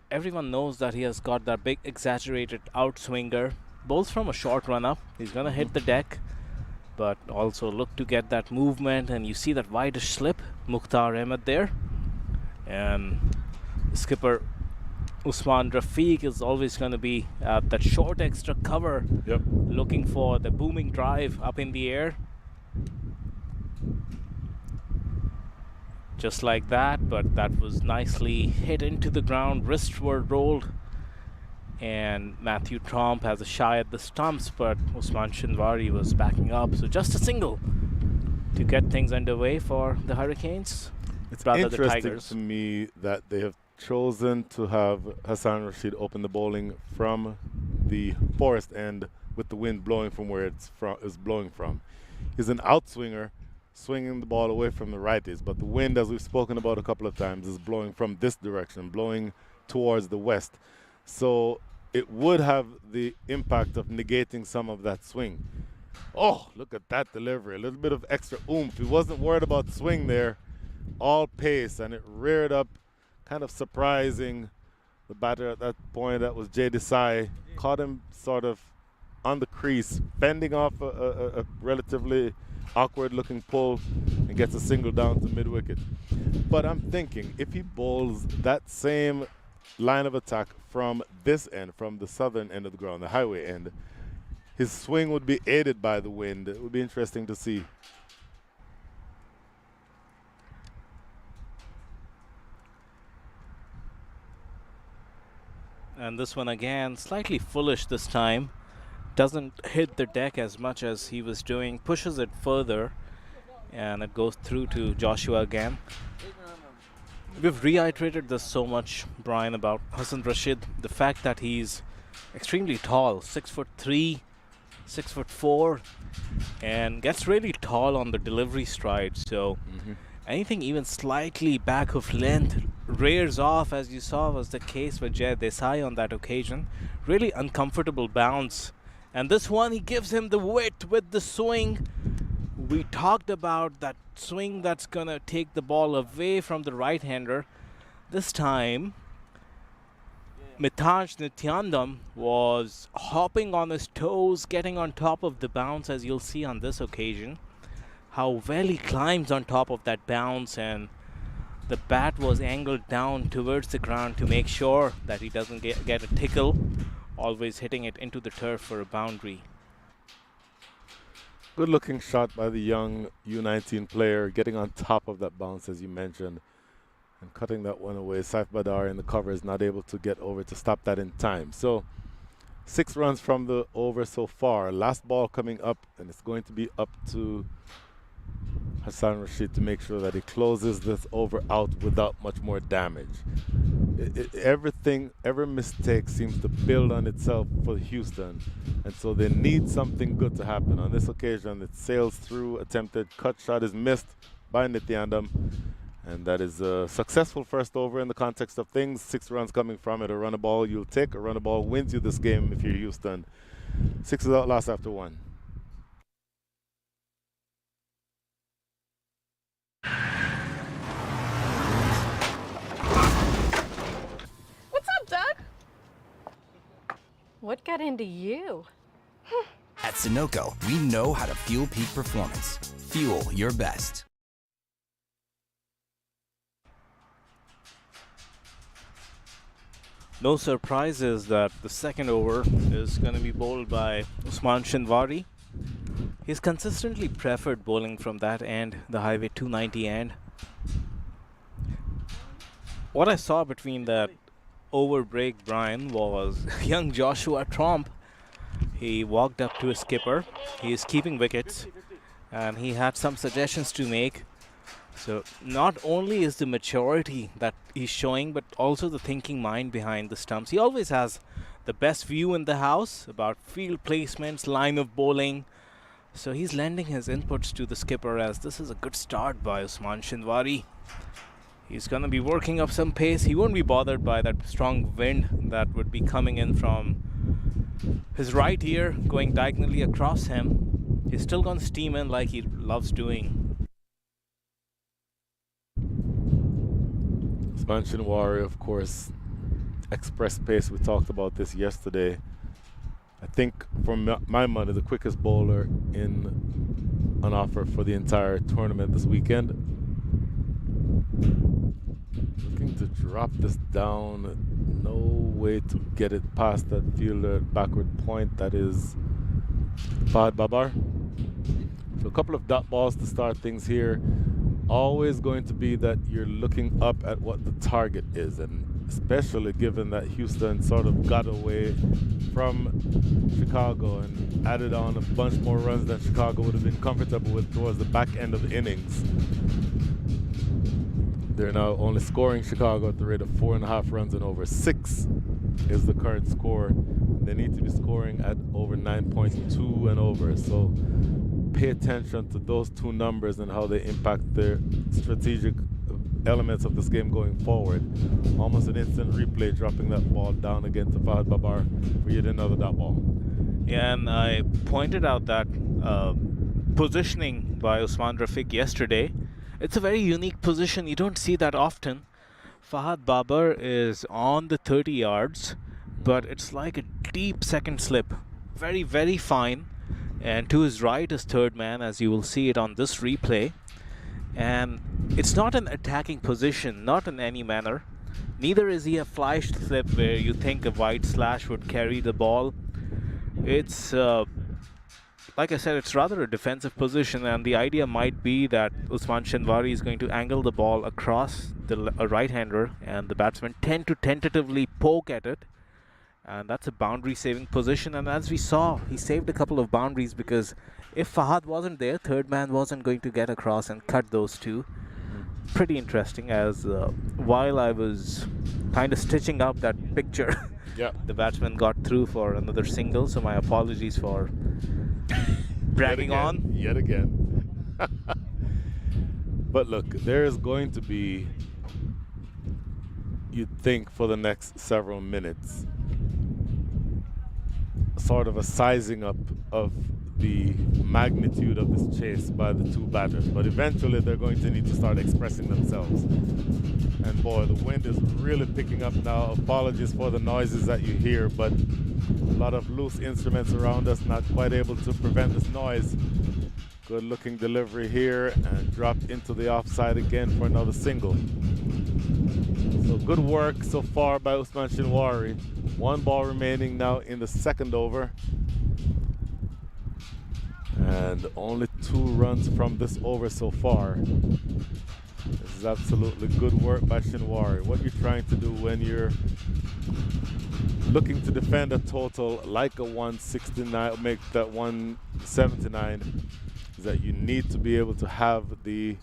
Everyone knows that he has got that big exaggerated outswinger. Bowls from a short run up. He's going to hit the deck, but also look to get that movement. And you see that wideish slip, Mukhtar Ahmed there. And the skipper Usman Rafiq is always going to be at that short extra cover, looking for the booming drive up in the air. Just like that, but that was nicely hit into the ground, wristward rolled. And Matthew Tromp has a shy at the stumps, but Usman Shinwari was backing up. So just a single to get things underway for the Hurricanes. It's rather interesting the Tigers. to me that they have chosen to have Hassan Rashid open the bowling from the forest end with the wind blowing from where it's blowing from. He's an outswinger, swinging the ball away from the righties, but the wind, as we've spoken about a couple of times, is blowing from this direction, blowing towards the west. So it would have the impact of negating some of that swing. Oh, look at that delivery. A little bit of extra oomph. He wasn't worried about swing there. All pace, and it reared up, kind of surprising the batter at that point. That was Jay Desai. Caught him sort of on the crease, fending off a relatively awkward-looking pull, and gets a single down to mid-wicket. But I'm thinking, if he bowls that same line of attack from this end, from the southern end of the ground, the highway end, his swing would be aided by the wind. It would be interesting to see. And this one again, slightly foolish this time. Doesn't hit the deck as much as he was doing, pushes it further, and it goes through to Joshua again. We've reiterated this so much, Brian, about Hassan Rashid. The fact that he's extremely tall, 6'3", 6'4", and gets really tall on the delivery stride. So anything even slightly back of length rears off, as you saw was the case with Jay Desai on that occasion. Really uncomfortable bounce. And this one, he gives him the width with the swing. We talked about that swing that's going to take the ball away from the right-hander. This time, Mitanch Nityanandam was hopping on his toes, getting on top of the bounce, as you'll see on this occasion. How well he climbs on top of that bounce, and the bat was angled down towards the ground to make sure that he doesn't get a tickle, always hitting it into the turf for a boundary. Good looking shot by the young U19 player, getting on top of that bounce, as you mentioned, and cutting that one away. Saif Badar in the cover is not able to get over to stop that in time. So 6 runs from the over so far. Last ball coming up, and it's going to be up to Hassan Rashid to make sure that he closes this over out without much more damage. Every mistake seems to build on itself for Houston, and so they need something good to happen. On this occasion, it sails through, attempted cut shot is missed by Nityanandam, and that is a successful first over in the context of things. 6 runs coming from it. A run a ball you'll take. A run a ball wins you this game if you're Houston. 6 is out, lost after 1. What got into you? At Sunoco, we know how to fuel peak performance. Fuel your best. No surprises that the second over is going to be bowled by Usman Shinwari. He's consistently preferred bowling from that end, the highway 290 end. What I saw between that over break, Brian, was young Joshua Tromp. He walked up to his skipper. He is keeping wickets, and he had some suggestions to make. So not only is the maturity that he's showing, but also the thinking mind behind the stumps. He always has the best view in the house about field placements, line of bowling. So he's lending his inputs to the skipper, as this is a good start by Usman Shinwari. He's going to be working up some pace. He won't be bothered by that strong wind that would be coming in from his right ear, going diagonally across him. He's still going to steam in like he loves doing. Usman Shinwari, of course, express pace. We talked about this yesterday. I think, for my money, the quickest bowler in an offer for the entire tournament this weekend. Looking to drop this down. No way to get it past that fielder backward point. That is Babar. So a couple of dot balls to start things here. Always going to be that you're looking up at what the target is, and especially given that Houston sort of got away from Chicago and added on a bunch more runs than Chicago would have been comfortable with towards the back end of the innings. They're now only scoring Chicago at the rate of 4.5 runs and over. 6 is the current score. They need to be scoring at over 9.2 and over. So pay attention to those two numbers and how they impact the strategic elements of this game going forward. Almost an instant replay, dropping that ball down again to Fahad Babar for yet another dot ball. Yeah, and I pointed out that positioning by Usman Rafiq yesterday. It's a very unique position. You don't see that often. Fahad Babar is on the 30 yards, but it's like a deep second slip. Very, very fine. And to his right is third man, as you will see it on this replay. And it's not an attacking position, not in any manner. Neither is he a fly slip where you think a wide slash would carry the ball. It's like I said, it's rather a defensive position, and the idea might be that Usman Shinwari is going to angle the ball across the right-hander, and the batsmen tend to tentatively poke at it, and that's a boundary-saving position. And as we saw, he saved a couple of boundaries, because if Fahad wasn't there, third man wasn't going to get across and cut those two. Pretty interesting, as while I was kind of stitching up that picture, yeah, the batsman got through for another single, so my apologies for bragging on. Yet again. But look, there is going to be, you'd think, for the next several minutes, sort of a sizing up of the magnitude of this chase by the two batters. But eventually they're going to need to start expressing themselves. And boy, the wind is really picking up now. Apologies for the noises that you hear, but a lot of loose instruments around us, not quite able to prevent this noise. Good looking delivery here, and dropped into the offside again for another single. So good work so far by Usman Shinwari. One ball remaining now in the second over. And only 2 runs from this over so far. This is absolutely good work by Shinwari. What you're trying to do when you're looking to defend a total like a 169, make that 179, is that you need to be able to have the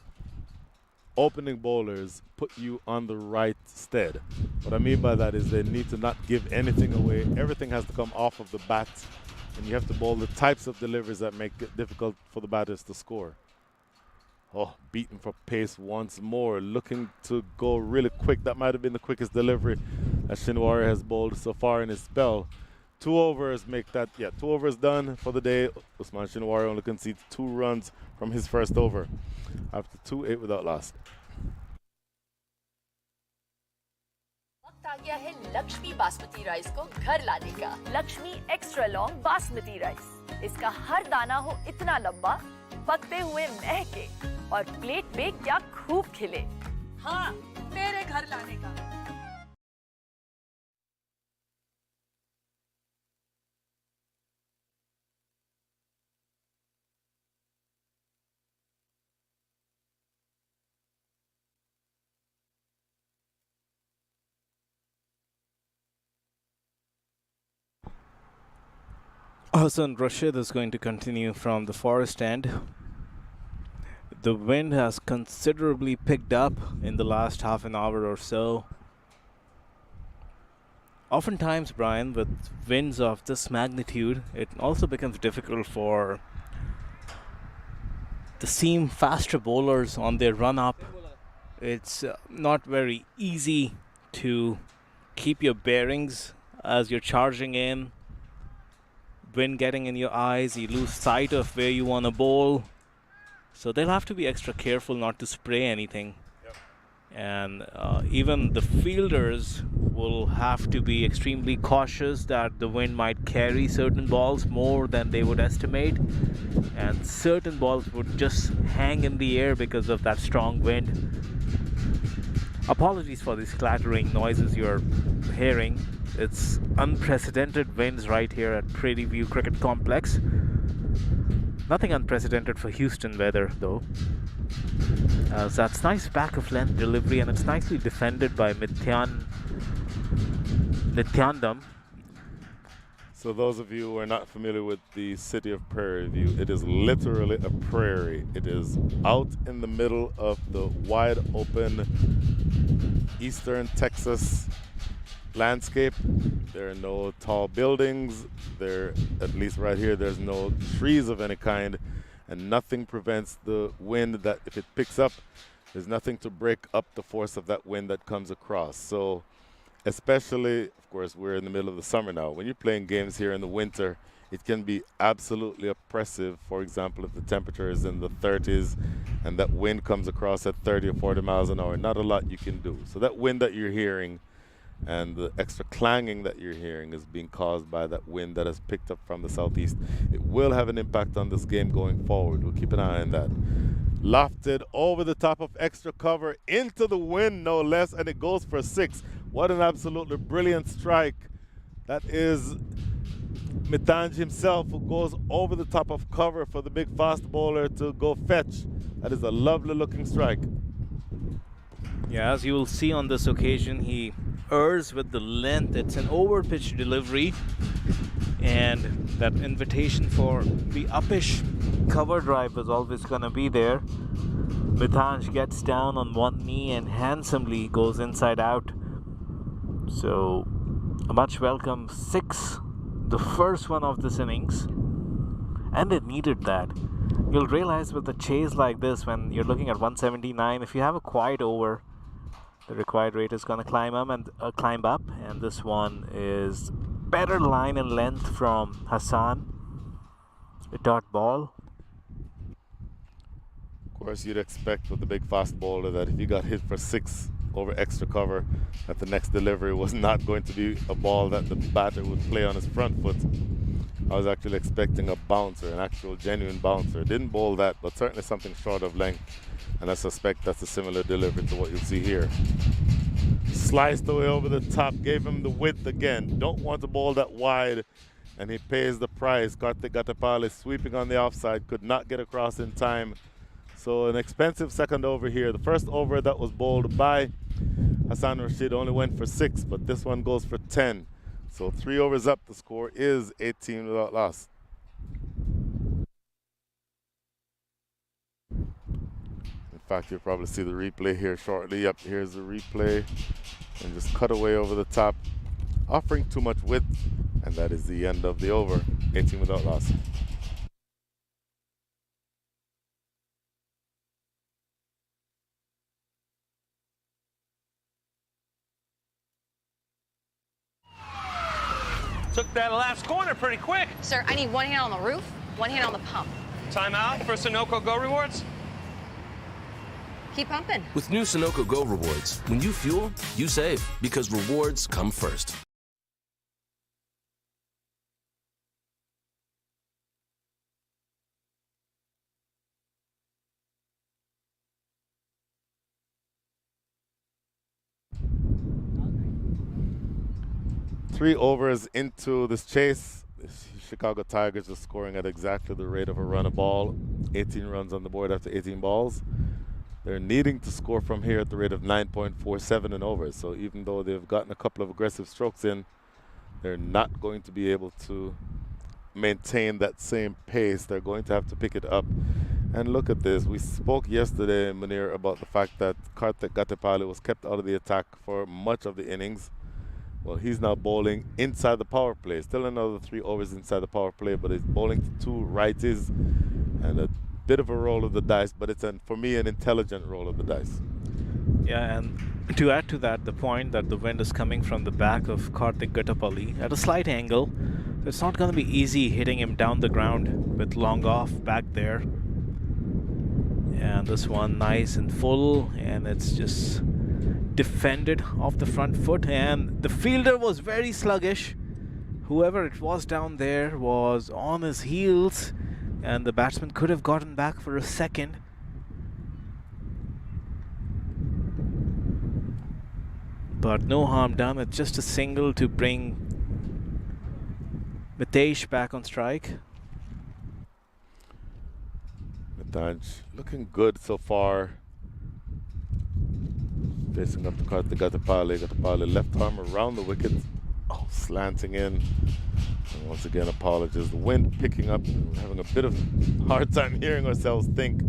opening bowlers put you on the right stead. What I mean by that is they need to not give anything away. Everything has to come off of the bat, and you have to bowl the types of deliveries that make it difficult for the batters to score. Oh, beaten for pace once more, looking to go really quick. That might have been the quickest delivery that Shinwari has bowled so far in his spell. 2 overs make that, 2 overs done for the day. Usman Shinwari only concedes 2 runs from his first over after 2-8 without loss. वक्त आ गया है Lakshmi basmati rice को घर लाने का। Lakshmi extra long basmati rice. इसका हर दाना हो इतना लंबा, पकते हुए महके और प्लेट पे क्या खूब खिले। हाँ, मेरे घर लाने का। Hassan Rashid is going to continue from the forest end. The wind has considerably picked up in the last half an hour or so. Oftentimes, Brian, with winds of this magnitude, it also becomes difficult for the seam faster bowlers on their run up. It's not very easy to keep your bearings as you're charging in. Wind getting in your eyes, you lose sight of where you want to bowl. So they'll have to be extra careful not to spray anything. Yep. And even the fielders will have to be extremely cautious that the wind might carry certain balls more than they would estimate. And certain balls would just hang in the air because of that strong wind. Apologies for these clattering noises you're hearing. It's unprecedented winds right here at Prairie View Cricket Complex. Nothing unprecedented for Houston weather, though. That's nice back of length delivery, and it's nicely defended by Nityanandam. So those of you who are not familiar with the city of Prairie View, it is literally a prairie. It is out in the middle of the wide open eastern Texas landscape. There are no tall buildings. There, at least right here, there's no trees of any kind, and nothing prevents the wind that, if it picks up, there's nothing to break up the force of that wind that comes across. So especially, of course, we're in the middle of the summer now. When you're playing games here in the winter, it can be absolutely oppressive. For example, if the temperature is in the 30s and that wind comes across at 30 or 40 miles an hour, not a lot you can do. So that wind that you're hearing and the extra clanging that you're hearing is being caused by that wind that has picked up from the southeast. It will have an impact on this game going forward. We'll keep an eye on that. Lofted over the top of extra cover, into the wind no less, and it goes for 6. What an absolutely brilliant strike. That is Mitanj himself, who goes over the top of cover for the big fast bowler to go fetch. That is a lovely looking strike. Yeah, as you will see on this occasion, he errs with the length. It's an over-pitch delivery, and that invitation for the uppish cover drive is always going to be there. Mitanj gets down on one knee and handsomely goes inside out. So a much welcome 6, the first one of this innings, and it needed that. You'll realize with a chase like this, when you're looking at 179, if you have a quiet over, the required rate is going to climb up, and this one is better line and length from Hassan. A dot ball. Of course, you'd expect with the big fast bowler that if you got hit for 6 over extra cover, that the next delivery was not going to be a ball that the batter would play on his front foot. I was actually expecting a bouncer, an actual genuine bouncer. Didn't bowl that, but certainly something short of length. And I suspect that's a similar delivery to what you'll see here. Sliced away over the top, gave him the width again. Don't want to bowl that wide, and he pays the price. Kartik Gatapal is sweeping on the offside, could not get across in time. So an expensive second over here. The first over that was bowled by Hassan Rashid only went for 6, but this one goes for 10. So 3 overs up, the score is 18 without loss. In fact, you'll probably see the replay here shortly. Yep, here's the replay. And just cut away over the top, offering too much width, and that is the end of the over. 18 without loss. Took that last corner pretty quick. Sir, I need one hand on the roof, one hand on the pump. Timeout for Sunoco Go Rewards. Keep pumping. With new Sunoco Go rewards, when you fuel, you save, because rewards come first. 3 overs into this chase. The Chicago Tigers are scoring at exactly the rate of a run a ball. 18 runs on the board after 18 balls. They're needing to score from here at the rate of 9.47 and over. So even though they've gotten a couple of aggressive strokes in, they're not going to be able to maintain that same pace. They're going to have to pick it up. And look at this. We spoke yesterday, Munir, about the fact that Karthik Gatepali was kept out of the attack for much of the innings. Well, he's now bowling inside the power play. Still another 3 overs inside the power play, but he's bowling to 2 righties and a bit of a roll of the dice, but it's, for me, an intelligent roll of the dice. Yeah, and to add to that, the point that the wind is coming from the back of Karthik Gatepali at a slight angle. It's not going to be easy hitting him down the ground with long off back there. And this one nice and full, and it's just defended off the front foot, and the fielder was very sluggish. Whoever it was down there was on his heels, and the batsman could have gotten back for a second. But no harm done. It's just a single to bring Mitesh back on strike. Mitesh looking good so far. Facing up to Karthik Gatepali. Gatepali left arm around the wicket. Oh, slanting in. And once again, apologies. The wind picking up. We're having a bit of hard time hearing ourselves think.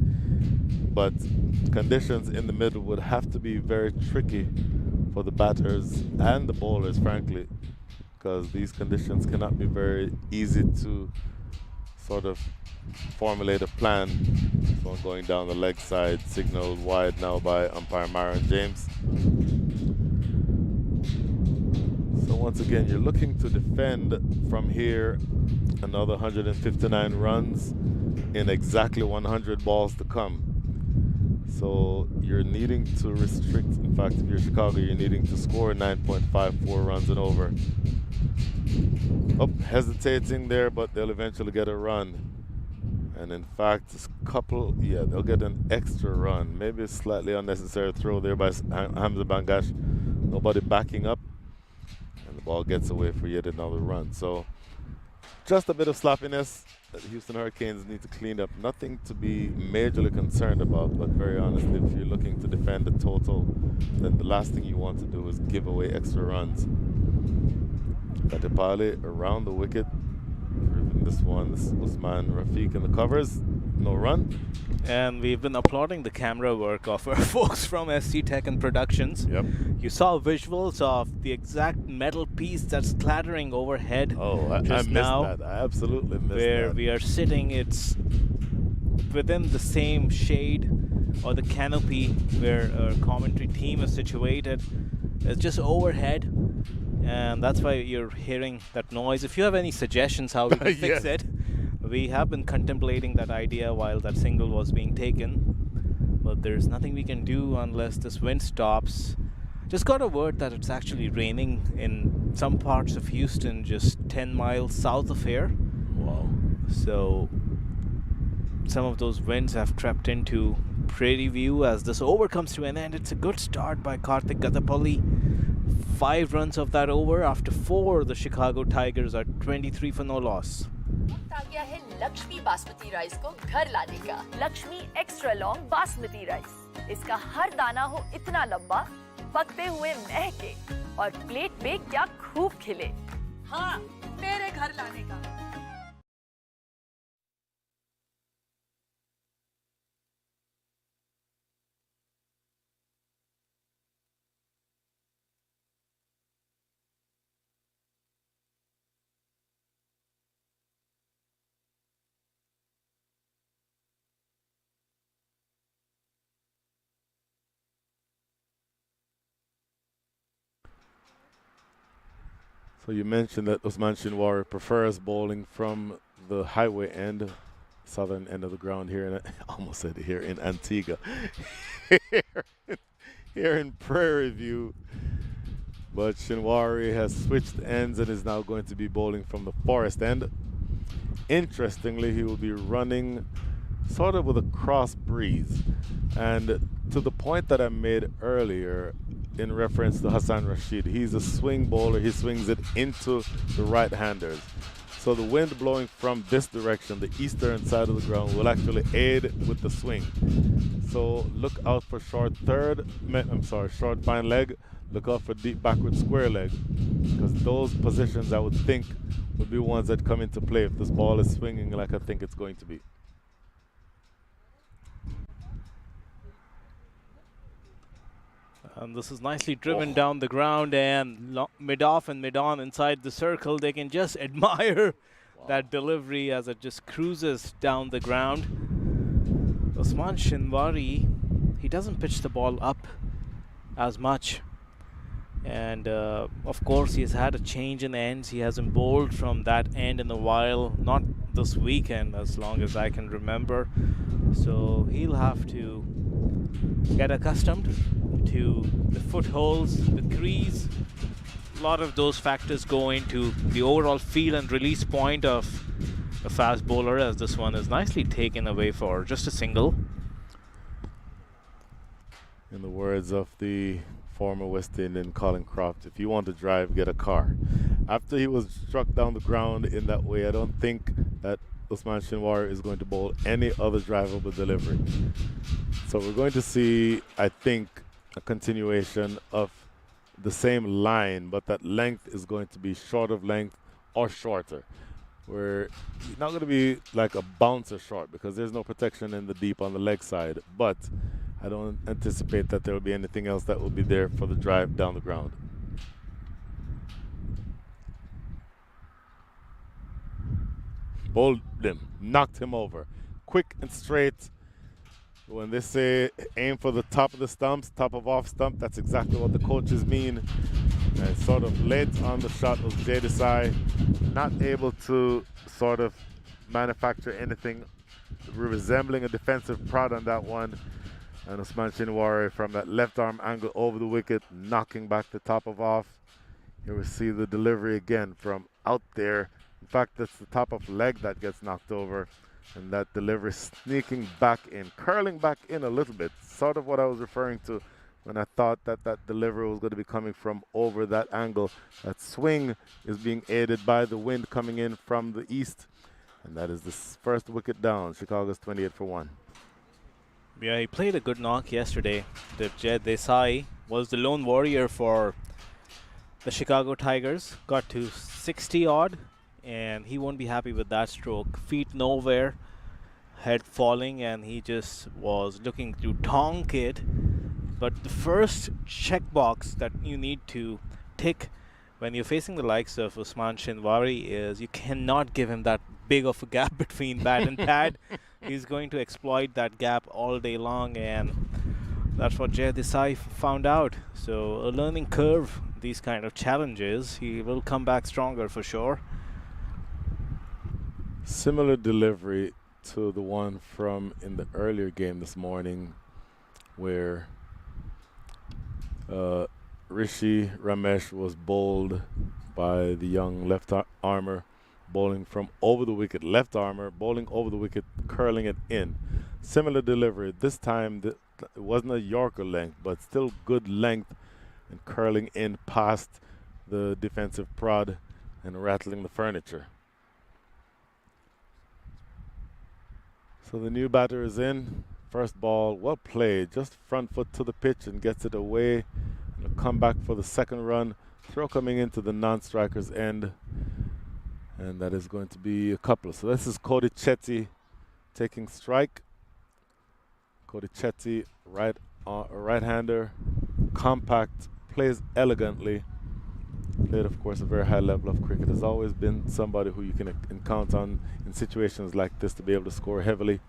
But conditions in the middle would have to be very tricky for the batters and the bowlers, frankly, because these conditions cannot be very easy to sort of formulate a plan. This one going down the leg side, signaled wide now by umpire Myron James. So once again, you're looking to defend from here another 159 runs in exactly 100 balls to come. So you're needing to restrict, in fact, if you're Chicago, you're needing to score 9.54 runs and over. Oh, hesitating there, but they'll eventually get a run. And in fact, this couple, yeah, they'll get an extra run. Maybe a slightly unnecessary throw there by Hamza Bangash. Nobody backing up. And the ball gets away for yet another run. So just a bit of sloppiness that the Houston Hurricanes need to clean up. Nothing to be majorly concerned about, but very honestly, if you're looking to defend the total, then the last thing you want to do is give away extra runs. Gatepali around the wicket. This one, this is Usman Rafiq in the covers. No run. And we've been applauding the camera work of our folks from SC Tech and Productions. Yep. You saw visuals of the exact metal piece that's clattering overhead. Oh, I missed that. I absolutely missed where that. we are sitting, it's within the same shade or the canopy where our commentary team is situated. It's just overhead. And that's why you're hearing that noise. If you have any suggestions how we can fix it, we have been contemplating that idea while that single was being taken. But there's nothing we can do unless this wind stops. Just got a word that it's actually raining in some parts of Houston, just 10 miles south of here. Wow. So some of those winds have crept into Prairie View as this over comes to an end. It's a good start by Karthik Gatepali. 5 runs of that over. After 4, the Chicago Tigers are 23 for no loss. आ गया है Lakshmi basmati rice को घर लाने का। Lakshmi extra long basmati rice. इसका हर दाना हो इतना लंबा, पकते हुए महके और प्लेट में क्या खूब खिले। हाँ, मेरे घर लाने का। So you mentioned that Usman Shinwari prefers bowling from the highway end, southern end of the ground here in, I almost said here in Antigua, here in Prairie View. But Shinwari has switched ends and is now going to be bowling from the forest end. Interestingly, he will be running sort of with a cross breeze. And to the point that I made earlier in reference to Hassan Rashid, he's a swing bowler. He swings it into the right-handers. So the wind blowing from this direction, the eastern side of the ground, will actually aid with the swing. So look out for short short fine leg. Look out for deep backward square leg, because those positions I would think would be ones that come into play if this ball is swinging like I think it's going to be. And this is nicely driven down the ground, and mid-off and mid-on inside the circle. They can just admire that delivery as it just cruises down the ground. Usman Shinwari, he doesn't pitch the ball up as much. And of course, he's had a change in the ends. He hasn't bowled from that end in a while, not this weekend as long as I can remember. So he'll have to get accustomed to the footholds, the crease. A lot of those factors go into the overall feel and release point of a fast bowler, as this one is nicely taken away for just a single. In the words of the former West Indian Colin Croft, if you want to drive, get a car. After he was struck down the ground in that way, I don't think that Usman Shinwari is going to bowl any other drivable delivery. So we're going to see, I think, a continuation of the same line, but that length is going to be short of length or shorter. Where he's not going to be like a bouncer short, because there's no protection in the deep on the leg side, but I don't anticipate that there will be anything else that will be there for the drive down the ground. Bowled him, knocked him over. Quick and straight. When they say aim for the top of the stumps, top of off stump, that's exactly what the coaches mean. And sort of late on the shot was Jay Desai, not able to sort of manufacture anything resembling a defensive prod on that one. And Usman Shinwari from that left arm angle over the wicket, knocking back the top of off. Here we see the delivery again from out there. In fact, that's the top of leg that gets knocked over. And that delivery sneaking back in, curling back in a little bit. Sort of what I was referring to when I thought that that delivery was going to be coming from over that angle. That swing is being aided by the wind coming in from the east. And that is the first wicket down. Chicago's 28 for 1. Yeah, he played a good knock yesterday. Jay Desai was the lone warrior for the Chicago Tigers. Got to 60 odd, and he won't be happy with that stroke. Feet nowhere, head falling, and he just was looking to tonk it. But the first checkbox that you need to tick when you're facing the likes of Usman Shinwari is you cannot give him that big of a gap between bat and pad. He's going to exploit that gap all day long, and that's what Jay Desai found out. So a learning curve, these kind of challenges. He will come back stronger for sure. Similar delivery to the one from in the earlier game this morning, where Rishi Ramesh was bowled by the young left armer, bowling from over the wicket, left armer, bowling over the wicket, curling it in. Similar delivery. This time it wasn't a Yorker length, but still good length, and curling in past the defensive prod and rattling the furniture. So the new batter is in. First ball, well played, just front foot to the pitch and gets it away. And a comeback for the second run. Throw coming into the non-striker's end. And that is going to be a couple. So this is Cody Chetty taking strike. Cody Chetty, right-hander, compact, plays elegantly. Played, of course, a very high level of cricket. Has always been somebody who you can count on in situations like this to be able to score heavily.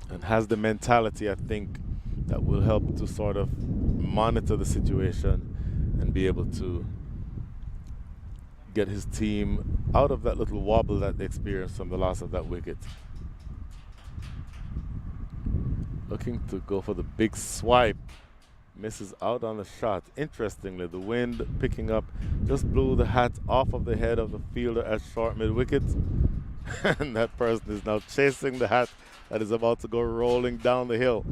And has the mentality, I think, that will help to sort of monitor the situation and be able to get his team out of that little wobble that they experienced from the loss of that wicket. Looking to go for the big swipe. Misses out on the shot. Interestingly, the wind picking up just blew the hat off of the head of the fielder at short mid-wicket. And that person is now chasing the hat that is about to go rolling down the hill.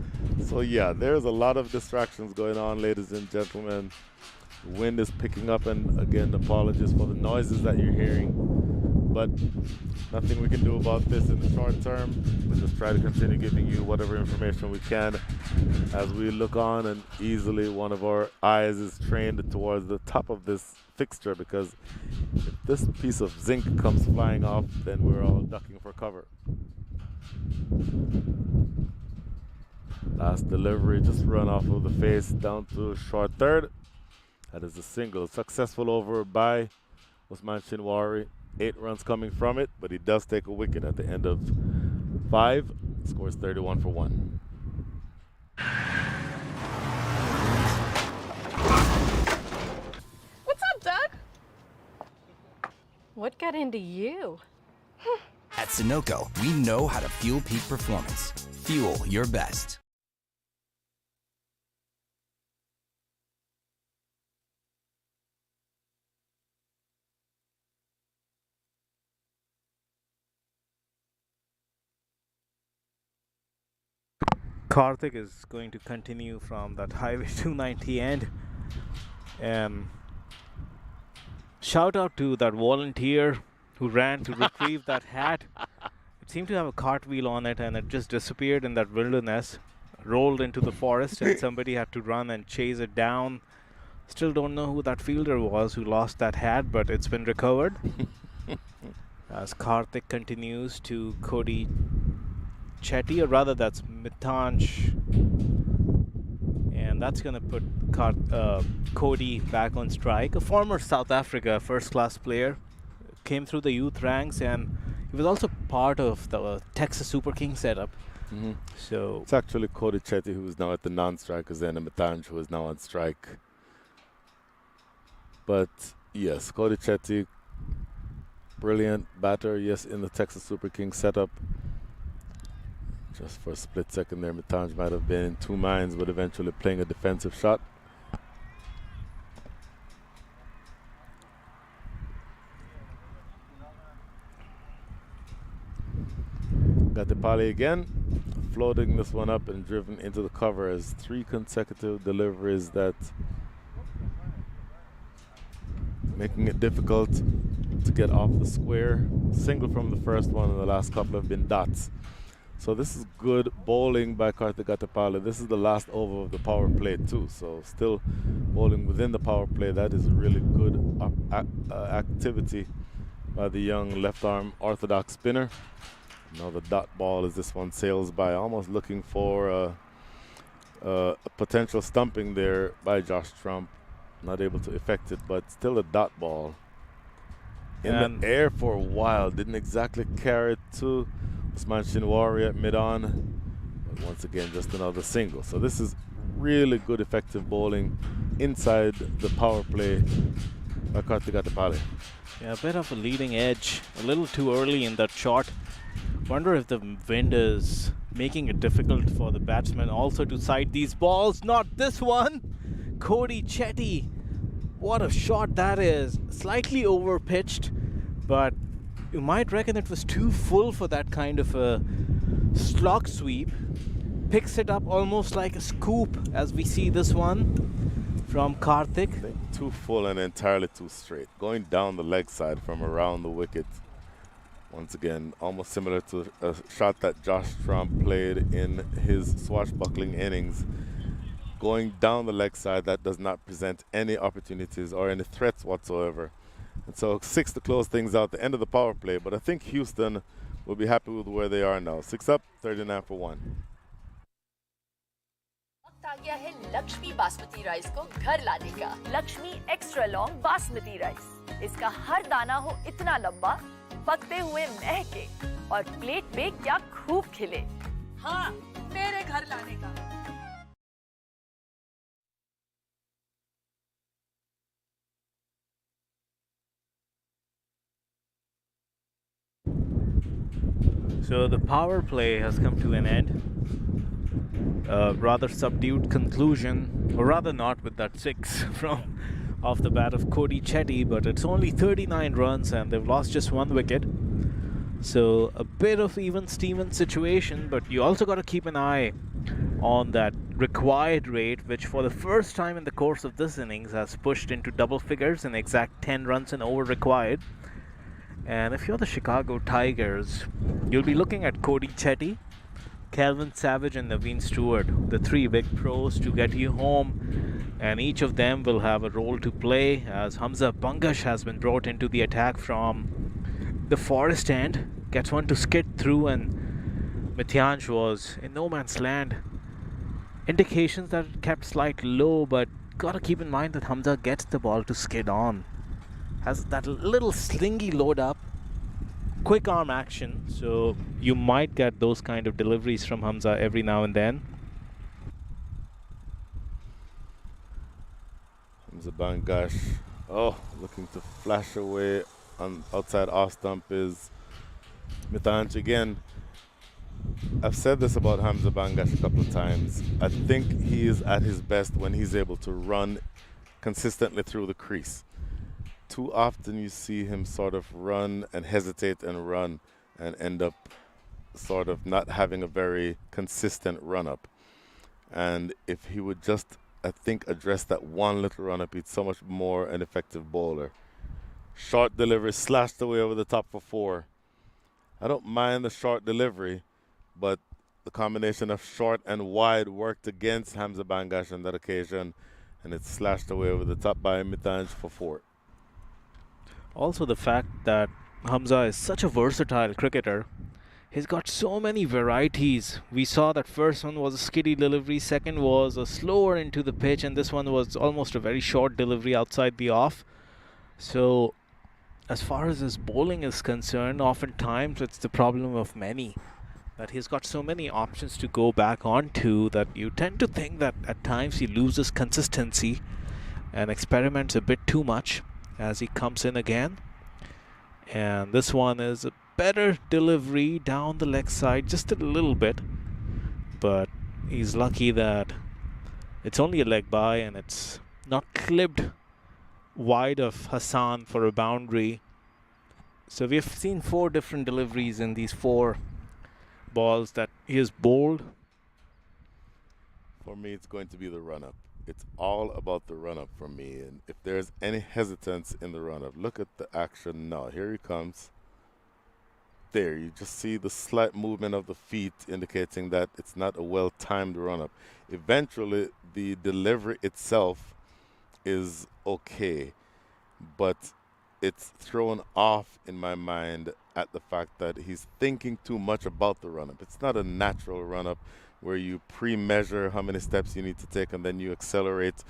So yeah, there's a lot of distractions going on, ladies and gentlemen. The wind is picking up, and again, apologies for the noises that you're hearing, but nothing we can do about this in the short term. We'll just try to continue giving you whatever information we can as we look on, and easily one of our eyes is trained towards the top of this fixture, because if this piece of zinc comes flying off, then we're all ducking for cover. Last delivery just run off of the face down to short third. That is a single. Successful over by Usman Shinwari. 8 runs coming from it, but he does take a wicket at the end of 5. Scores 31 for 1. What's up, Doug? What got into you? At Sunoco, we know how to fuel peak performance. Fuel your best. Karthik is going to continue from that Highway 290 end. Shout out to that volunteer who ran to retrieve that hat. It seemed to have a cartwheel on it, and it just disappeared in that wilderness, rolled into the forest, and somebody had to run and chase it down. Still don't know who that fielder was who lost that hat, but it's been recovered. As Karthik continues to Cody Chetty, or rather that's Mitanj, and that's going to put Cody back on strike. A former South Africa first-class player, came through the youth ranks, and he was also part of the Texas Super King setup. So it's actually Cody Chetty who is now at the non-strikers end, and Mitanj who is now on strike. But yes, Cody Chetty, brilliant batter, yes, in the Texas Super King setup. Just for a split second there, Mitanj might have been in two minds, but eventually playing a defensive shot. Gatipali again, floating this one up and driven into the cover as 3 consecutive deliveries, that making it difficult to get off the square. Single from the first one, and the last couple have been dots. So this is good bowling by Karthik Gatipali. This is the last over of the power play too, so still bowling within the power play. That is really good activity by the young left arm orthodox spinner. Now the dot ball as this one sails by, almost looking for a potential stumping there by Josh Trump. Not able to effect it, but still a dot ball. In the air for a while, didn't exactly carry it to Usman Shinwari at mid-on, but once again just another single. So this is really good effective bowling inside the power play by Karthik Gatipali. yeah, a bit of a leading edge, a little too early in that shot. Wonder if the wind is making it difficult for the batsman also to side these balls. Not this one. Cody Chetty, what a shot that is. Slightly over pitched, but you might reckon it was too full for that kind of a slog sweep. Picks it up almost like a scoop, as we see this one from Karthik. Too full and entirely too straight. Going down the leg side from around the wicket. Once again, almost similar to a shot that Josh Trump played in his swashbuckling innings. Going down the leg side, that does not present any opportunities or any threats whatsoever. And so 6 to close things out, the end of the power play. But I think Houston will be happy with where they are now. 6 up, 39 for 1. वक्त आ गया है Lakshmi basmati rice को घर लाने का। Lakshmi extra long basmati rice. इसका हर दाना हो इतना लंबा, पकते हुए महके और प्लेट पे क्या खूब खिले। हाँ, मेरे घर लाने का। So the power play has come to an end. A rather subdued conclusion, or rather not, with that 6 from off the bat of Cody Chetty, but it's only 39 runs and they've lost just 1 wicket. So a bit of even Steven situation, but you also got to keep an eye on that required rate, which for the first time in the course of this innings has pushed into double figures, an exact 10 runs and over required. And if you're the Chicago Tigers, you'll be looking at Cody Chetty, Calvin Savage and Naveen Stewart, the three big pros to get you home, and each of them will have a role to play as Hamza Bangash has been brought into the attack from the forest end, gets one to skid through, and Mithyanj was in no man's land. Indications that it kept slightly low, but gotta keep in mind that Hamza gets the ball to skid on. Has that little slingy load up, quick arm action, so you might get those kind of deliveries from Hamza every now and then. Hamza Bangash, looking to flash away on outside off stump is Mithyanj again. I've said this about Hamza Bangash a couple of times. I think he is at his best when he's able to run consistently through the crease. Too often you see him sort of run and hesitate and run and end up sort of not having a very consistent run-up. And if he would just, I think, address that one little run-up, he's so much more an effective bowler. Short delivery, slashed away over the top for 4. I don't mind the short delivery, but the combination of short and wide worked against Hamza Bangash on that occasion, and it's slashed away over the top by Mithyanj for 4. Also the fact that Hamza is such a versatile cricketer. He's got so many varieties. We saw that first one was a skiddy delivery, second was a slower into the pitch, and this one was almost a very short delivery outside the off. So as far as his bowling is concerned, oftentimes it's the problem of many, that he's got so many options to go back onto that you tend to think that at times he loses consistency and experiments a bit too much as he comes in again. And this one is a better delivery down the leg side just a little bit, but he's lucky that it's only a leg by and it's not clipped wide of Hassan for a boundary. So we have seen 4 different deliveries in these 4 balls that he has bowled. For me, it's going to be the run-up. It's all about the run-up for me. And if there's any hesitance in the run-up, look at the action now. Here he comes. There, you just see the slight movement of the feet indicating that it's not a well-timed run-up. Eventually, the delivery itself is okay, but it's thrown off in my mind at the fact that he's thinking too much about the run-up. It's not a natural run-up where you pre-measure how many steps you need to take and then you accelerate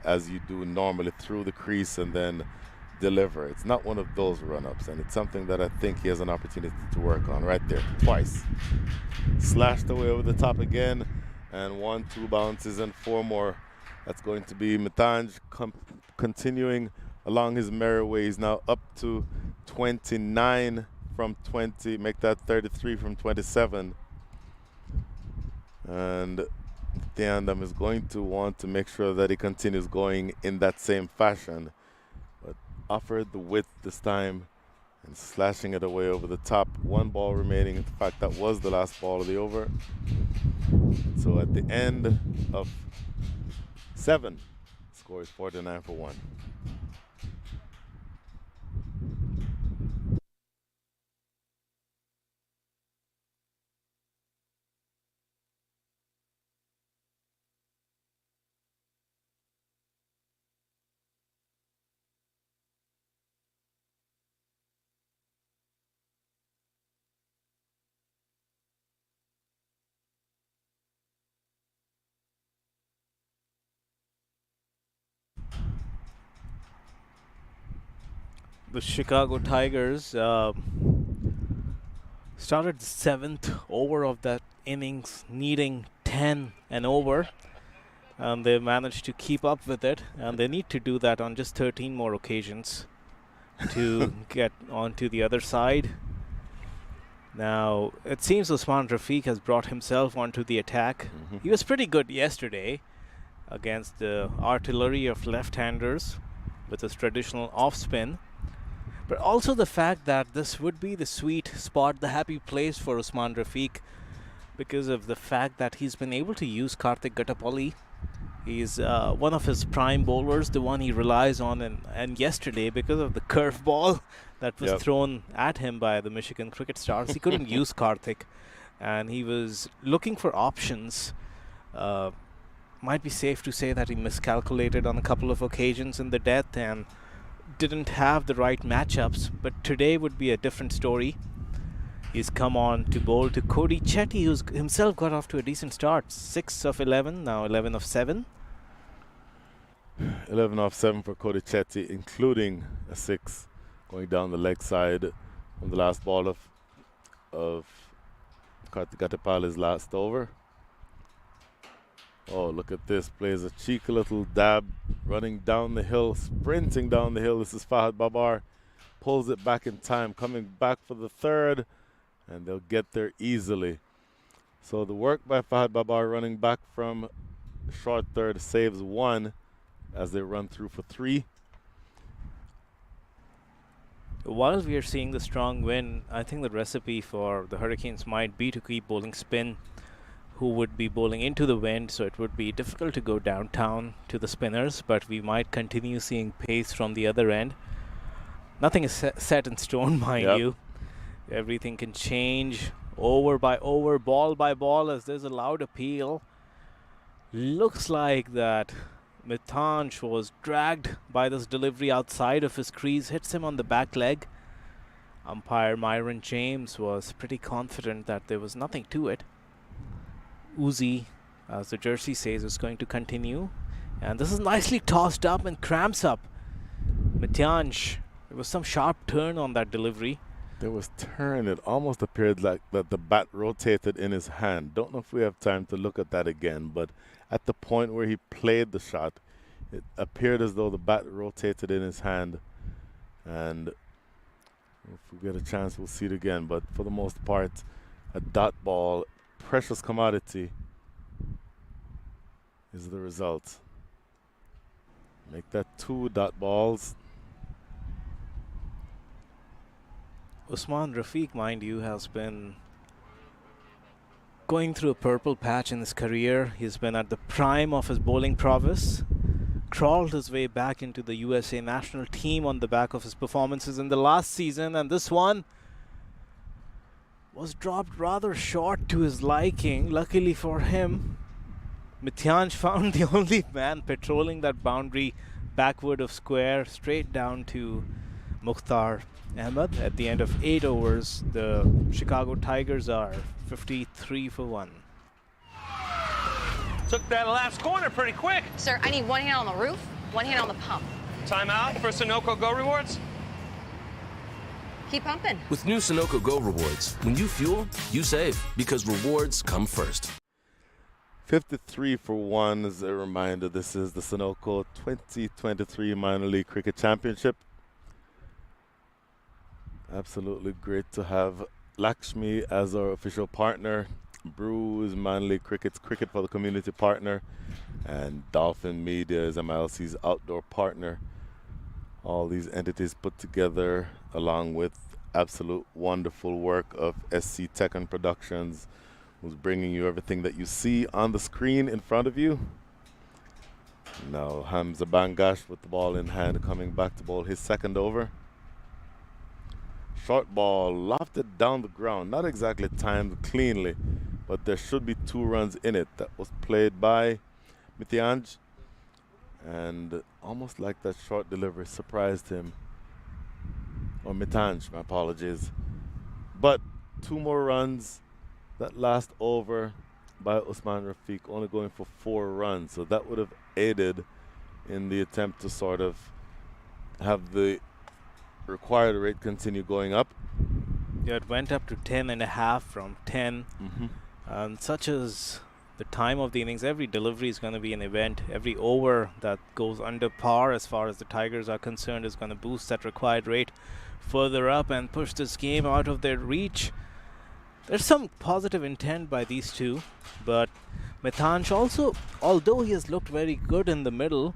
as you do normally through the crease and then deliver. It's not one of those run-ups, and it's something that I think he has an opportunity to work on right there, twice. Slashed away over the top again, and 1, 2 bounces and 4 more. That's going to be Mithyanj continuing along his merry way. He's now up to 29 from 20, make that 33 from 27. And Thiandam is going to want to make sure that he continues going in that same fashion, but offered the width this time and slashing it away over the top. 1 ball remaining. In fact, that was the last ball of the over. So at the end of 7, score is 49 for 1. The Chicago Tigers started the 7th over of that innings needing 10 and over, and they managed to keep up with it, and they need to do that on just 13 more occasions to get onto the other side. Now it seems Usman Rafiq has brought himself onto the attack. He was pretty good yesterday against the artillery of left-handers with his traditional off spin. but also the fact that this would be the sweet spot, the happy place for Usman Rafiq, because of the fact that he's been able to use Karthik Gattapalli. He's one of his prime bowlers, the one he relies on, and yesterday, because of the curveball that was thrown at him by the Michigan cricket stars, he couldn't use Karthik, and he was looking for options. Might be safe to say that he miscalculated on a couple of occasions in the death and didn't have the right matchups, but today would be a different story. He's come on to bowl to Cody Chetty, who's himself got off to a decent start. 6 of 11, now 11 of 7. 11 off 7 for Cody Chetty, including a 6 going down the leg side on the last ball of Karthik Gattapalli's last over. Oh, look at this. Plays a cheeky little dab, running down the hill, sprinting down the hill. This is Fahad Babar. Pulls it back in time, coming back for the third, and they'll get there easily. So the work by Fahad Babar running back from short third saves 1 as they run through for 3. While we are seeing the strong win, I think the recipe for the Hurricanes might be to keep bowling spin, who would be bowling into the wind, so it would be difficult to go downtown to the spinners, but we might continue seeing pace from the other end. Nothing is set in stone, mind you. Everything can change over by over, ball by ball, as there's a loud appeal. Looks like that Mitanj was dragged by this delivery outside of his crease, hits him on the back leg. Umpire Myron James was pretty confident that there was nothing to it. Uzi, as the jersey says, is going to continue. And this is nicely tossed up and cramps up Mitanj. There was some sharp turn on that delivery. There was turn. It almost appeared like that the bat rotated in his hand. Don't know if we have time to look at that again, but at the point where he played the shot, it appeared as though the bat rotated in his hand. And if we get a chance, we'll see it again. But for the most part, a dot ball, precious commodity, is the result. Make that 2 dot balls. Usman Rafiq, mind you, has been going through a purple patch in his career. He's been at the prime of his bowling prowess, crawled his way back into the USA national team on the back of his performances in the last season, and this one was dropped rather short to his liking. Luckily for him, Mitanj found the only man patrolling that boundary backward of square, straight down to Mukhtar Ahmed. At the end of 8 overs, the Chicago Tigers are 53 for 1. Took that last corner pretty quick. Sir, I need 1 hand on the roof, 1 hand on the pump. Timeout for Sunoco Go Rewards. Keep pumping. With new Sunoco Go rewards, when you fuel, you save because rewards come first. 53 for 1 as a reminder. This is the Sunoco 2023 Minor League Cricket Championship. Absolutely great to have Lakshmi as our official partner. Brews Minor League Cricket's Cricket for the Community partner, and Dolphin Media is MLC's outdoor partner. All these entities put together along with absolute wonderful work of SC Tekken Productions, who's bringing you everything that you see on the screen in front of you. Now Hamza Bangash with the ball in hand, coming back to bowl his second over. Short ball lofted down the ground, not exactly timed cleanly, but there should be 2 runs in it. That was played by Mitanj, and almost like that short delivery surprised him. Or Mitanj, my apologies. But 2 more runs. That last over by Usman Rafiq only going for 4 runs, so that would have aided in the attempt to sort of have the required rate continue going up. Yeah, it went up to 10.5 from 10. And such as the time of the innings, every delivery is going to be an event. Every over that goes under par as far as the Tigers are concerned is going to boost that required rate further up and push this game out of their reach. There's some positive intent by these two, but Mitanj also, although he has looked very good in the middle,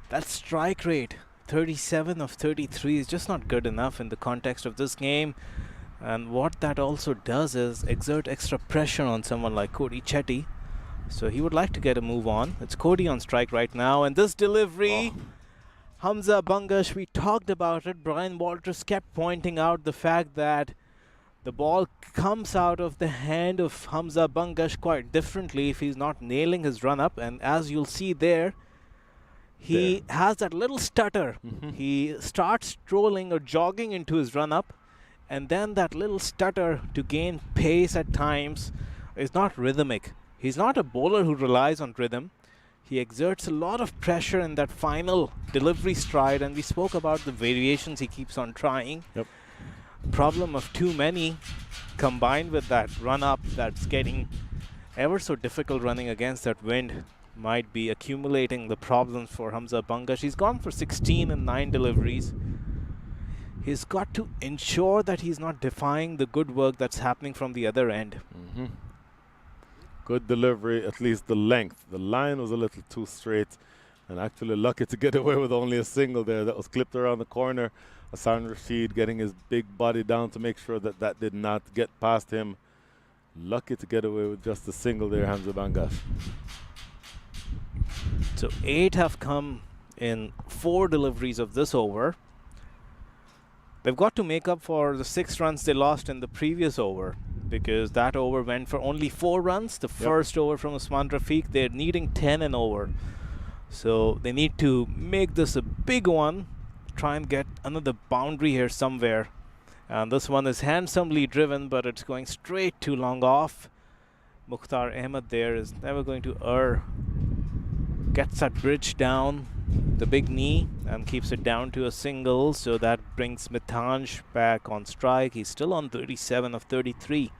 that strike rate 37 of 33 is just not good enough in the context of this game. And what that also does is exert extra pressure on someone like Cody Chetty. So he would like to get a move on. It's Cody on strike right now. And this delivery, Hamza Bangash, we talked about it. Brian Walters kept pointing out the fact that the ball comes out of the hand of Hamza Bangash quite differently if he's not nailing his run-up. And as you'll see there, he has that little stutter. He starts strolling or jogging into his run-up. And then that little stutter to gain pace at times is not rhythmic. He's not a bowler who relies on rhythm. He exerts a lot of pressure in that final delivery stride, and we spoke about the variations he keeps on trying. Yep. Problem of too many combined with that run-up that's getting ever so difficult running against that wind might be accumulating the problems for Hamza Bangash. He's gone for 16 and 9 deliveries. He's got to ensure that he's not defying the good work that's happening from the other end. Good delivery, at least the length. The line was a little too straight, and actually lucky to get away with only a single there. That was clipped around the corner. Hassan Rashid getting his big body down to make sure that that did not get past him. Lucky to get away with just a single there, Hamza Bangash. So 8 have come in 4 deliveries of this over. They've got to make up for the 6 runs they lost in the previous over, because that over went for only 4 runs. The first over from Usman Rafiq, they're needing 10 and over. So they need to make this a big one, try and get another boundary here somewhere. And this one is handsomely driven, but it's going straight too long off. Mukhtar Ahmed there is never going to err. Gets that bridge down, the big knee, and keeps it down to a single. So that brings Mitanj back on strike. He's still on 37 of 33.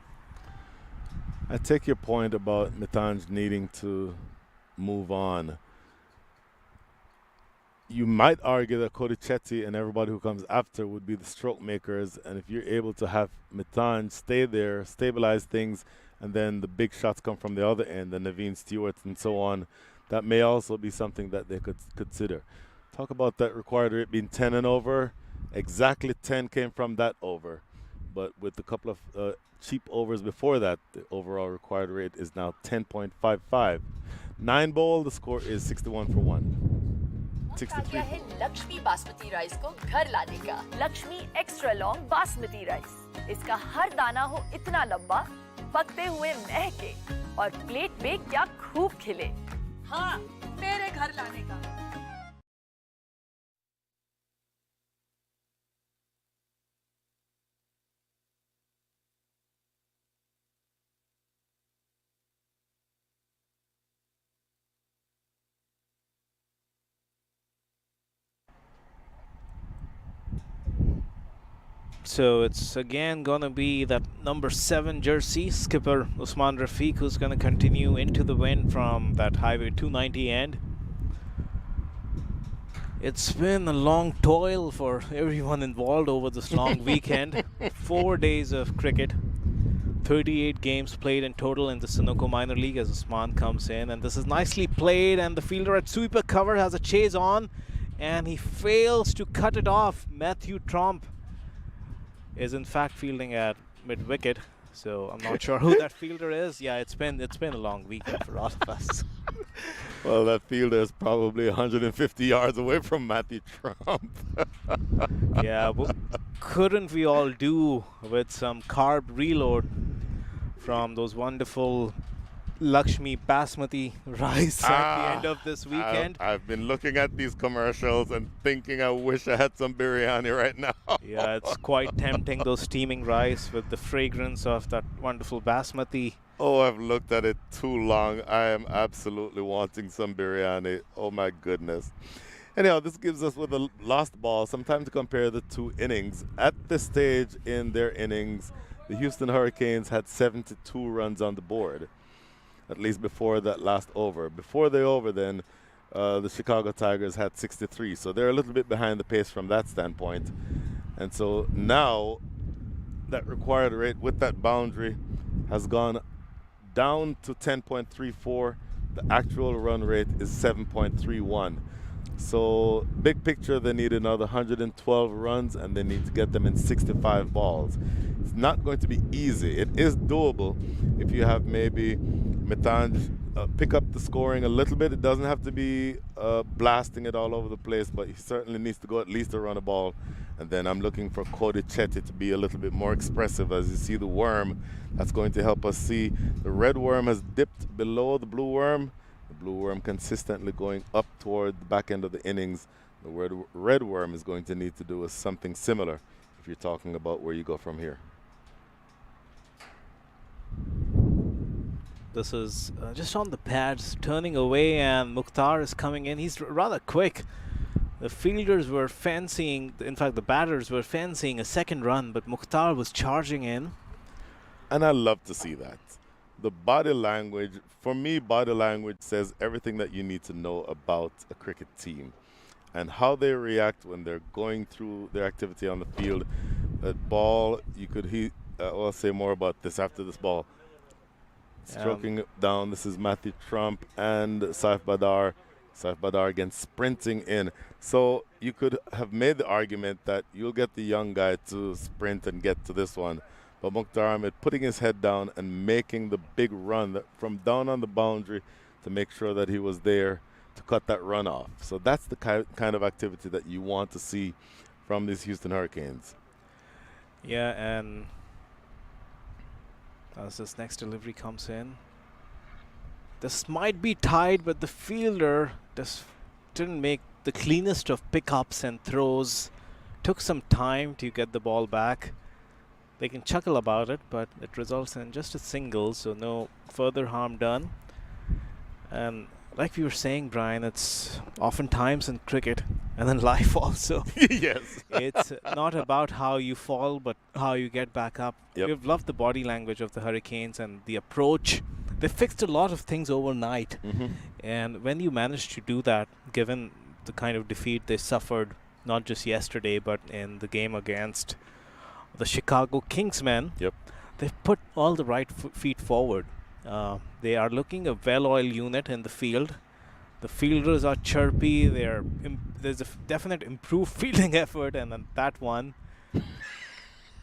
I take your point about Mitanj needing to move on. You might argue that Cody Chetty and everybody who comes after would be the stroke makers, and if you're able to have Mitanj stay there, stabilize things, and then the big shots come from the other end, the Naveen Stewart and so on, that may also be something that they could consider. Talk about that required rate being 10 and over. Exactly 10 came from that over. But with a couple of cheap overs before that, the overall required rate is now 10.55. 9 ball, the score is 61 for 1. 63. है Lakshmi basmati rice को घर लाने का। Lakshmi extra long basmati rice. इसका हर दाना हो इतना लंबा, पकते हुए महके और प्लेट पे क्या खूब खिले। हाँ, मेरे घर लाने का। So it's again gonna be that number 7 jersey, skipper Usman Rafiq, who's gonna continue into the wind from that Highway 290 end. It's been a long toil for everyone involved over this long weekend. 4 days of cricket, 38 games played in total in the Sunoco Minor League as Usman comes in, and this is nicely played, and the fielder at sweeper cover has a chase on, and he fails to cut it off. Matthew Tromp is in fact fielding at mid-wicket, so I'm not sure who that fielder is. Yeah, it's been a long weekend for all of us. Well, that fielder is probably 150 yards away from Matthew Trump. Yeah, but couldn't we all do with some carb reload from those wonderful Lakshmi Basmati rice at the end of this weekend? I've been looking at these commercials and thinking I wish I had some biryani right now. Yeah, it's quite tempting, those steaming rice with the fragrance of that wonderful Basmati. Oh, I've looked at it too long. I am absolutely wanting some biryani. Oh my goodness. Anyhow, this gives us, with a lost ball, some time to compare the 2 innings. At this stage in their innings, the Houston Hurricanes had 72 runs on the board, at least before that last over. Before the over then, the Chicago Tigers had 63. So they're a little bit behind the pace from that standpoint. And so now that required rate with that boundary has gone down to 10.34. The actual run rate is 7.31. So big picture, they need another 112 runs, and they need to get them in 65 balls. It's not going to be easy. It is doable if you have maybe Mitanj pick up the scoring a little bit. It doesn't have to be blasting it all over the place, but he certainly needs to go at least a run a ball. And then I'm looking for Cody Chetty to be a little bit more expressive. As you see the worm, that's going to help us see the red worm has dipped below the blue worm. The blue worm consistently going up toward the back end of the innings. The red worm is going to need to do something similar if you're talking about where you go from here. This is just on the pads, turning away, and Mukhtar is coming in. He's rather quick. The fielders were fancying, in fact, the batters were fancying a second run, but Mukhtar was charging in. And I love to see that. The body language, for me, body language says everything that you need to know about a cricket team and how they react when they're going through their activity on the field. That ball, you could, I'll say more about this after this ball. Stroking it down, this is Matthew Trump and Saif Badar. Saif Badar again sprinting in. So you could have made the argument that you'll get the young guy to sprint and get to this one. But Mukhtar Ahmed putting his head down and making the big run from down on the boundary to make sure that he was there to cut that run off. So that's the kind of activity that you want to see from these Houston Hurricanes. Yeah, and as this next delivery comes in, this might be tied, but the fielder just didn't make the cleanest of pickups and throws. Took some time to get the ball back. They can chuckle about it, but it results in just a single, so no further harm done. And like we were saying, Brian, it's oftentimes in cricket and in life also. Yes. It's not about how you fall, but how you get back up. Yep. We've loved the body language of the Hurricanes and the approach. They fixed a lot of things overnight. Mm-hmm. And when you manage to do that, given the kind of defeat they suffered, not just yesterday, but in the game against the Chicago Kingsmen, Yep. they've put all the right feet forward. They are looking a well-oiled unit in the field. The fielders are chirpy. There's a definite improved fielding effort, and then that one,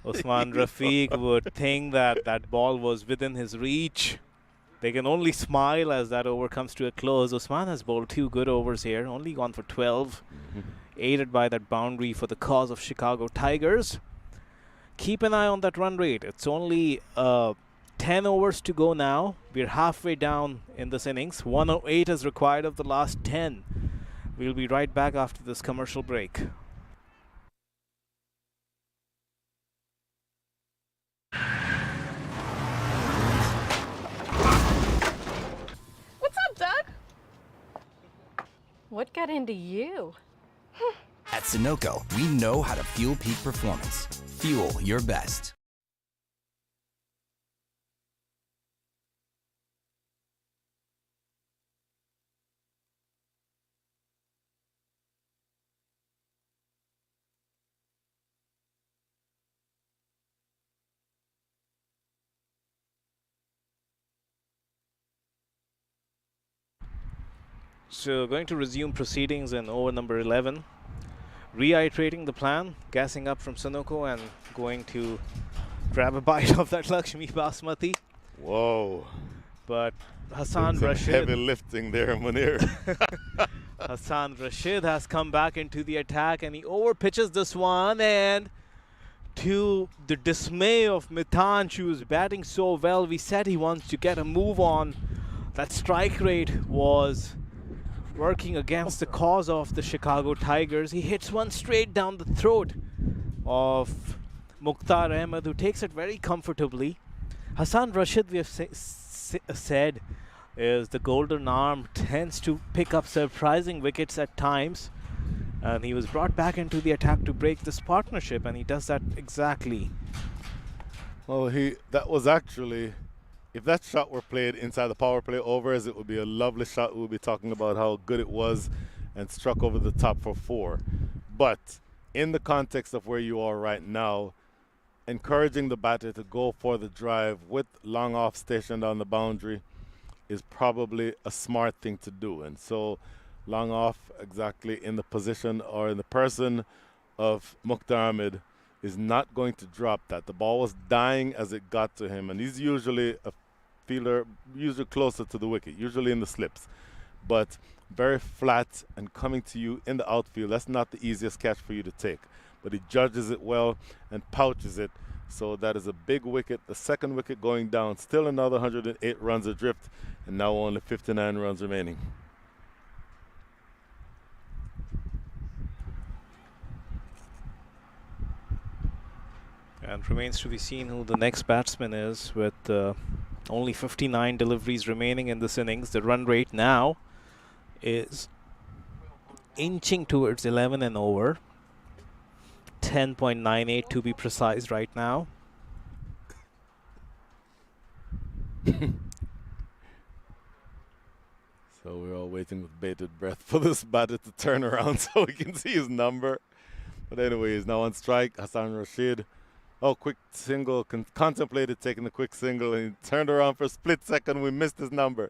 Usman Rafiq would think that that ball was within his reach. They can only smile as that over comes to a close. Usman has bowled 2 good overs here, only gone for 12, aided by that boundary for the cause of Chicago Tigers. Keep an eye on that run rate. It's only 10 overs to go now. We're halfway down in this innings. 108 is required of the last 10. We'll be right back after this commercial break. What's up, Doug? What got into you? At Sunoco, we know how to fuel peak performance. Fuel your best. So going to resume proceedings in over number 11. Reiterating the plan, gassing up from Sunoco and going to grab a bite of that Lakshmi Basmati. Whoa. But Hassan Some Rashid. heavy lifting there, Munir. Hassan Rashid has come back into the attack and he overpitches this one, and to the dismay of Mitanj, who's batting so well, we said he wants to get a move on. That strike rate was working against the cause of the Chicago Tigers. He hits one straight down the throat of Mukhtar Ahmed, who takes it very comfortably. Hassan Rashid, we have said, is the golden arm, tends to pick up surprising wickets at times. And he was brought back into the attack to break this partnership, and he does that exactly. Well, that was actually, if that shot were played inside the power play overs, it would be a lovely shot. We'll be talking about how good it was and struck over the top for 4. But in the context of where you are right now, encouraging the batter to go for the drive with long off stationed on the boundary is probably a smart thing to do. And so long off exactly in the position or in the person of Mukhtar Ahmed is not going to drop that. The ball was dying as it got to him, and he's usually a fielder, usually closer to the wicket, usually in the slips. But very flat and coming to you in the outfield, that's not the easiest catch for you to take. But he judges it well and pouches it. So that is a big wicket. The second wicket going down, still another 108 runs adrift, and now only 59 runs remaining. And remains to be seen who the next batsman is, with only 59 deliveries remaining in this innings. The run rate now is inching towards 11 and over. 10.98 to be precise right now. So we're all waiting with bated breath for this batter to turn around so we can see his number. But anyway, he's now on strike. Hassan Rashid. Oh, quick single. Contemplated taking the quick single, and he turned around for a split second. We missed his number.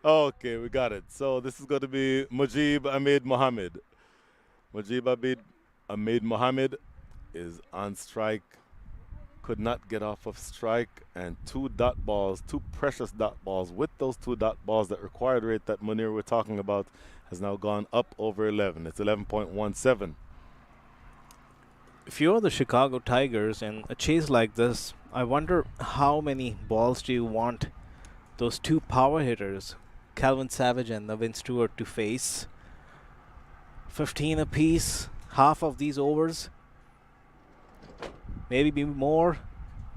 Okay, we got it. So this is going to be Mujib Ahmed Mohammed. Mujib Ahmed Mohammed is on strike. Could not get off of strike, and two dot balls, two precious dot balls. With those two dot balls, that required rate that Munir we're talking about has now gone up over 11. It's 11.17. If you're the Chicago Tigers in a chase like this, I wonder how many balls do you want those two power hitters, Calvin Savage and Navin Stewart, to face? 15 apiece, half of these overs, maybe more,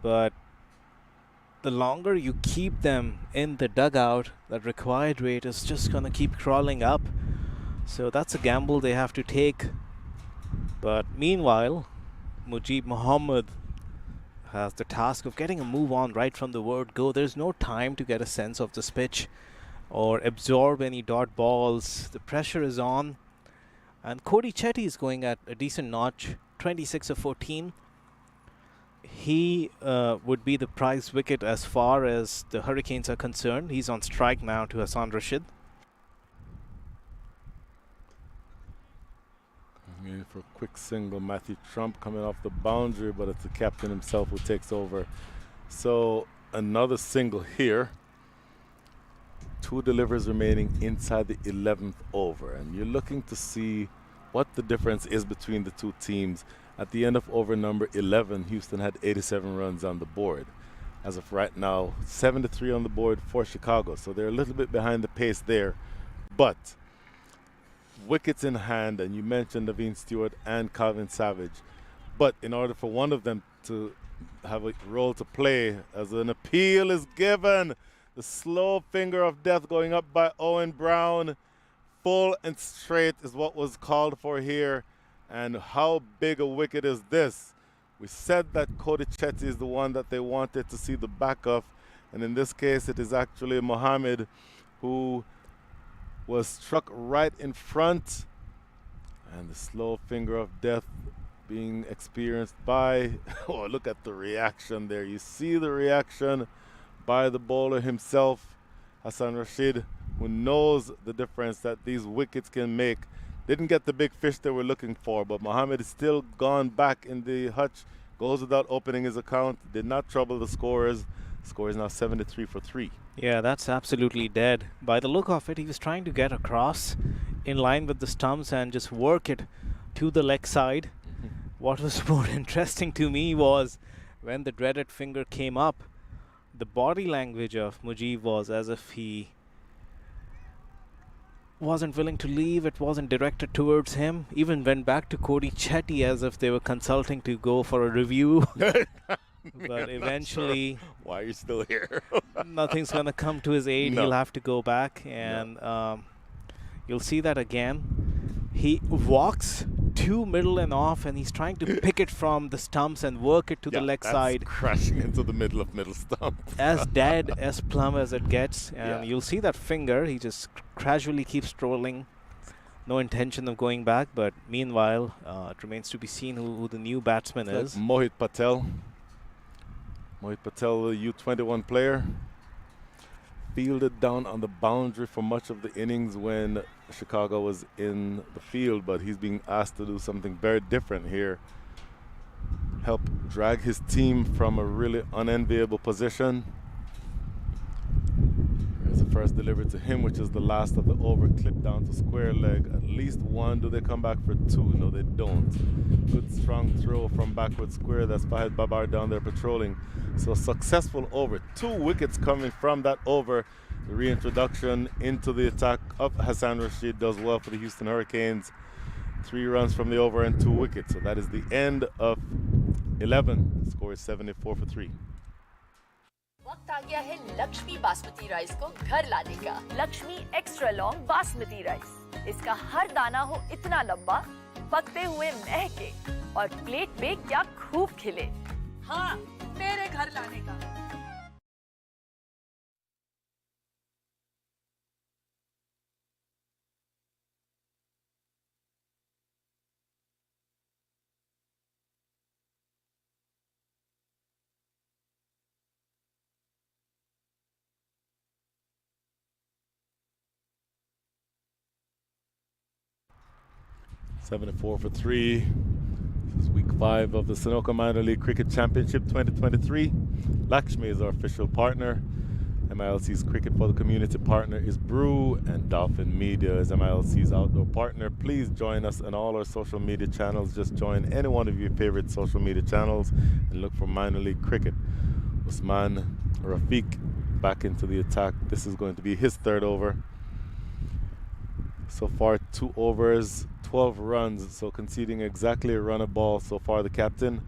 but the longer you keep them in the dugout, that required rate is just going to keep crawling up. So that's a gamble they have to take. But meanwhile, Mujib Mohammed has the task of getting a move on right from the word go. There's no time to get a sense of this pitch or absorb any dot balls. The pressure is on. And Cody Chetty is going at a decent notch, 26 of 14. He would be the prize wicket as far as the Hurricanes are concerned. He's on strike now to Hassan Rashid. For a quick single, Matthew Trump coming off the boundary, but it's the captain himself who takes over. So another single here. Two delivers remaining inside the 11th over, and you're looking to see what the difference is between the two teams. At the end of over number 11, Houston had 87 runs on the board. As of right now, 73 on the board for Chicago, so they're a little bit behind the pace there. But wickets in hand, and you mentioned Navin Stewart and Calvin Savage. But in order for one of them to have a role to play, as an appeal is given, the slow finger of death going up by Owen Brown. Full and straight is what was called for here. And how big a wicket is this? We said that Cody Chetty is the one that they wanted to see the back of. And in this case, it is actually Mohammed who was struck right in front, and the slow finger of death being experienced by, oh, look at the reaction there. You see the reaction by the bowler himself, Hassan Rashid, who knows the difference that these wickets can make. Didn't get the big fish they were looking for, but Mohammed is still gone back in the hutch, goes without opening his account, did not trouble the scorers. Score is now 73 for 3. Yeah, that's absolutely dead. By the look of it, he was trying to get across in line with the stumps and just work it to the leg side. What was more interesting to me was when the dreaded finger came up, the body language of Mujib was as if he wasn't willing to leave. It wasn't directed towards him. Even went back to Cody Chetty as if they were consulting to go for a review. But eventually, sure why you're still here. nothing's going to come to his aid. No. He'll have to go back, and you'll see that again. He walks to middle and off, and he's trying to pick it from the stumps and work it to the leg side. Crashing into the middle of middle stump. As dead, as plumb as it gets. And you'll see that finger. He just casually keeps strolling. No intention of going back, but meanwhile, it remains to be seen who the new batsman is. Mohit Patel. Mohit Patel, the U21 player. fielded down on the boundary for much of the innings when Chicago was in the field, but he's being asked to do something very different here. Help drag his team from a really unenviable position. Here's the first delivery to him, which is the last of the over, clipped down to square leg. At least one. Do they come back for two? No, they don't. Good strong throw from backward square. That's Fahid Babar down there patrolling. So successful over. 2 wickets coming from that over. The reintroduction into the attack of Hassan Rashid does well for the Houston Hurricanes. 3 runs from the over and 2 wickets. So that is the end of 11. The score is 74 for 3. वक्त आ गया है Lakshmi basmati rice को घर लाने का। Lakshmi extra long basmati rice. इसका हर दाना हो इतना लंबा, पकते हुए महके और प्लेट में क्या खूब खिले। हाँ, तेरे घर लाने का। Seventy-four for 3. This is week 5 of the Sunoco Minor League Cricket Championship 2023. Lakshmi is our official partner. MILC's Cricket for the Community partner is Brew, and Dolphin Media is MILC's outdoor partner. Please join us on all our social media channels. Just join any one of your favorite social media channels and look for Minor League Cricket. Usman Rafiq back into the attack. This is going to be his 3rd over. So far, 2 overs, 12 runs, so conceding exactly a run a ball so far, the captain.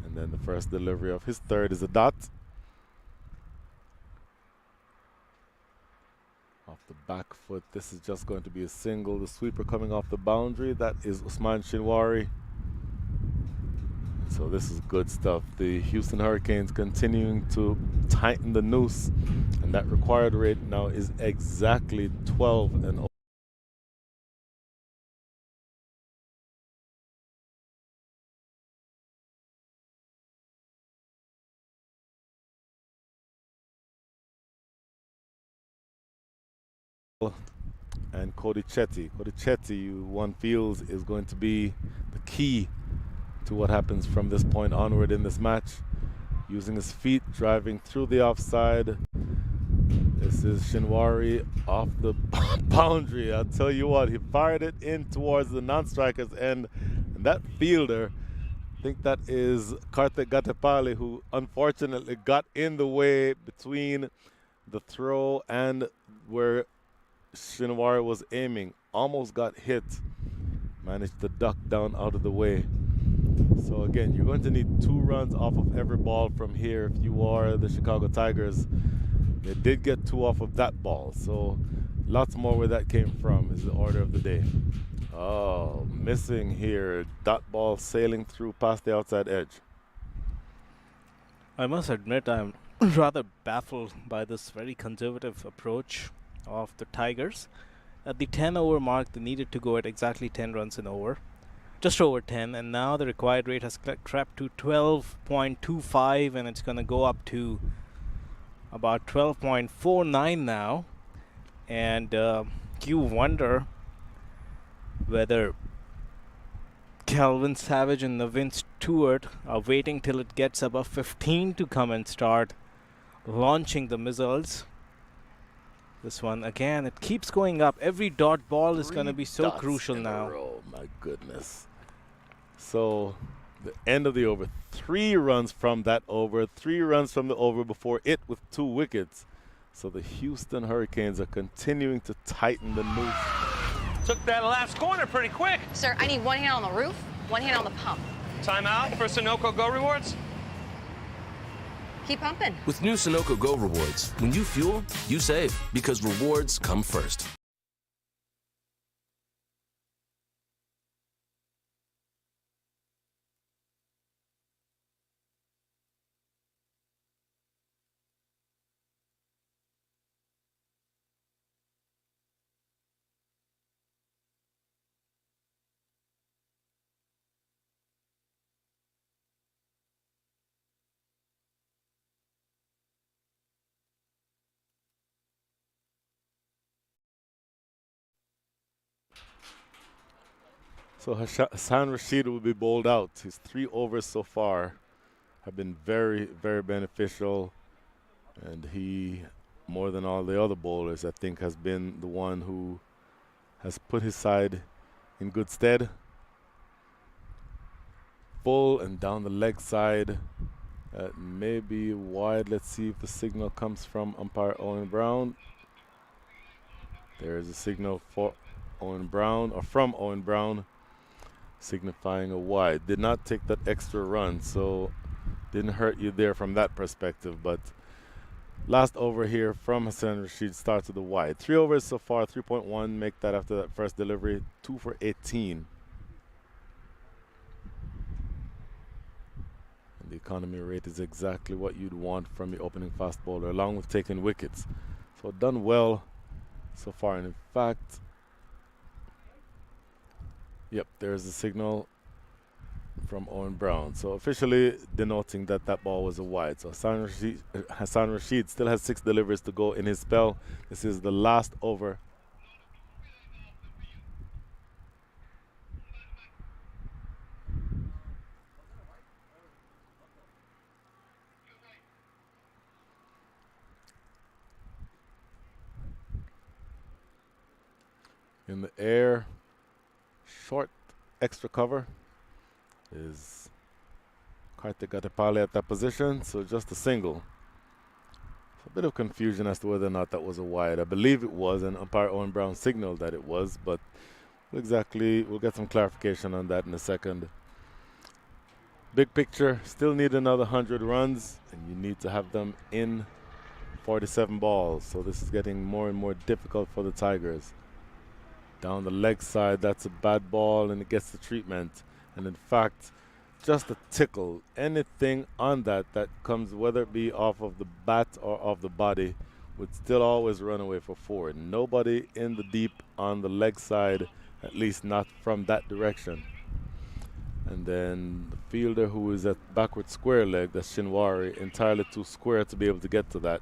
And then the first delivery of his 3rd is a dot. Off the back foot, this is just going to be a single. The sweeper coming off the boundary, that is Usman Shinwari. So this is good stuff. The Houston Hurricanes continuing to tighten the noose, and that required rate now is exactly 12 and and Cody Chetty. Cody Chetty, one feels, is going to be the key to what happens from this point onward in this match. Using his feet, driving through the offside. This is Shinwari off the boundary. I'll tell you what, he fired it in towards the non-striker's end. And that fielder, I think that is Karthik Gatepali, who unfortunately got in the way between the throw and where Shinwari was aiming, almost got hit, managed to duck down out of the way. So again, you're going to need 2 runs off of every ball from here if you are the Chicago Tigers. They did get 2 off of that ball, so lots more where that came from is the order of the day. Oh, missing here. Dot ball sailing through past the outside edge. I must admit I'm rather baffled by this very conservative approach of the Tigers. At the 10 over mark, they needed to go at exactly 10 runs an over, just over 10, and now the required rate has crept to 12.25, and it's going to go up to about 12.49 now. And you wonder whether Calvin Savage and Navin Stewart are waiting till it gets above 15 to come and start launching the missiles. This one, again, it keeps going up. Every dot ball is going to be so crucial now. Oh, my goodness. So, the end of the over. 3 runs from that over. 3 runs from the over before it with 2 wickets. So, the Houston Hurricanes are continuing to tighten the noose. Took that last corner pretty quick. Sir, I need 1 hand on the roof, 1 hand on the pump. Timeout for Sunoco Go Rewards. Keep pumping. With new Sunoco Go rewards, when you fuel, you save because rewards come first. So Hassan Rashid will be bowled out. His 3 overs so far have been very, very beneficial. And he, more than all the other bowlers, I think has been the one who has put his side in good stead. Full and down the leg side. Maybe wide. Let's see if the signal comes from umpire Owen Brown. There is a signal for Owen Brown, or from Owen Brown, signifying a wide. Did not take that extra run, so didn't hurt you there from that perspective. But last over here from Hassan Rashid starts with a wide. 3 overs so far, 3.1. Make that after that first delivery. 2 for 18. And the economy rate is exactly what you'd want from your opening fast bowler, along with taking wickets. So done well so far. And in fact, yep, there's the signal from Owen Brown. So officially denoting that that ball was a wide. So Hassan Rashid still has 6 deliveries to go in his spell. This is the last over. In the air, short extra cover is Karthik Gatapale at that position, so just a single. So a bit of confusion as to whether or not that was a wide. I believe it was, and umpire Owen Brown signaled that it was, but we'll get some clarification on that in a second. Big picture, still need another 100 runs, and you need to have them in 47 balls, so this is getting more and more difficult for the Tigers. Down the leg side, that's a bad ball, and it gets the treatment. And in fact, just a tickle, anything on that comes, whether it be off of the bat or off the body, would still always run away for 4. Nobody in the deep on the leg side, at least not from that direction. And then the fielder who is at backward square leg, that's Shinwari, entirely too square to be able to get to that.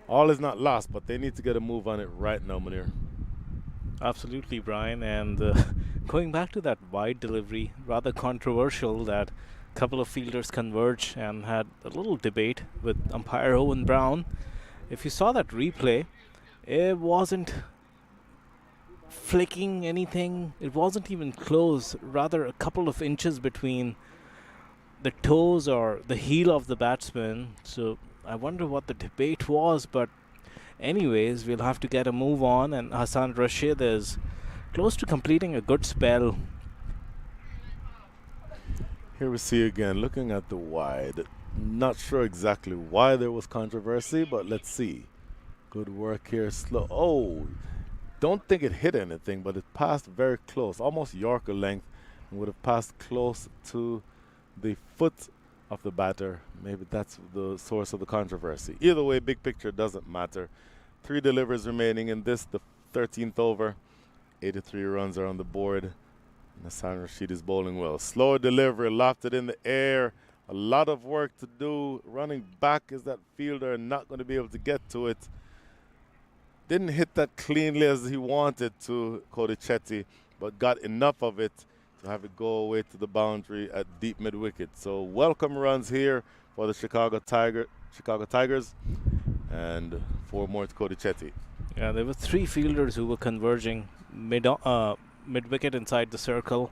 All is not lost, but they need to get a move on it right now, Munir. Absolutely, Brian. And going back to that wide delivery, rather controversial that a couple of fielders converged and had a little debate with umpire Owen Brown. If you saw that replay, it wasn't flicking anything. It wasn't even close. Rather, a couple of inches between the toes or the heel of the batsman. So I wonder what the debate was, but anyways, we'll have to get a move on, and Hassan Rashid is close to completing a good spell. Here we see again, looking at the wide. Not sure exactly why there was controversy, but let's see. Good work here. Slow. Oh, don't think it hit anything, but it passed very close, almost Yorker length, and would have passed close to the foot of the batter. Maybe that's the source of the controversy. Either way, big picture doesn't matter. 3 deliveries remaining in this, the 13th over. 83 runs are on the board. And Hassan Rashid is bowling well. Slower delivery, lofted in the air. A lot of work to do. Running back is that fielder, not going to be able to get to it. Didn't hit that cleanly as he wanted to, Cody Chetty, but got enough of it to have it go away to the boundary at deep mid-wicket. So welcome runs here for the Chicago Tigers, and 4 more to Cody Chetty. Yeah, there were 3 fielders who were converging mid-wicket inside the circle.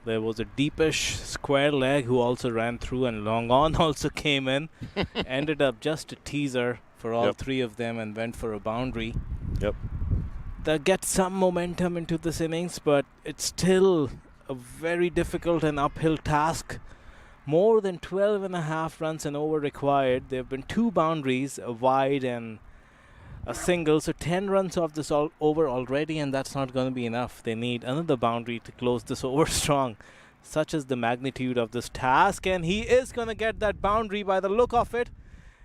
There was a deepish square leg who also ran through, and long on also came in. Ended up just a teaser for all 3 of them and went for a boundary. Yep. That gets some momentum into this innings, but it's still a very difficult and uphill task. More than 12.5 runs an over required. There have been 2 boundaries, a wide and a single, so 10 runs off this over already, and that's not going to be enough. They need another boundary to close this over strong. Such is the magnitude of this task, and he is going to get that boundary by the look of it.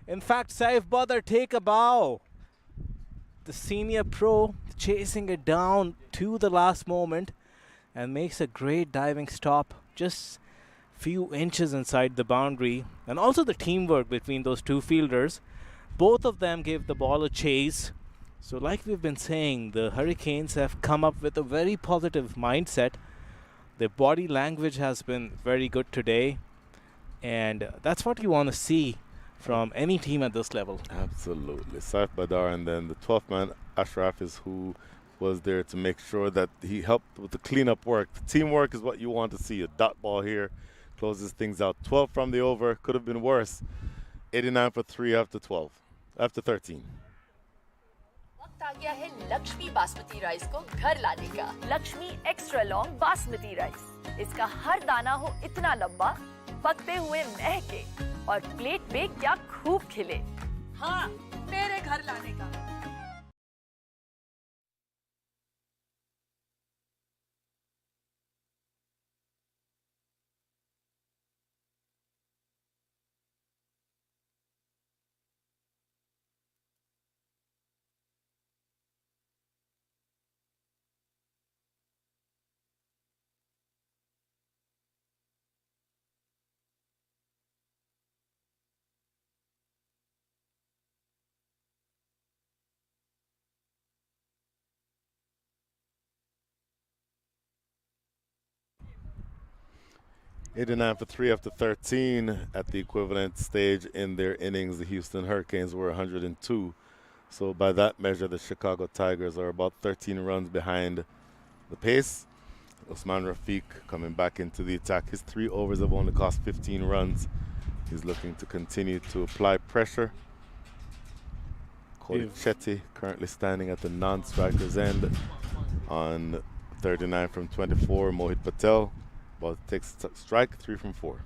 In fact, Saif Badr, take a bow. The senior pro chasing it down to the last moment and makes a great diving stop, just few inches inside the boundary. And also the teamwork between those 2 fielders. Both of them gave the ball a chase. So like we've been saying, the Hurricanes have come up with a very positive mindset. Their body language has been very good today, and that's what you want to see from any team at this level. Absolutely. Saif Badar, and then the 12th man, Ashraf, is who was there to make sure that he helped with the cleanup work. The teamwork is what you want to see. A dot ball here closes things out. 12 from the over. Could have been worse. 89 for 3 after 12. After 13. वक्त आ गया है Lakshmi basmati rice को घर लाने का। Lakshmi extra long basmati rice. इसका हर दाना हो इतना लंबा, पकते हुए महके और प्लेट पे क्या खूब खिले। हाँ, मेरे घर लाने का। $89 for 3 after 13 at the equivalent stage in their innings. The Houston Hurricanes were 102. So by that measure, the Chicago Tigers are about 13 runs behind the pace. Usman Rafiq coming back into the attack. His 3 overs have only cost 15 runs. He's looking to continue to apply pressure. Cody Chetty currently standing at the non-striker's end on 39 from 24. Mohit Patel about to take strike, 3 from 4.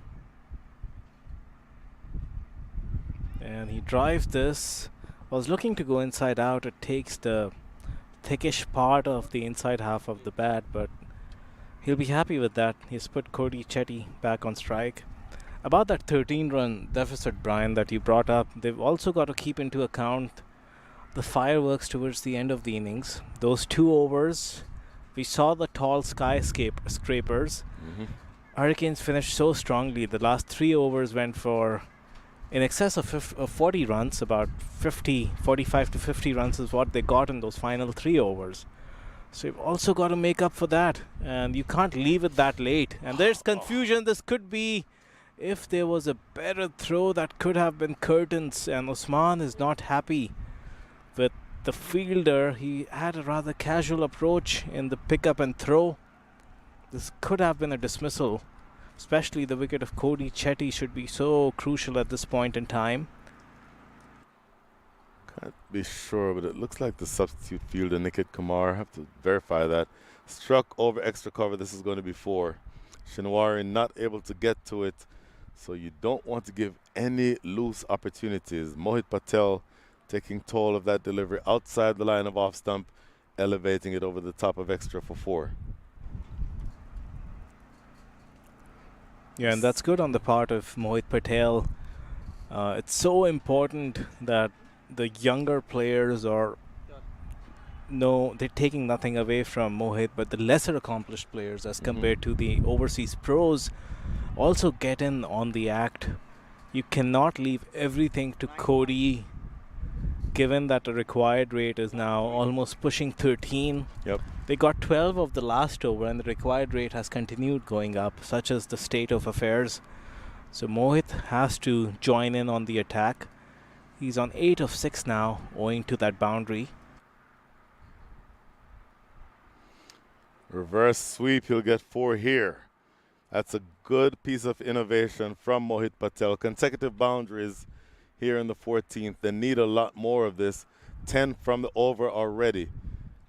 And he drives this. I was looking to go inside out. It takes the thickish part of the inside half of the bat, but he'll be happy with that. He's put Cody Chetty back on strike. About that 13-run deficit, Brian, that you brought up, they've also got to keep into account the fireworks towards the end of the innings. Those 2 overs, we saw the tall skyscrapers. Hurricanes finished so strongly. The last 3 overs went for in excess of 40 runs. About 45 to 50 runs is what they got in those final 3 overs. So you've also got to make up for that, and you can't leave it that late. And there's confusion. This could be, if there was a better throw, that could have been curtains, and Usman is not happy with the fielder. He had a rather casual approach in the pickup and throw. This could have been a dismissal, especially the wicket of Cody Chetty should be so crucial at this point in time. Can't be sure, but it looks like the substitute fielder, Nikit Kumar, I have to verify that, struck over extra cover. This is going to be 4. Shinwari not able to get to it, so you don't want to give any loose opportunities. Mohit Patel taking toll of that delivery outside the line of off stump, elevating it over the top of extra for 4. Yeah, and that's good on the part of Mohit Patel. It's so important that the younger players they're taking nothing away from Mohit, but the lesser accomplished players as compared to the overseas pros also get in on the act. You cannot leave everything to Cody, given that the required rate is now almost pushing 13. Yep. They got 12 of the last over, and the required rate has continued going up, such as the state of affairs. So Mohit has to join in on the attack. He's on 8 of 6 now, owing to that boundary. Reverse sweep, he'll get 4 here. That's a good piece of innovation from Mohit Patel. Consecutive boundaries here in the 14th. They need a lot more of this. 10 from the over already.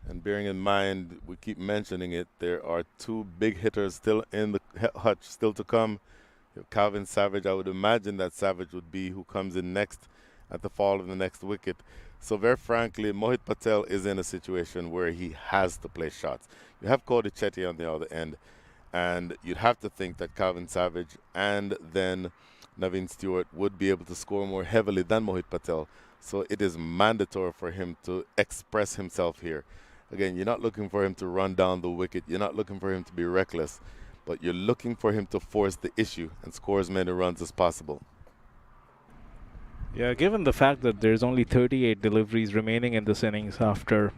And bearing in mind, we keep mentioning it, there are 2 big hitters still in the hutch, still to come. Calvin Savage, I would imagine that Savage would be who comes in next at the fall of the next wicket. So very frankly, Mohit Patel is in a situation where he has to play shots. You have Cody Chetty on the other end, and you'd have to think that Calvin Savage and then Naveen Stewart would be able to score more heavily than Mohit Patel. So it is mandatory for him to express himself here. Again, you're not looking for him to run down the wicket. You're not looking for him to be reckless, but you're looking for him to force the issue and score as many runs as possible. Yeah, given the fact that there's only 38 deliveries remaining in this innings after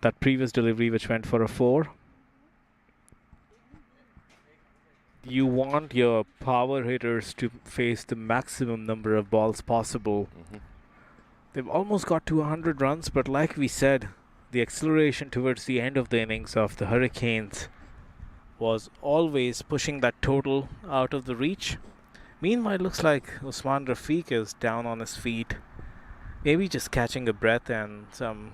that previous delivery which went for a 4, you want your power hitters to face the maximum number of balls possible. They've almost got to 100 runs, but like we said, the acceleration towards the end of the innings of the Hurricanes was always pushing that total out of the reach. Meanwhile, looks like Usman Rafiq is down on his feet, maybe just catching a breath and some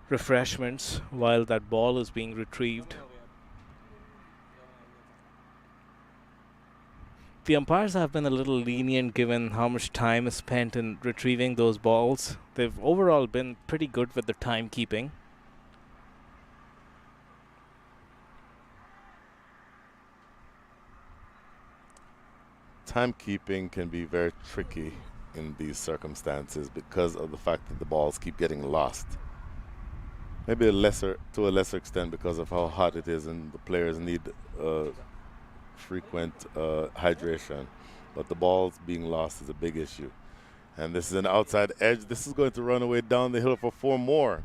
refreshments while that ball is being retrieved. The umpires have been a little lenient given how much time is spent in retrieving those balls. They've overall been pretty good with the timekeeping. Timekeeping can be very tricky in these circumstances because of the fact that the balls keep getting lost. Maybe to a lesser extent because of how hot it is and the players need frequent hydration. But the balls being lost is a big issue. And this is an outside edge. This is going to run away down the hill for 4 more.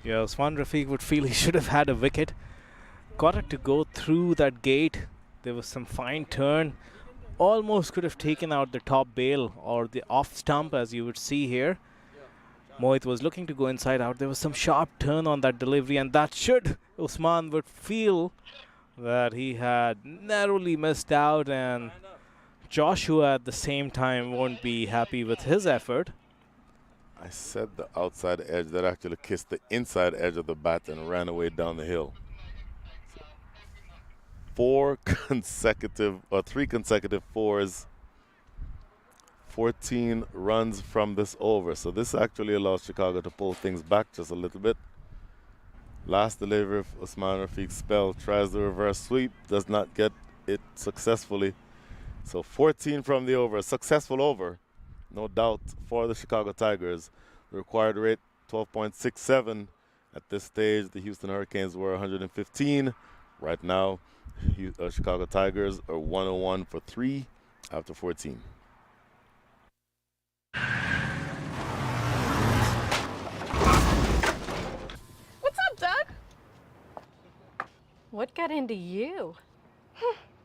Yeah, Usman Rafiq would feel he should have had a wicket. Got it to go through that gate. There was some fine turn. Almost could have taken out the top bail or the off stump, as you would see here. Mohit was looking to go inside out. There was some sharp turn on that delivery, and that should Usman would feel that he had narrowly missed out, and Joshua at the same time won't be happy with his effort. I said the outside edge that actually kissed the inside edge of the bat and ran away down the hill. So 3 consecutive 4s, 14 runs from this over. So this actually allows Chicago to pull things back just a little bit. Last delivery of Usman Rafiq's spell, tries the reverse sweep, does not get it successfully. So 14 from the over, a successful over, no doubt, for the Chicago Tigers. The required rate 12.67. At this stage, the Houston Hurricanes were 115. Right now, Chicago Tigers are 101 for 3 after 14. What's up, Doug? What got into you?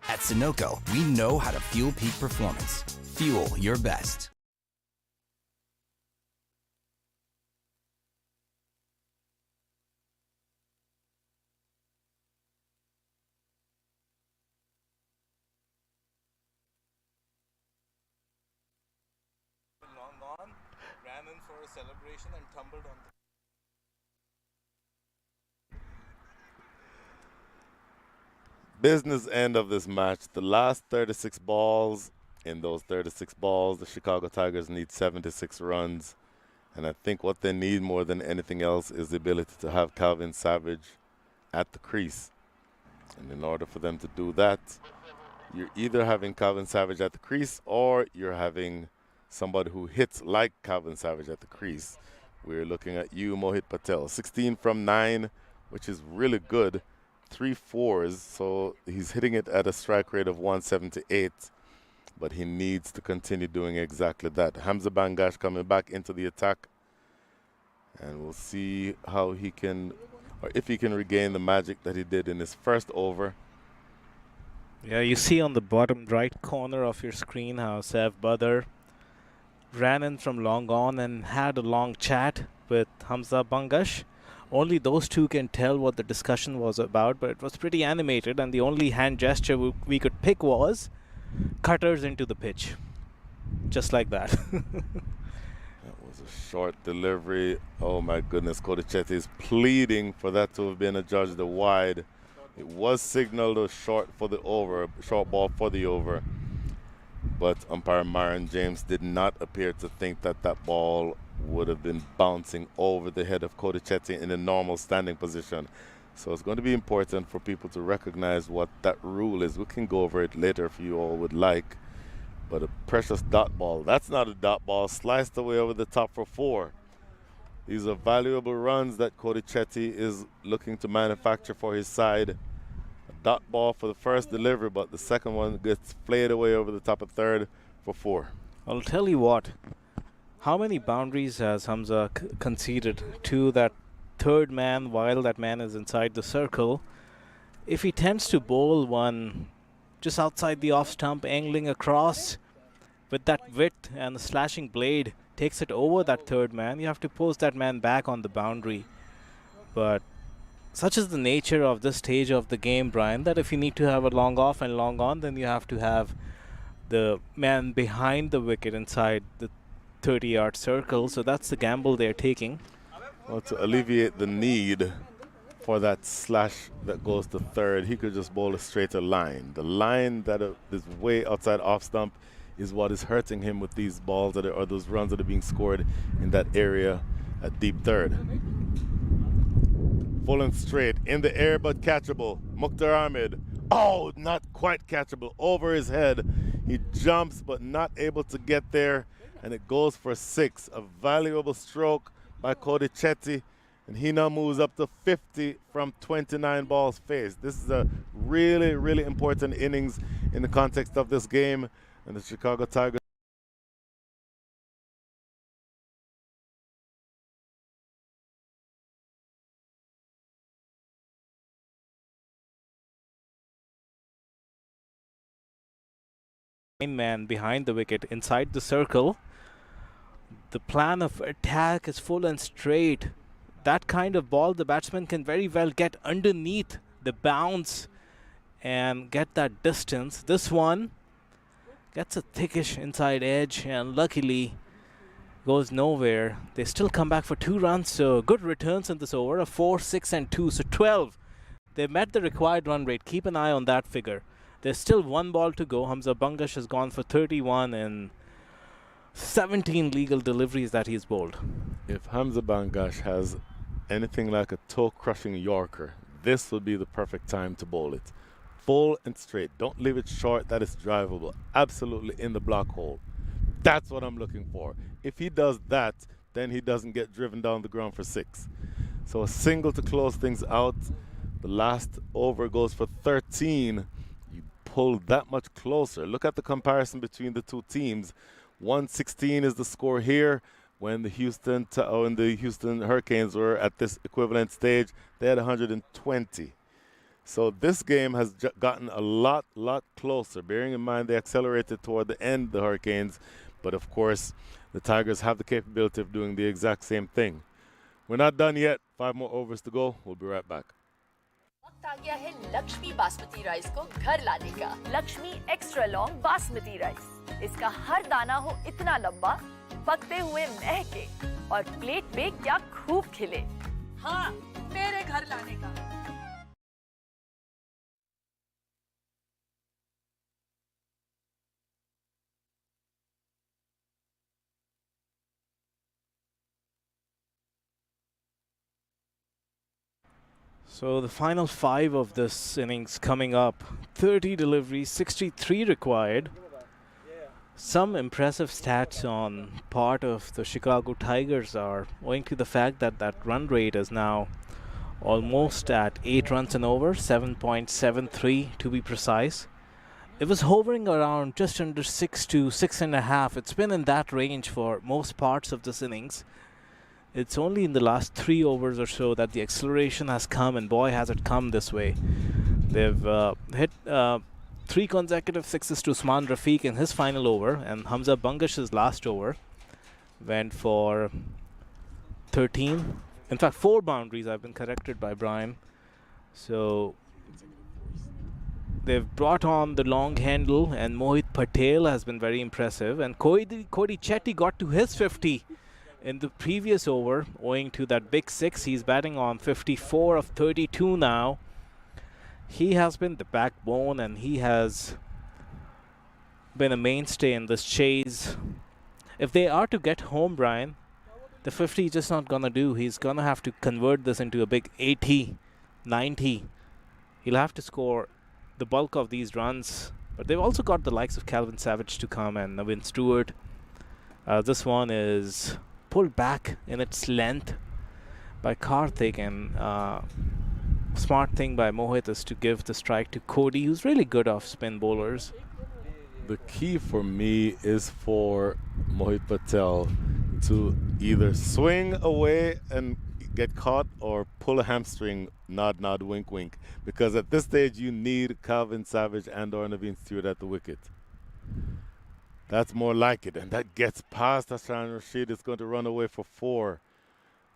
At Sunoco, we know how to fuel peak performance. Fuel your best. Long on, ran in for a celebration and tumbled on the Business end of this match. The last 36 balls. In those 36 balls, the Chicago Tigers need 76 runs. And I think what they need more than anything else is the ability to have Calvin Savage at the crease. And in order for them to do that, you're either having Calvin Savage at the crease or you're having somebody who hits like Calvin Savage at the crease. We're looking at you, Mohit Patel. 16 from 9, which is really good. 3 4s, so he's hitting it at a strike rate of 178, but he needs to continue doing exactly that. Hamza Bangash coming back into the attack, and we'll see how he can, or if he can regain the magic that he did in his first over. Yeah, you see on the bottom right corner of your screen how Sev Badr ran in from long on and had a long chat with Hamza Bangash. Only those two can tell what the discussion was about, but it was pretty animated, and the only hand gesture we could pick was cutters into the pitch. Just like that. That was a short delivery. Oh my goodness, Cody Chetty is pleading for that to have been adjudged a wide. It was signaled a short for the over, short ball for the over. But umpire Myron James did not appear to think that that ball would have been bouncing over the head of Cody Chetty in a normal standing position. So it's going to be important for people to recognize what that rule is. We can go over it later if you all would like. But a precious dot ball. That's not a dot ball. Sliced away over the top for 4. These are valuable runs that Cody Chetty is looking to manufacture for his side. A dot ball for the first delivery, but the second one gets flayed away over the top of 3rd for 4. I'll tell you what. How many boundaries has Hamza conceded to that third man while that man is inside the circle? If he tends to bowl one just outside the off stump, angling across with that width and the slashing blade, takes it over that third man, you have to post that man back on the boundary. But such is the nature of this stage of the game, Brian, that if you need to have a long off and long on, then you have to have the man behind the wicket inside the 30-yard circle. So that's the gamble they're taking. Well, to alleviate the need for that slash that goes to third, he could just bowl a straighter line. The line that is way outside off stump is what is hurting him with these balls or those runs that are being scored in that area at deep third. Full and straight, in the air but catchable. Mukhtar Ahmed, oh, not quite catchable, over his head. He jumps but not able to get there, and it goes for 6. A valuable stroke by Cody Chetty, and he now moves up to 50 from 29 balls faced. This is a really, really important innings in the context of this game, and the Chicago Tigers man behind the wicket inside the circle. The plan of attack is full and straight. That kind of ball, the batsman can very well get underneath the bounce and get that distance. This one gets a thickish inside edge and luckily goes nowhere. They still come back for 2 runs, so good returns in this over, a 4, 6 and 2, so 12. They met the required run rate. Keep an eye on that figure. There's still 1 ball to go. Hamza Bangash has gone for 31 and 17 legal deliveries that he's bowled. If Hamza Bangash has anything like a toe-crushing Yorker, this would be the perfect time to bowl it. Full and straight. Don't leave it short. That is drivable. Absolutely in the block hole. That's what I'm looking for. If he does that, then he doesn't get driven down the ground for 6. So a single to close things out. The last over goes for 13. You pull that much closer. Look at the comparison between the two teams. 116 is the score here. When the Houston Hurricanes were at this equivalent stage, they had 120. So this game has gotten a lot closer, bearing in mind they accelerated toward the end, the Hurricanes. But of course, the Tigers have the capability of doing the exact same thing. We're not done yet. 5 more overs to go. We'll be right back. वक्त आ गया है Lakshmi basmati rice को घर लाने का। Lakshmi extra long basmati rice. इसका हर दाना हो इतना लंबा, पकते हुए महके और प्लेट पे क्या खूब खिले। हाँ, मेरे घर लाने का। So the final 5 of this innings coming up. 30 deliveries, 63 required. Some impressive stats on part of the Chicago Tigers are owing to the fact that that run rate is now almost at 8 runs and over, 7.73 to be precise. It was hovering around just under 6 to 6.5. It's been in that range for most parts of this innings. It's only in the last 3 overs or so that the acceleration has come, and boy has it come this way. They've hit 3 consecutive 6s to Usman Rafiq in his final over, and Hamza Bangash's last over went for 13. In fact, 4 boundaries. I've been corrected by Brian. So they've brought on the long handle, and Mohit Patel has been very impressive, and Cody Chetty got to his 50 in the previous over owing to that big 6. He's batting on 54 of 32 now. He has been the backbone, and he has been a mainstay in this chase. If they are to get home, Brian, the 50 is just not gonna do. He's gonna have to convert this into a big 80, 90. He'll have to score the bulk of these runs, but they've also got the likes of Calvin Savage to come and Navin Stewart. This one is pulled back in its length by Karthik, and smart thing by Mohit is to give the strike to Cody, who's really good off spin bowlers. The key for me is for Mohit Patel to either swing away and get caught or pull a hamstring, nod, nod, wink, wink. Because at this stage, you need Calvin Savage and or Naveen Stewart at the wicket. That's more like it. And that gets past Hassan Rashid. It's going to run away for 4.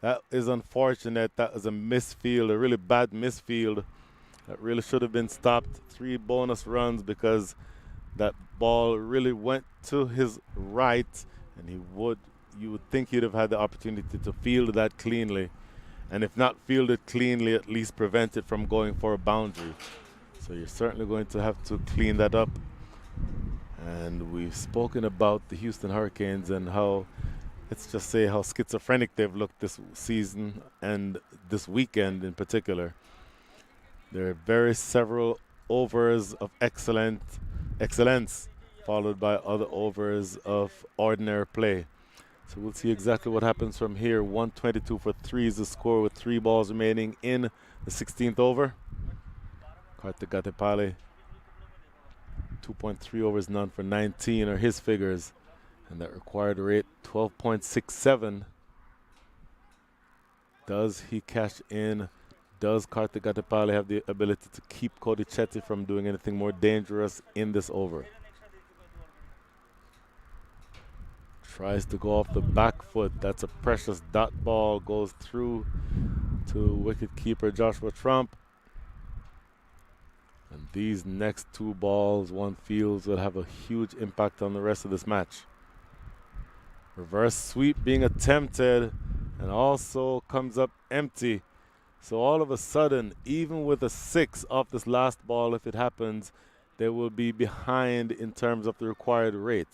That is unfortunate. That is a misfield, a really bad misfield. That really should have been stopped. 3 bonus runs because that ball really went to his right, and you would think he'd have had the opportunity to field that cleanly. And if not field it cleanly, at least prevent it from going for a boundary. So you're certainly going to have to clean that up. And we've spoken about the Houston Hurricanes and how, let's just say, how schizophrenic they've looked this season and this weekend in particular. There are very several overs of excellence, followed by other overs of ordinary play. So we'll see exactly what happens from here. 122 for 3 is the score with 3 balls remaining in the 16th over. Kartik Gatipale, 2.3 overs, none for 19 are his figures. And that required rate, 12.67. Does he cash in? Does Kartik Gatipale have the ability to keep Cody Chetty from doing anything more dangerous in this over? Tries to go off the back foot. That's a precious dot ball. Goes through to wicketkeeper Joshua Trump. And these next 2 balls one feels will have a huge impact on the rest of this match. Reverse sweep being attempted and also comes up empty. So all of a sudden, even with a 6 off this last ball, if it happens, they will be behind in terms of the required rate.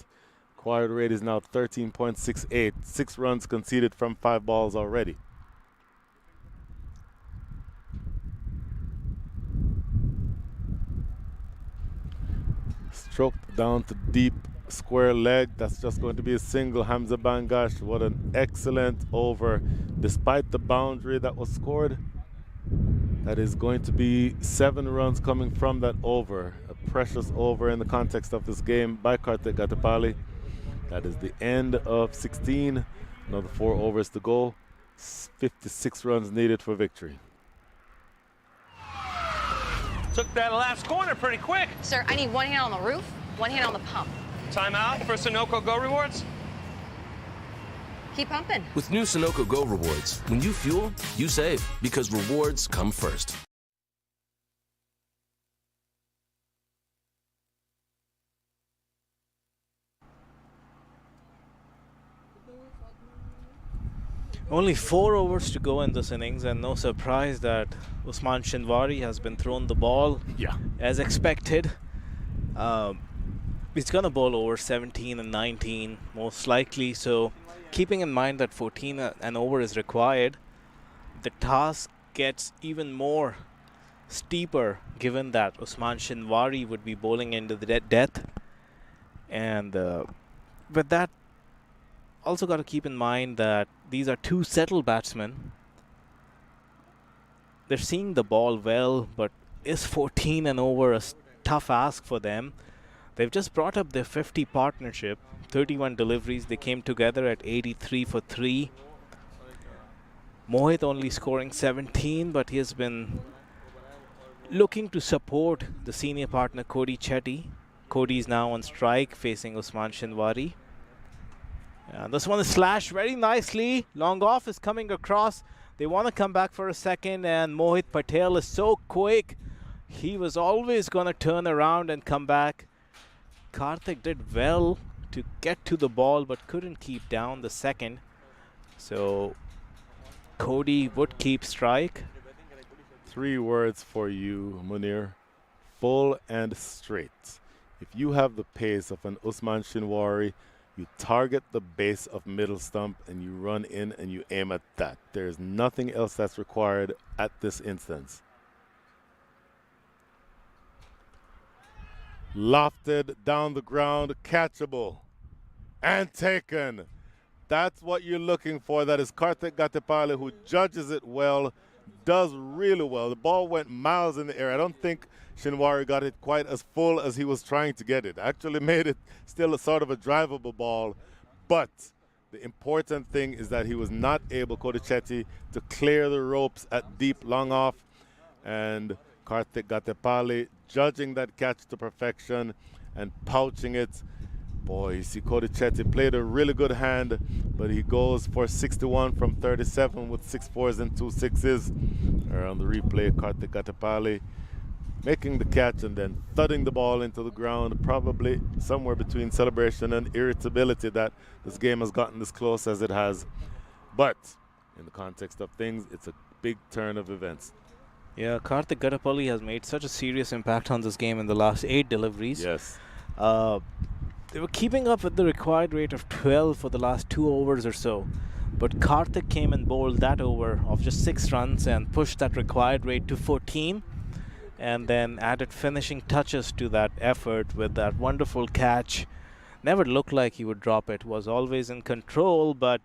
Required rate is now 13.68. 6 runs conceded from 5 balls already. Stroked down to deep square leg. That's just going to be a single. Hamza Bangash, what an excellent over. Despite the boundary that was scored, that is going to be 7 runs coming from that over. A precious over in the context of this game by Kartik Gatipale. That is the end of 16. Another 4 overs to go. 56 runs needed for victory. Took that last corner pretty quick. Sir, I need 1 hand on the roof, 1 hand on the pump. Timeout for Sunoco Go rewards. Keep pumping. With new Sunoco Go rewards, when you fuel, you save because rewards come first. Only 4 overs to go in this innings, and no surprise that Usman Shinwari has been thrown the ball as expected. He's going to bowl over 17 and 19 most likely, so keeping in mind that 14 an over is required, the task gets even more steeper given that Usman Shinwari would be bowling into the death. And with that, also got to keep in mind that these are 2 settled batsmen. They're seeing the ball well, but is 14 and over a tough ask for them? They've just brought up their 50 partnership, 31 deliveries. They came together at 83 for 3. Mohit only scoring 17, but he has been looking to support the senior partner Cody Chetty. Cody is now on strike facing Usman Shinwari. And this one is slashed very nicely. Long off is coming across. They want to come back for a second, and Mohit Patel is so quick. He was always going to turn around and come back. Karthik did well to get to the ball, but couldn't keep down the second. So Cody would keep strike. 3 words for you, Munir. Full and straight. If you have the pace of an Usman Shinwari, you target the base of middle stump and you run in and you aim at that. There's nothing else that's required at this instance. Lofted down the ground, catchable and taken. That's what you're looking for. That is Kartik Gatipale, who judges it well, does really well. The ball went miles in the air. I don't think Shinwari got it quite as full as he was trying to get it. Actually made it still a sort of a drivable ball, but the important thing is that he was not able, Kodichetti, to clear the ropes at deep long off, and Karthik Gatepali judging that catch to perfection and pouching it. Boy, you see Kodichetti played a really good hand, but he goes for 61 from 37 with 6 fours and 2 sixes. On the replay, Karthik Gatepali making the catch and then thudding the ball into the ground, probably somewhere between celebration and irritability that this game has gotten this close as it has. But in the context of things, it's a big turn of events. Yeah, Karthik Gatepali has made such a serious impact on this game in the last 8 deliveries. Yes. They were keeping up with the required rate of 12 for the last 2 overs or so. But Karthik came and bowled that over of just 6 runs and pushed that required rate to 14. And then added finishing touches to that effort with that wonderful catch. Never looked like he would drop it. Was always in control, but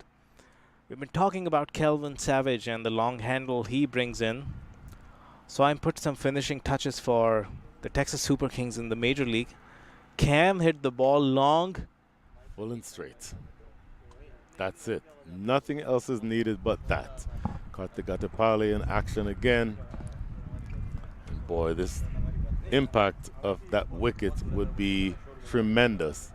we've been talking about Kelvin Savage and the long handle he brings in. So I put some finishing touches for the Texas Super Kings in the Major League. Cam hit the ball long. Full and straight. That's it. Nothing else is needed but that. Karthik Gatepali in action again. And boy, this impact of that wicket would be tremendous,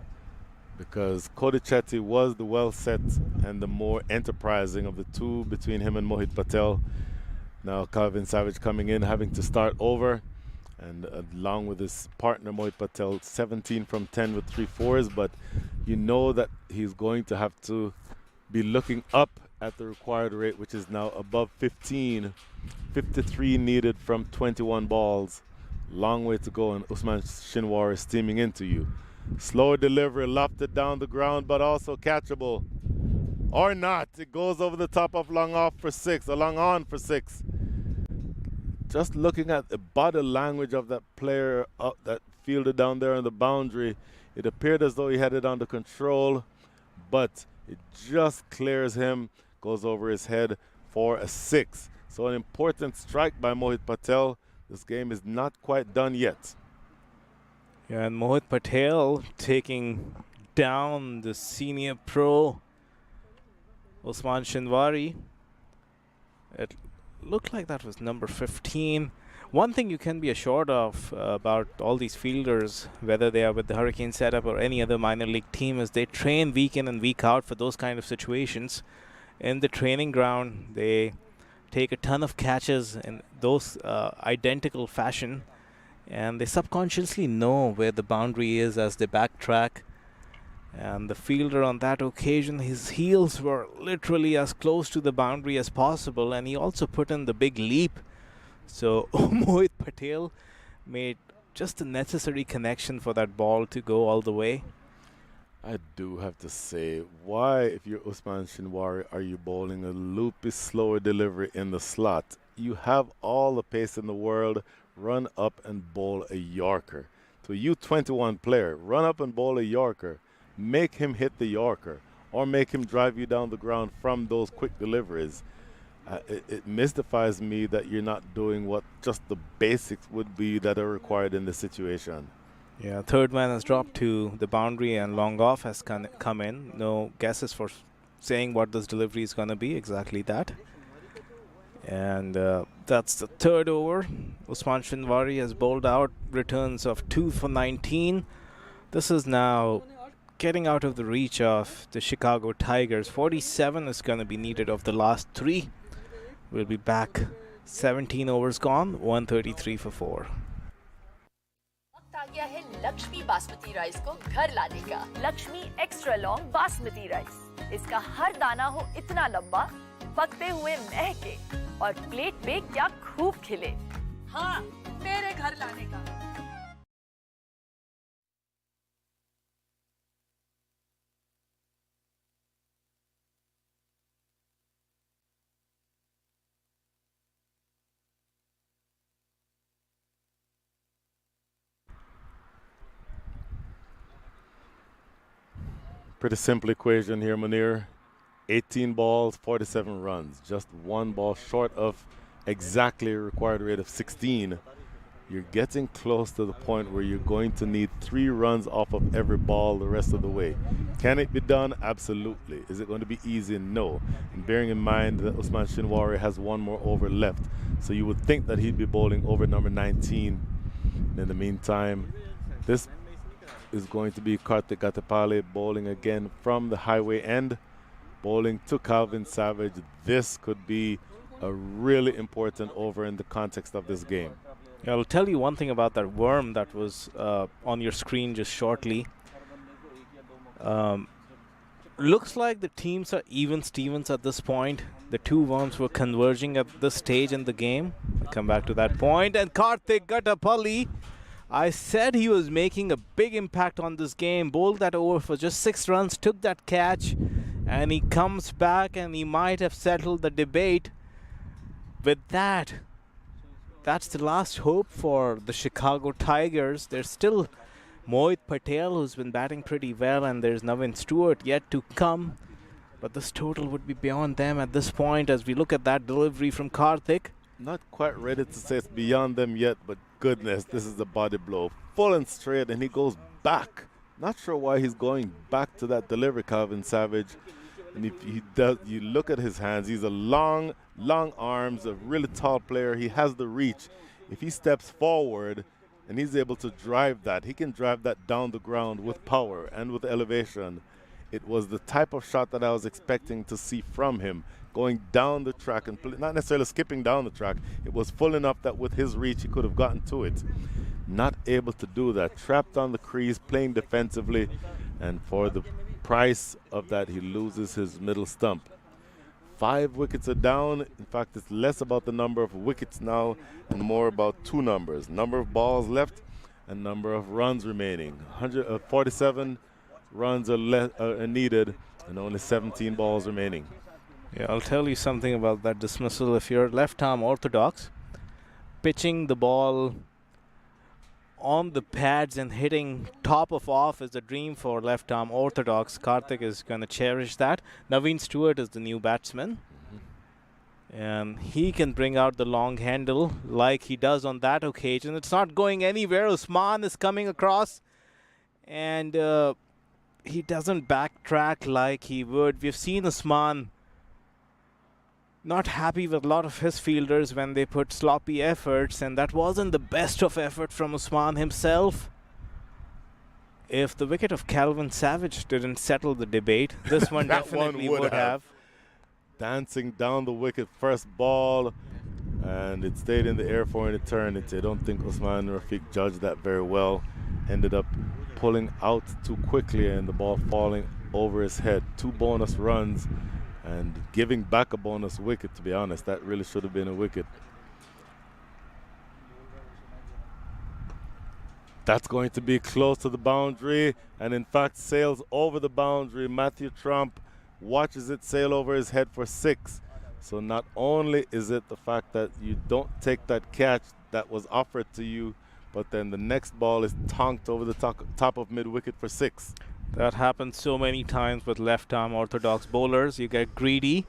because Kodichetti was the well set and the more enterprising of the two between him and Mohit Patel. Now Kelvin Savage coming in, having to start over, and along with his partner Mohit Patel, 17 from 10 with 3 fours, but you know that he's going to have to be looking up at the required rate, which is now above 15. 53 needed from 21 balls. Long way to go, and Usman Shinwari is steaming into you. Slower delivery, lofted down the ground, but also catchable. Or not. It goes over the top of long off for 6, or long on for 6. Just looking at the body language of that player that fielded down there on the boundary, it appeared as though he had it under control, but it just clears him, goes over his head for a 6. So an important strike by Mohit Patel. This game is not quite done yet. Yeah, and Mohit Patel taking down the senior pro Usman Shinwari. It looked like that was number 15. One thing you can be assured of about all these fielders, whether they are with the Hurricane setup or any other minor league team, is they train week in and week out for those kind of situations. In the training ground, they take a ton of catches in those identical fashion, and they subconsciously know where the boundary is as they backtrack. And the fielder on that occasion, his heels were literally as close to the boundary as possible, and he also put in the big leap. So Mohit Patel made just the necessary connection for that ball to go all the way. I do have to say, why, if you're Usman Shinwari, are you bowling a loopy, slower delivery in the slot? You have all the pace in the world. Run up and bowl a Yorker. To a U21 player, run up and bowl a Yorker. Make him hit the Yorker, or make him drive you down the ground from those quick deliveries. It mystifies me that you're not doing what just the basics would be that are required in this situation. Yeah, third man has dropped to the boundary and long off has come in. No guesses for saying what this delivery is going to be. Exactly that. And that's the third over. Usman Shinwari has bowled out returns of 2 for 19. This is now getting out of the reach of the Chicago Tigers. 47 is going to be needed of the last 3. We'll be back. 17 overs gone, 133 for 4. वक्त आ गया है Lakshmi basmati rice को घर लाने का। Lakshmi extra long basmati rice. इसका हर दाना हो इतना लंबा, पकते हुए महके और प्लेट पे क्या खूब खिले। हाँ, मेरे घर लाने का। Pretty simple equation here, Munir. 18 balls, 47 runs. Just 1 ball short of exactly a required rate of 16, you're getting close to the point where you're going to need 3 runs off of every ball the rest of the way. Can it be done? Absolutely. Is it going to be easy? No. And bearing in mind that Usman Shinwari has 1 more over left, so you would think that he'd be bowling over number 19. In the meantime, this is going to be Kartik Gatapale bowling again from the highway end, bowling to Calvin Savage. This could be a really important over in the context of this game. Yeah, I'll tell you one thing about that worm that was on your screen just shortly. Looks like the teams are even Stevens at this point. The 2 worms were converging at this stage in the game. I'll come back to that point. And Kartik Gatapalli, I said he was making a big impact on this game. Bowled that over for just 6 runs, took that catch, and he comes back and he might have settled the debate. With that, that's the last hope for the Chicago Tigers. There's still Mohit Patel, who's been batting pretty well, and there's Navin Stewart yet to come. But this total would be beyond them at this point as we look at that delivery from Karthik. Not quite ready to say it's beyond them yet, but goodness, this is a body blow. Full and straight, and he goes back. Not sure why he's going back to that delivery, Calvin Savage. And if he does, you look at his hands, he's a long arms, a really tall player. He has the reach. If he steps forward and he's able to drive that, he can drive that down the ground with power and with elevation. It was the type of shot that I was expecting to see from him, going down the track and not necessarily skipping down the track. It was full enough that with his reach he could have gotten to it. Not able to do that. Trapped on the crease, playing defensively, and for the price of that, he loses his middle stump. 5 wickets are down. In fact, it's less about the number of wickets now and more about 2 numbers. Number of balls left and number of runs remaining. 147 runs are needed and only 17 balls remaining. Yeah, I'll tell you something about that dismissal. If you're left-arm orthodox, pitching the ball on the pads and hitting top of off is a dream for left-arm orthodox. Karthik is going to cherish that. Navin Stewart is the new batsman. And he can bring out the long handle like he does on that occasion. It's not going anywhere. Usman is coming across. And he doesn't backtrack like he would. We've seen Usman not happy with a lot of his fielders when they put sloppy efforts, and that wasn't the best of effort from Usman himself. If the wicket of Calvin Savage didn't settle the debate, this one definitely would have. Dancing down the wicket, first ball, and it stayed in the air for an eternity. I don't think Usman Rafiq judged that very well. Ended up pulling out too quickly and the ball falling over his head. 2 bonus runs and giving back a bonus wicket, to be honest. That really should have been a wicket. That's going to be close to the boundary, and in fact sails over the boundary. Matthew Trump watches it sail over his head for 6. So not only is it the fact that you don't take that catch that was offered to you, but then the next ball is tonked over the top of mid-wicket for 6. That happens so many times with left-arm orthodox bowlers. You get greedy,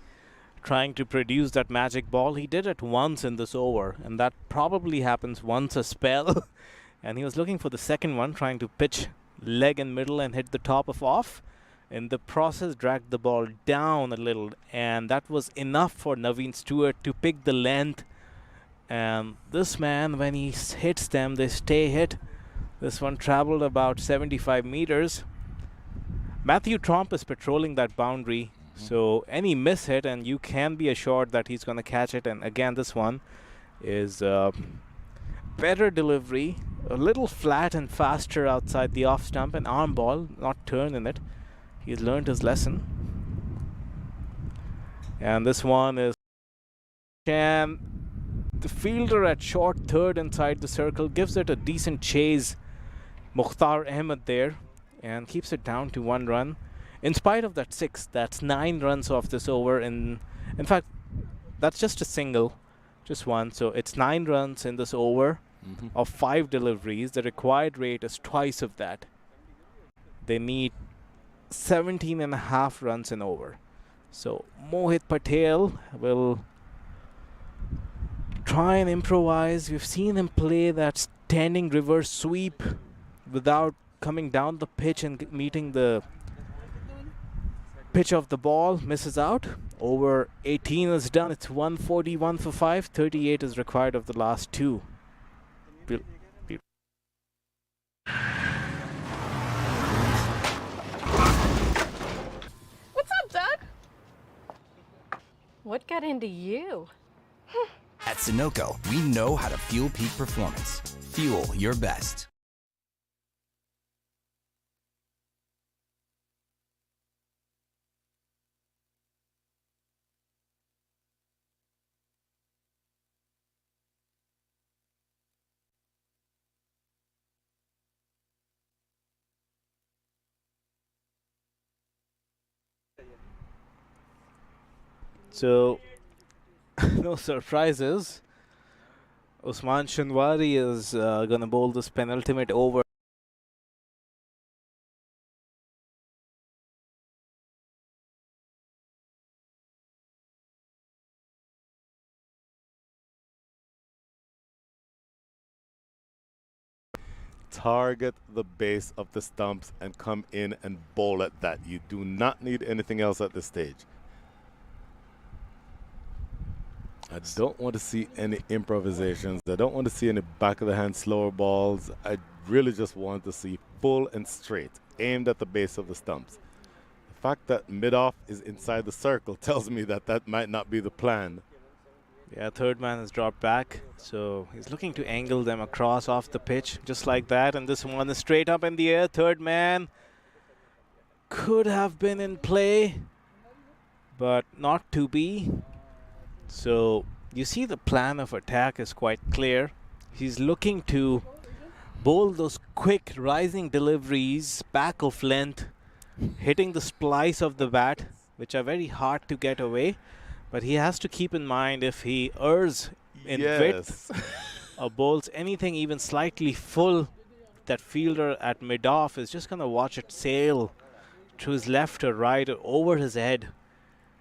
trying to produce that magic ball. He did it once in this over, and that probably happens once a spell. And he was looking for the second one, trying to pitch leg and middle and hit the top of off. In the process, dragged the ball down a little, and that was enough for Navin Stewart to pick the length. And this man, when he hits them, they stay hit. This one traveled about 75 meters. Matthew Trump is patrolling that boundary, so any miss hit, and you can be assured that he's going to catch it. And again, this one is better delivery, a little flat and faster outside the off stump, an arm ball, not turn in it. He's learned his lesson. And this one is, and the fielder at short third inside the circle gives it a decent chase. Mukhtar Ahmed there, and keeps it down to 1 run. In spite of that 6, that's 9 runs off this over. In fact, that's just a single, just one. So it's 9 runs in this over of 5 deliveries. The required rate is twice of that. They need 17.5 runs in over. So Mohit Patel will try and improvise. We've seen him play that standing reverse sweep without coming down the pitch and meeting the pitch of the ball. Misses out. Over 18 is done. It's 141 for 5. 38 is required of the last two. What's up, Doug? What got into you? At Sunoco, we know how to fuel peak performance. Fuel your best. So, no surprises. Usman Shanwari is going to bowl this penultimate over. Target the base of the stumps and come in and bowl at that. You do not need anything else at this stage. I don't want to see any improvisations. I don't want to see any back of the hand slower balls. I really just want to see full and straight, aimed at the base of the stumps. The fact that mid-off is inside the circle tells me that that might not be the plan. Yeah, third man has dropped back, so he's looking to angle them across off the pitch, just like that. And this one is straight up in the air. Third man could have been in play, but not to be. So you see the plan of attack is quite clear. He's looking to bowl those quick rising deliveries back of length, hitting the splice of the bat, which are very hard to get away. But he has to keep in mind, if he errs in width or bowls anything even slightly full, that fielder at mid-off is just going to watch it sail to his left or right or over his head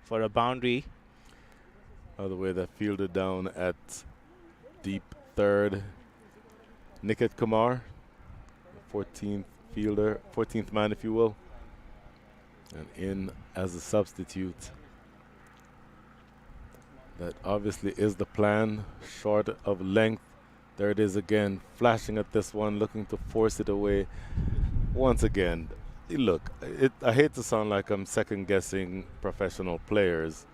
for a boundary. The way that fielder down at deep third, Niket Kumar, 14th fielder, 14th man, if you will, and in as a substitute. That obviously is the plan, short of length. There it is again, flashing at this one, looking to force it away. Once again, look, I hate to sound like I'm second-guessing professional players.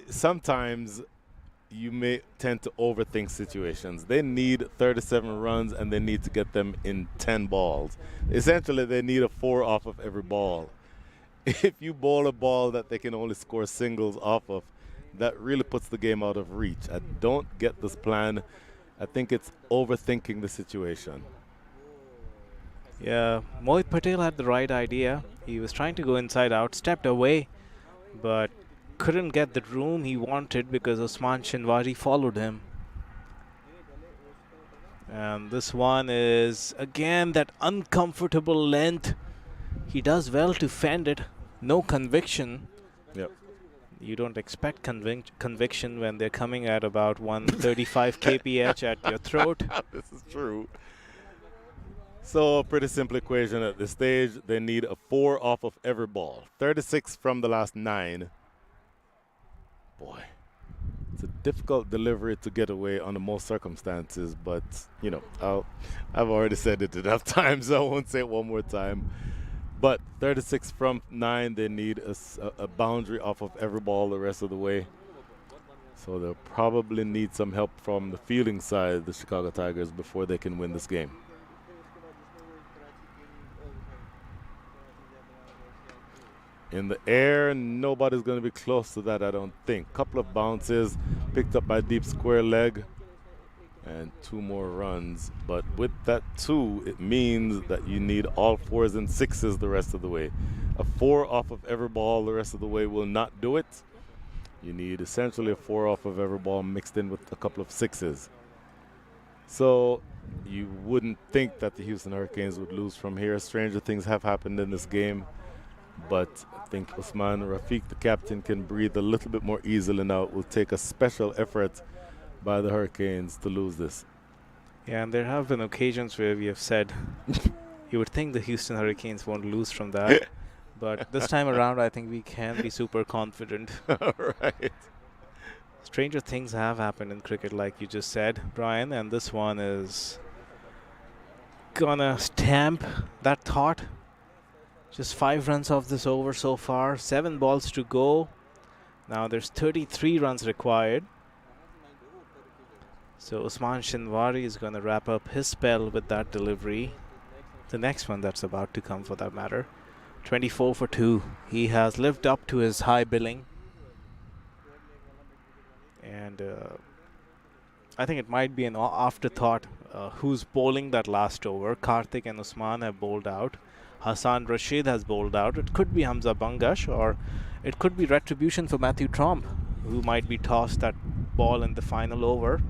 Sometimes you may tend to overthink situations. They need 37 runs and they need to get them in 10 balls. Essentially, they need a 4 off of every ball. If you bowl a ball that they can only score singles off of, that really puts the game out of reach. I don't get this plan. I think it's overthinking the situation. Yeah, Mohit Patel had the right idea. He was trying to go inside out, stepped away, but couldn't get the room he wanted because Usman Shanwari followed him. And this one is, again, that uncomfortable length. He does well to fend it. No conviction. Yep. You don't expect conviction when they're coming at about 135 kph at your throat. This is true. So, a pretty simple equation at this stage. They need a 4 off of every ball. 36 from the last 9. Boy, it's a difficult delivery to get away under most circumstances, but, you know, I've already said it enough times, so I won't say it one more time. But 36 from 9, they need a boundary off of every ball the rest of the way. So they'll probably need some help from the fielding side of the Chicago Tigers before they can win this game. In the air, nobody's going to be close to that, I don't think. Couple of bounces, picked up by deep square leg, and 2 more runs. But with that 2, it means that you need all 4s and 6s the rest of the way. A 4 off of every ball the rest of the way will not do it. You need essentially a 4 off of every ball mixed in with a couple of 6s. So you wouldn't think that the Houston Hurricanes would lose from here. Stranger things have happened in this game. But I think Usman Rafiq, the captain, can breathe a little bit more easily now. It will take a special effort by the Hurricanes to lose this. Yeah, and there have been occasions where we have said you would think the Houston Hurricanes won't lose from that. But this time around, I think we can be super confident. Right. Stranger things have happened in cricket, like you just said, Brian, and this one is gonna stamp that thought. Just 5 runs off this over so far, 7 balls to go. Now there's 33 runs required. So Usman Shinwari is gonna wrap up his spell with that delivery. The next one that's about to come, for that matter. 24 for 2. He has lived up to his high billing. And I think it might be an afterthought who's bowling that last over. Karthik and Usman have bowled out. Hassan Rashid has bowled out. It could be Hamza Bangash, or it could be retribution for Matthew Tromp, who might be tossed that ball in the final over.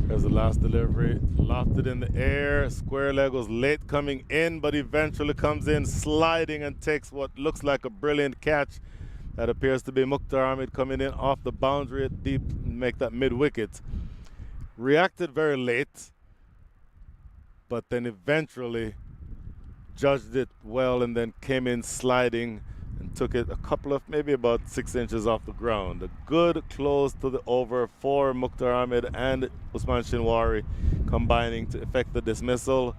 There's the last delivery, lofted in the air. Square leg was late coming in, but eventually comes in sliding and takes what looks like a brilliant catch. That appears to be Mukhtar Ahmed coming in off the boundary at deep, make that mid-wicket. Reacted very late, but then eventually judged it well and then came in sliding and took it a couple of, maybe about 6 inches off the ground. A good close to the over for Mukhtar Ahmed and Usman Shinwari combining to effect the dismissal.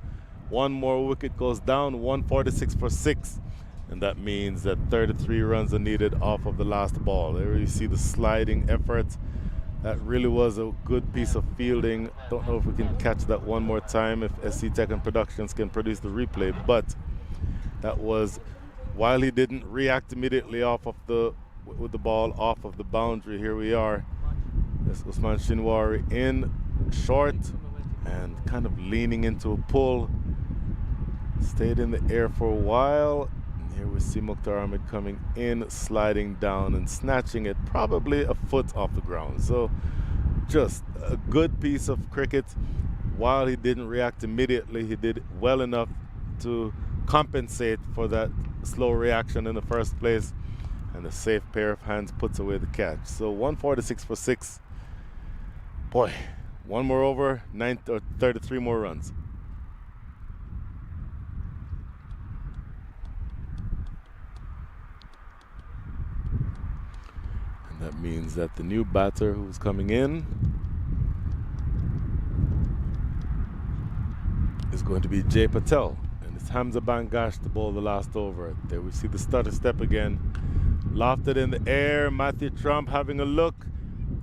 One more wicket goes down, 146 for 6. And that means that 33 runs are needed off of the last ball. There you see the sliding effort. That really was a good piece of fielding. Don't know if we can catch that one more time, if SC Tech and Productions can produce the replay, but that was, while he didn't react immediately off of with the ball off of the boundary. Here we are. This Usman Shinwari in short and kind of leaning into a pull. Stayed in the air for a while. Here we see Mukhtar Ahmed coming in, sliding down and snatching it probably a foot off the ground. So just a good piece of cricket. While he didn't react immediately, he did well enough to compensate for that slow reaction in the first place. And a safe pair of hands puts away the catch. So 146 for 6. Boy, one more over, 33 more runs. That means that the new batter who's coming in is going to be Jay Patel. And it's Hamza Bangash to bowl the last over. There we see the stutter step again. Lofted in the air. Matthew Trump having a look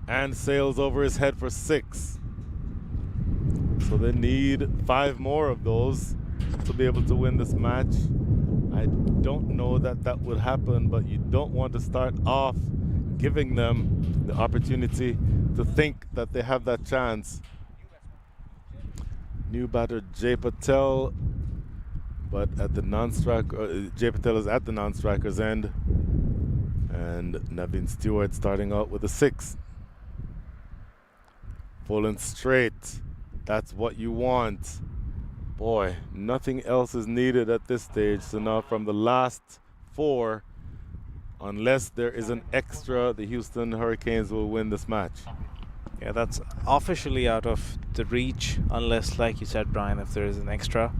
and sails over his head for 6. So they need 5 more of those to be able to win this match. I don't know that that would happen, but you don't want to start off giving them the opportunity to think that they have that chance. New batter Jay Patel, but at the non-striker, Jay Patel is at the non-striker's end, and Naveen Stewart starting out with a 6. Full and straight. That's what you want. Boy, nothing else is needed at this stage. So now from the last 4, unless there is an extra, the Houston Hurricanes will win this match. Yeah, that's officially out of the reach, unless, like you said, Brian, if there is an extra.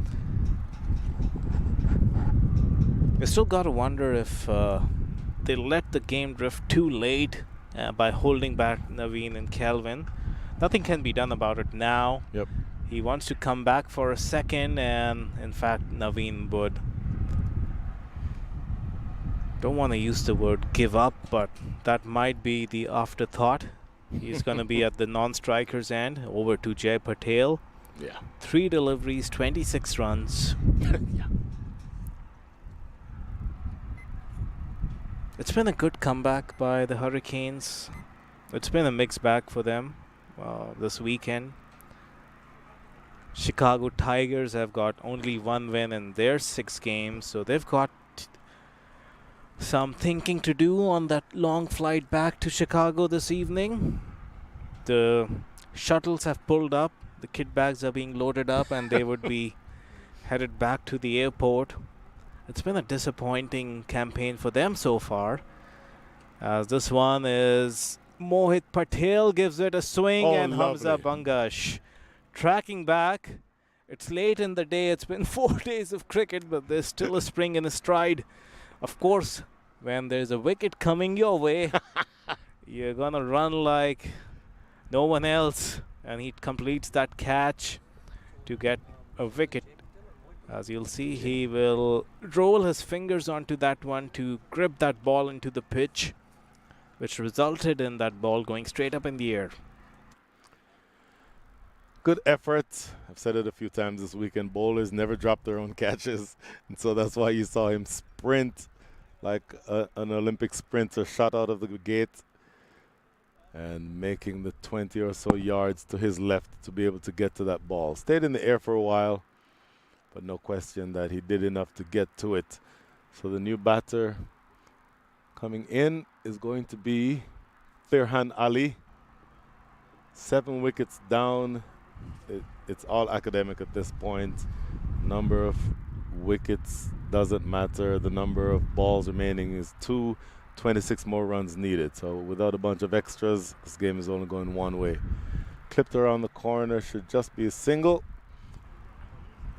You still got to wonder if they let the game drift too late by holding back Naveen and Calvin. Nothing can be done about it now. Yep. He wants to come back for a second, and in fact, Naveen would. Don't want to use the word give up, but that might be the afterthought. He's going to be at the non-striker's end, over to Jay Patel. Yeah. 3 deliveries, 26 runs. Yeah. It's been a good comeback by the Hurricanes. It's been a mixed bag for them this weekend. Chicago Tigers have got only 1 win in their 6 games, so they've got some thinking to do on that long flight back to Chicago this evening. The shuttles have pulled up. the kit bags are being loaded up and they would be headed back to the airport. It's been a disappointing campaign for them so far. As this one is Mohit Patel gives it a swing, and lovely. Hamza Bangash tracking back. It's late in the day. It's been 4 days of cricket, but there's still a spring in his stride. Of course, when there's a wicket coming your way, you're going to run like no one else. And he completes that catch to get a wicket. As you'll see, he will roll his fingers onto that one to grip that ball into the pitch, which resulted in that ball going straight up in the air. Good effort. I've said it a few times this weekend. Bowlers never drop their own catches. And so that's why you saw him sprint like an Olympic sprinter, shot out of the gate and making the 20 or so yards to his left to be able to get to that ball. Stayed in the air for a while, but no question that he did enough to get to it. So the new batter coming in is going to be Firhan Ali. 7 wickets down. It's all academic at this point. Number of wickets doesn't matter. The number of balls remaining is 2. 26 more runs needed. So without a bunch of extras, this game is only going one way. Clipped around the corner, should just be a single.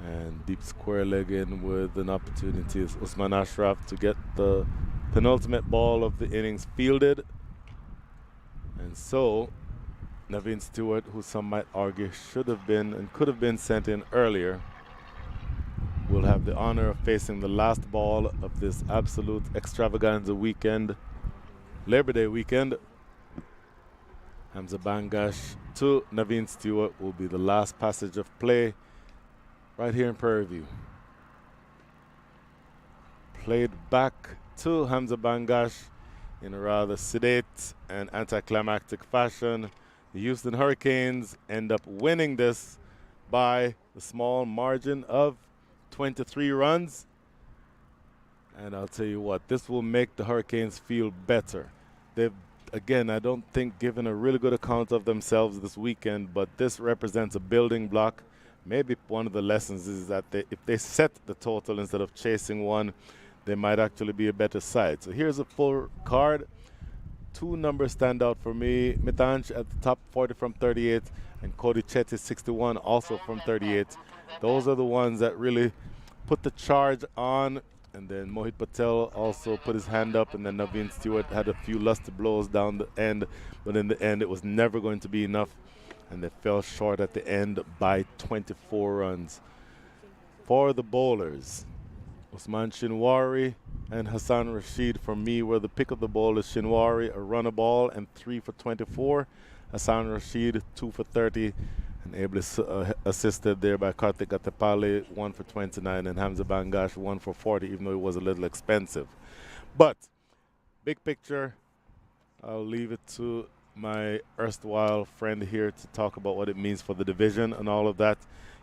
And deep square leg in with an opportunity is Usman Ashraf to get the penultimate ball of the innings fielded. And so Naveen Stewart, who some might argue should have been and could have been sent in earlier, will have the honor of facing the last ball of this absolute extravaganza weekend, Labor Day weekend. Hamza Bangash to Naveen Stewart will be the last passage of play right here in Prairie View. Played back to Hamza Bangash in a rather sedate and anticlimactic fashion. The Houston Hurricanes end up winning this by a small margin of 23 runs. And I'll tell you what, this will make the Hurricanes feel better. They've, again, I don't think given a really good account of themselves this weekend, but this represents a building block. Maybe one of the lessons is that if they set the total instead of chasing one, they might actually be a better side. So here's a full card. 2 numbers stand out for me. Mitanj at the top, 40 from 38, and Cody Chetty, 61, also from 38. Those are the ones that really put the charge on. And then Mohit Patel also put his hand up, and then Naveen Stewart had a few lusty blows down the end. But in the end, it was never going to be enough, and they fell short at the end by 24 runs. For the bowlers, Usman Shinwari and Hassan Rashid, for me, were the pick of the bowlers. Shinwari, a runner ball, and 3 for 24. Hassan Rashid, 2 for 30, and ably assisted there by Karthik Attapalli, 1 for 29, and Hamza Bangash, 1 for 40, even though it was a little expensive. But big picture, I'll leave it to my erstwhile friend here to talk about what it means for the division and all of that.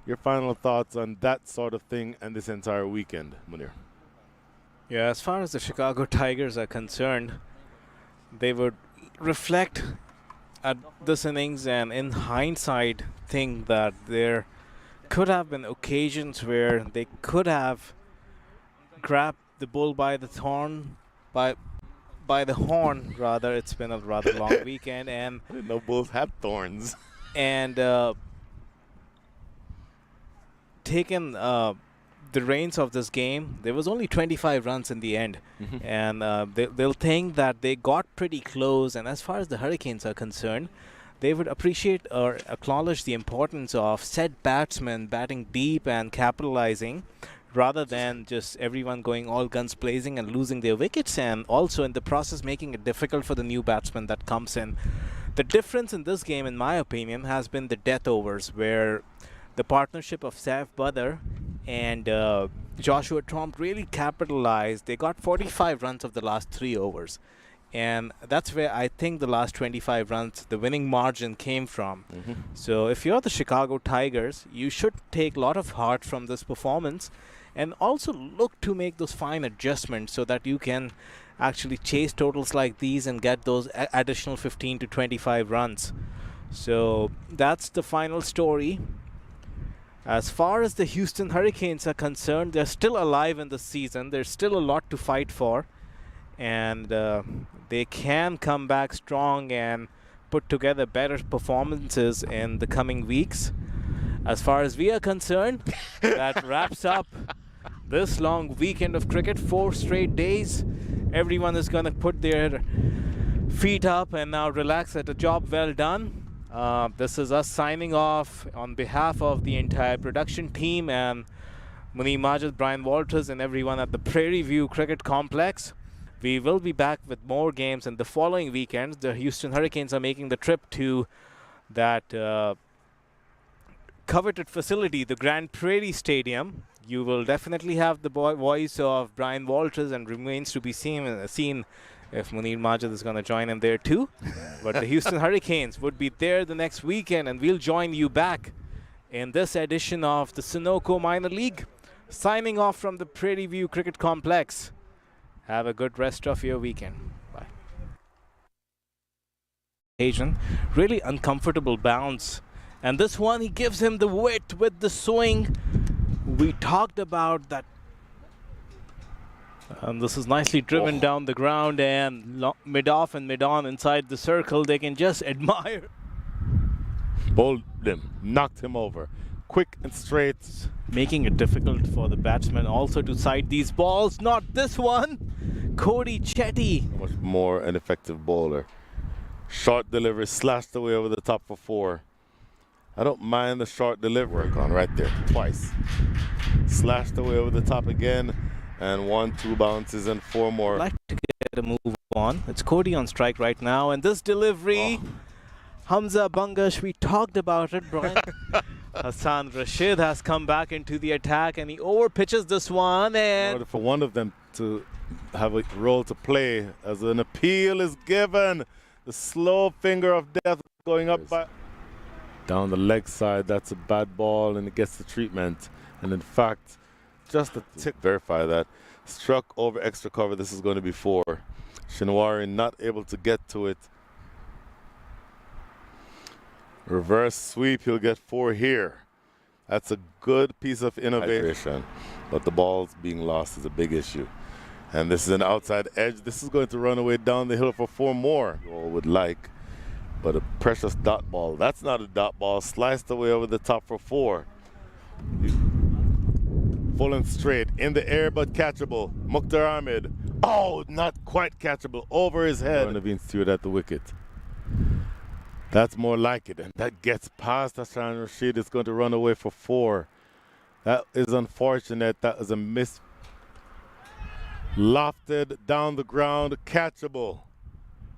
Your final thoughts on that sort of thing and this entire weekend, Munir? Yeah, as far as the Chicago Tigers are concerned, they would reflect at this innings and in hindsight think that there could have been occasions where they could have grabbed the bull by the thorn, by the horn rather. It's been a rather long weekend, and I didn't know bulls had thorns. And taken the reins of this game. There was only 25 runs in the end, and they'll think that they got pretty close. And as far as the Hurricanes are concerned, they would appreciate or acknowledge the importance of set batsmen batting deep and capitalizing, rather than just everyone going all guns blazing and losing their wickets, and also in the process making it difficult for the new batsman that comes in. The difference in this game, in my opinion, has been the death overs, where the partnership of Saif Badr and Joshua Tromp really capitalized. They got 45 runs of the last 3 overs. And that's where I think the last 25 runs, the winning margin came from. So if you're the Chicago Tigers, you should take a lot of heart from this performance and also look to make those fine adjustments so that you can actually chase totals like these and get those additional 15 to 25 runs. So that's the final story. As far as the Houston Hurricanes are concerned, they're still alive in the season. There's still a lot to fight for. And they can come back strong and put together better performances in the coming weeks. As far as we are concerned, that wraps up this long weekend of cricket. 4 straight days. Everyone is going to put their feet up and now relax at a job well done. This is us signing off on behalf of the entire production team and Munir Majid, Brian Walters, and everyone at the Prairie View Cricket Complex. We will be back with more games in the following weekends. The Houston Hurricanes are making the trip to that coveted facility, the Grand Prairie Stadium. You will definitely have the voice of Brian Walters, and remains to be seen if Munir Majid is going to join him there too. But the Houston Hurricanes would be there the next weekend, and we'll join you back in this edition of the Sunoco Minor League. Signing off from the Prairie View Cricket Complex. Have a good rest of your weekend. Bye. Asian, really uncomfortable bounce. And this one, he gives him the width with the swing. We talked about that. And this is nicely driven down the ground, and mid-off and mid-on inside the circle. They can just admire. Bowled him, knocked him over. Quick and straight. Making it difficult for the batsmen also to side these balls. Not this one. Cody Chetty. Much more an effective bowler. Short delivery, slashed away over the top for 4. I don't mind the short delivery. Work on right there, twice. Slashed away over the top again. And 1, 2 bounces and 4 more. I'd like to get a move on. It's Cody on strike right now. And this delivery, Hamza Bangash, we talked about it, Brian. Hassan Rashid has come back into the attack, and he overpitches this one. And in order for one of them to have a role to play, as an appeal is given, the slow finger of death going up by down the leg side. That's a bad ball, and it gets the treatment. And in fact, just a tick, verify that. Struck over extra cover. This is going to be 4. Shinwari not able to get to it. Reverse sweep, he'll get 4 here. That's a good piece of innovation. But the ball's being lost is a big issue. And this is an outside edge. This is going to run away down the hill for 4 more. You all would like. But a precious dot ball. That's not a dot ball. Sliced away over the top for 4. Full and straight. In the air, but catchable. Mukhtar Ahmed. Oh, not quite catchable. Over his head. Naveen Stewart at the wicket. That's more like it. And that gets past Hassan Rashid. It's going to run away for 4. That is unfortunate. That is a miss. Lofted down the ground. Catchable.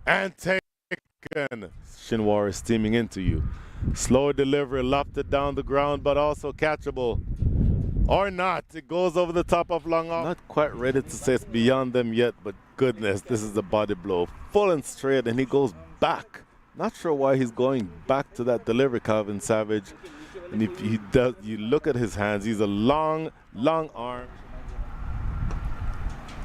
And taken. Shinwari is steaming into you. Slow delivery. Lofted down the ground, but also catchable. Or not. It goes over the top of long off. Not quite ready to say it's beyond them yet, but goodness, this is a body blow. Full and straight, and he goes back. Not sure why he's going back to that delivery, Calvin Savage. And if he does, you look at his hands, he's a long, long arm.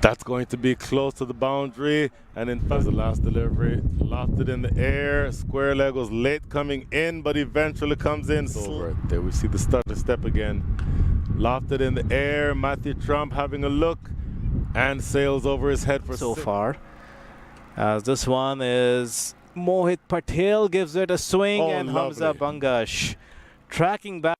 That's going to be close to the boundary. And in fact, the last delivery, lofted in the air. Square leg was late coming in, but eventually comes in. Over there, we see the stutter step again. Lofted in the air. Matthew Trump having a look and sails over his head for so far. As this one is Mohit Patel gives it a swing, and lovely. Hamza Bangash tracking back.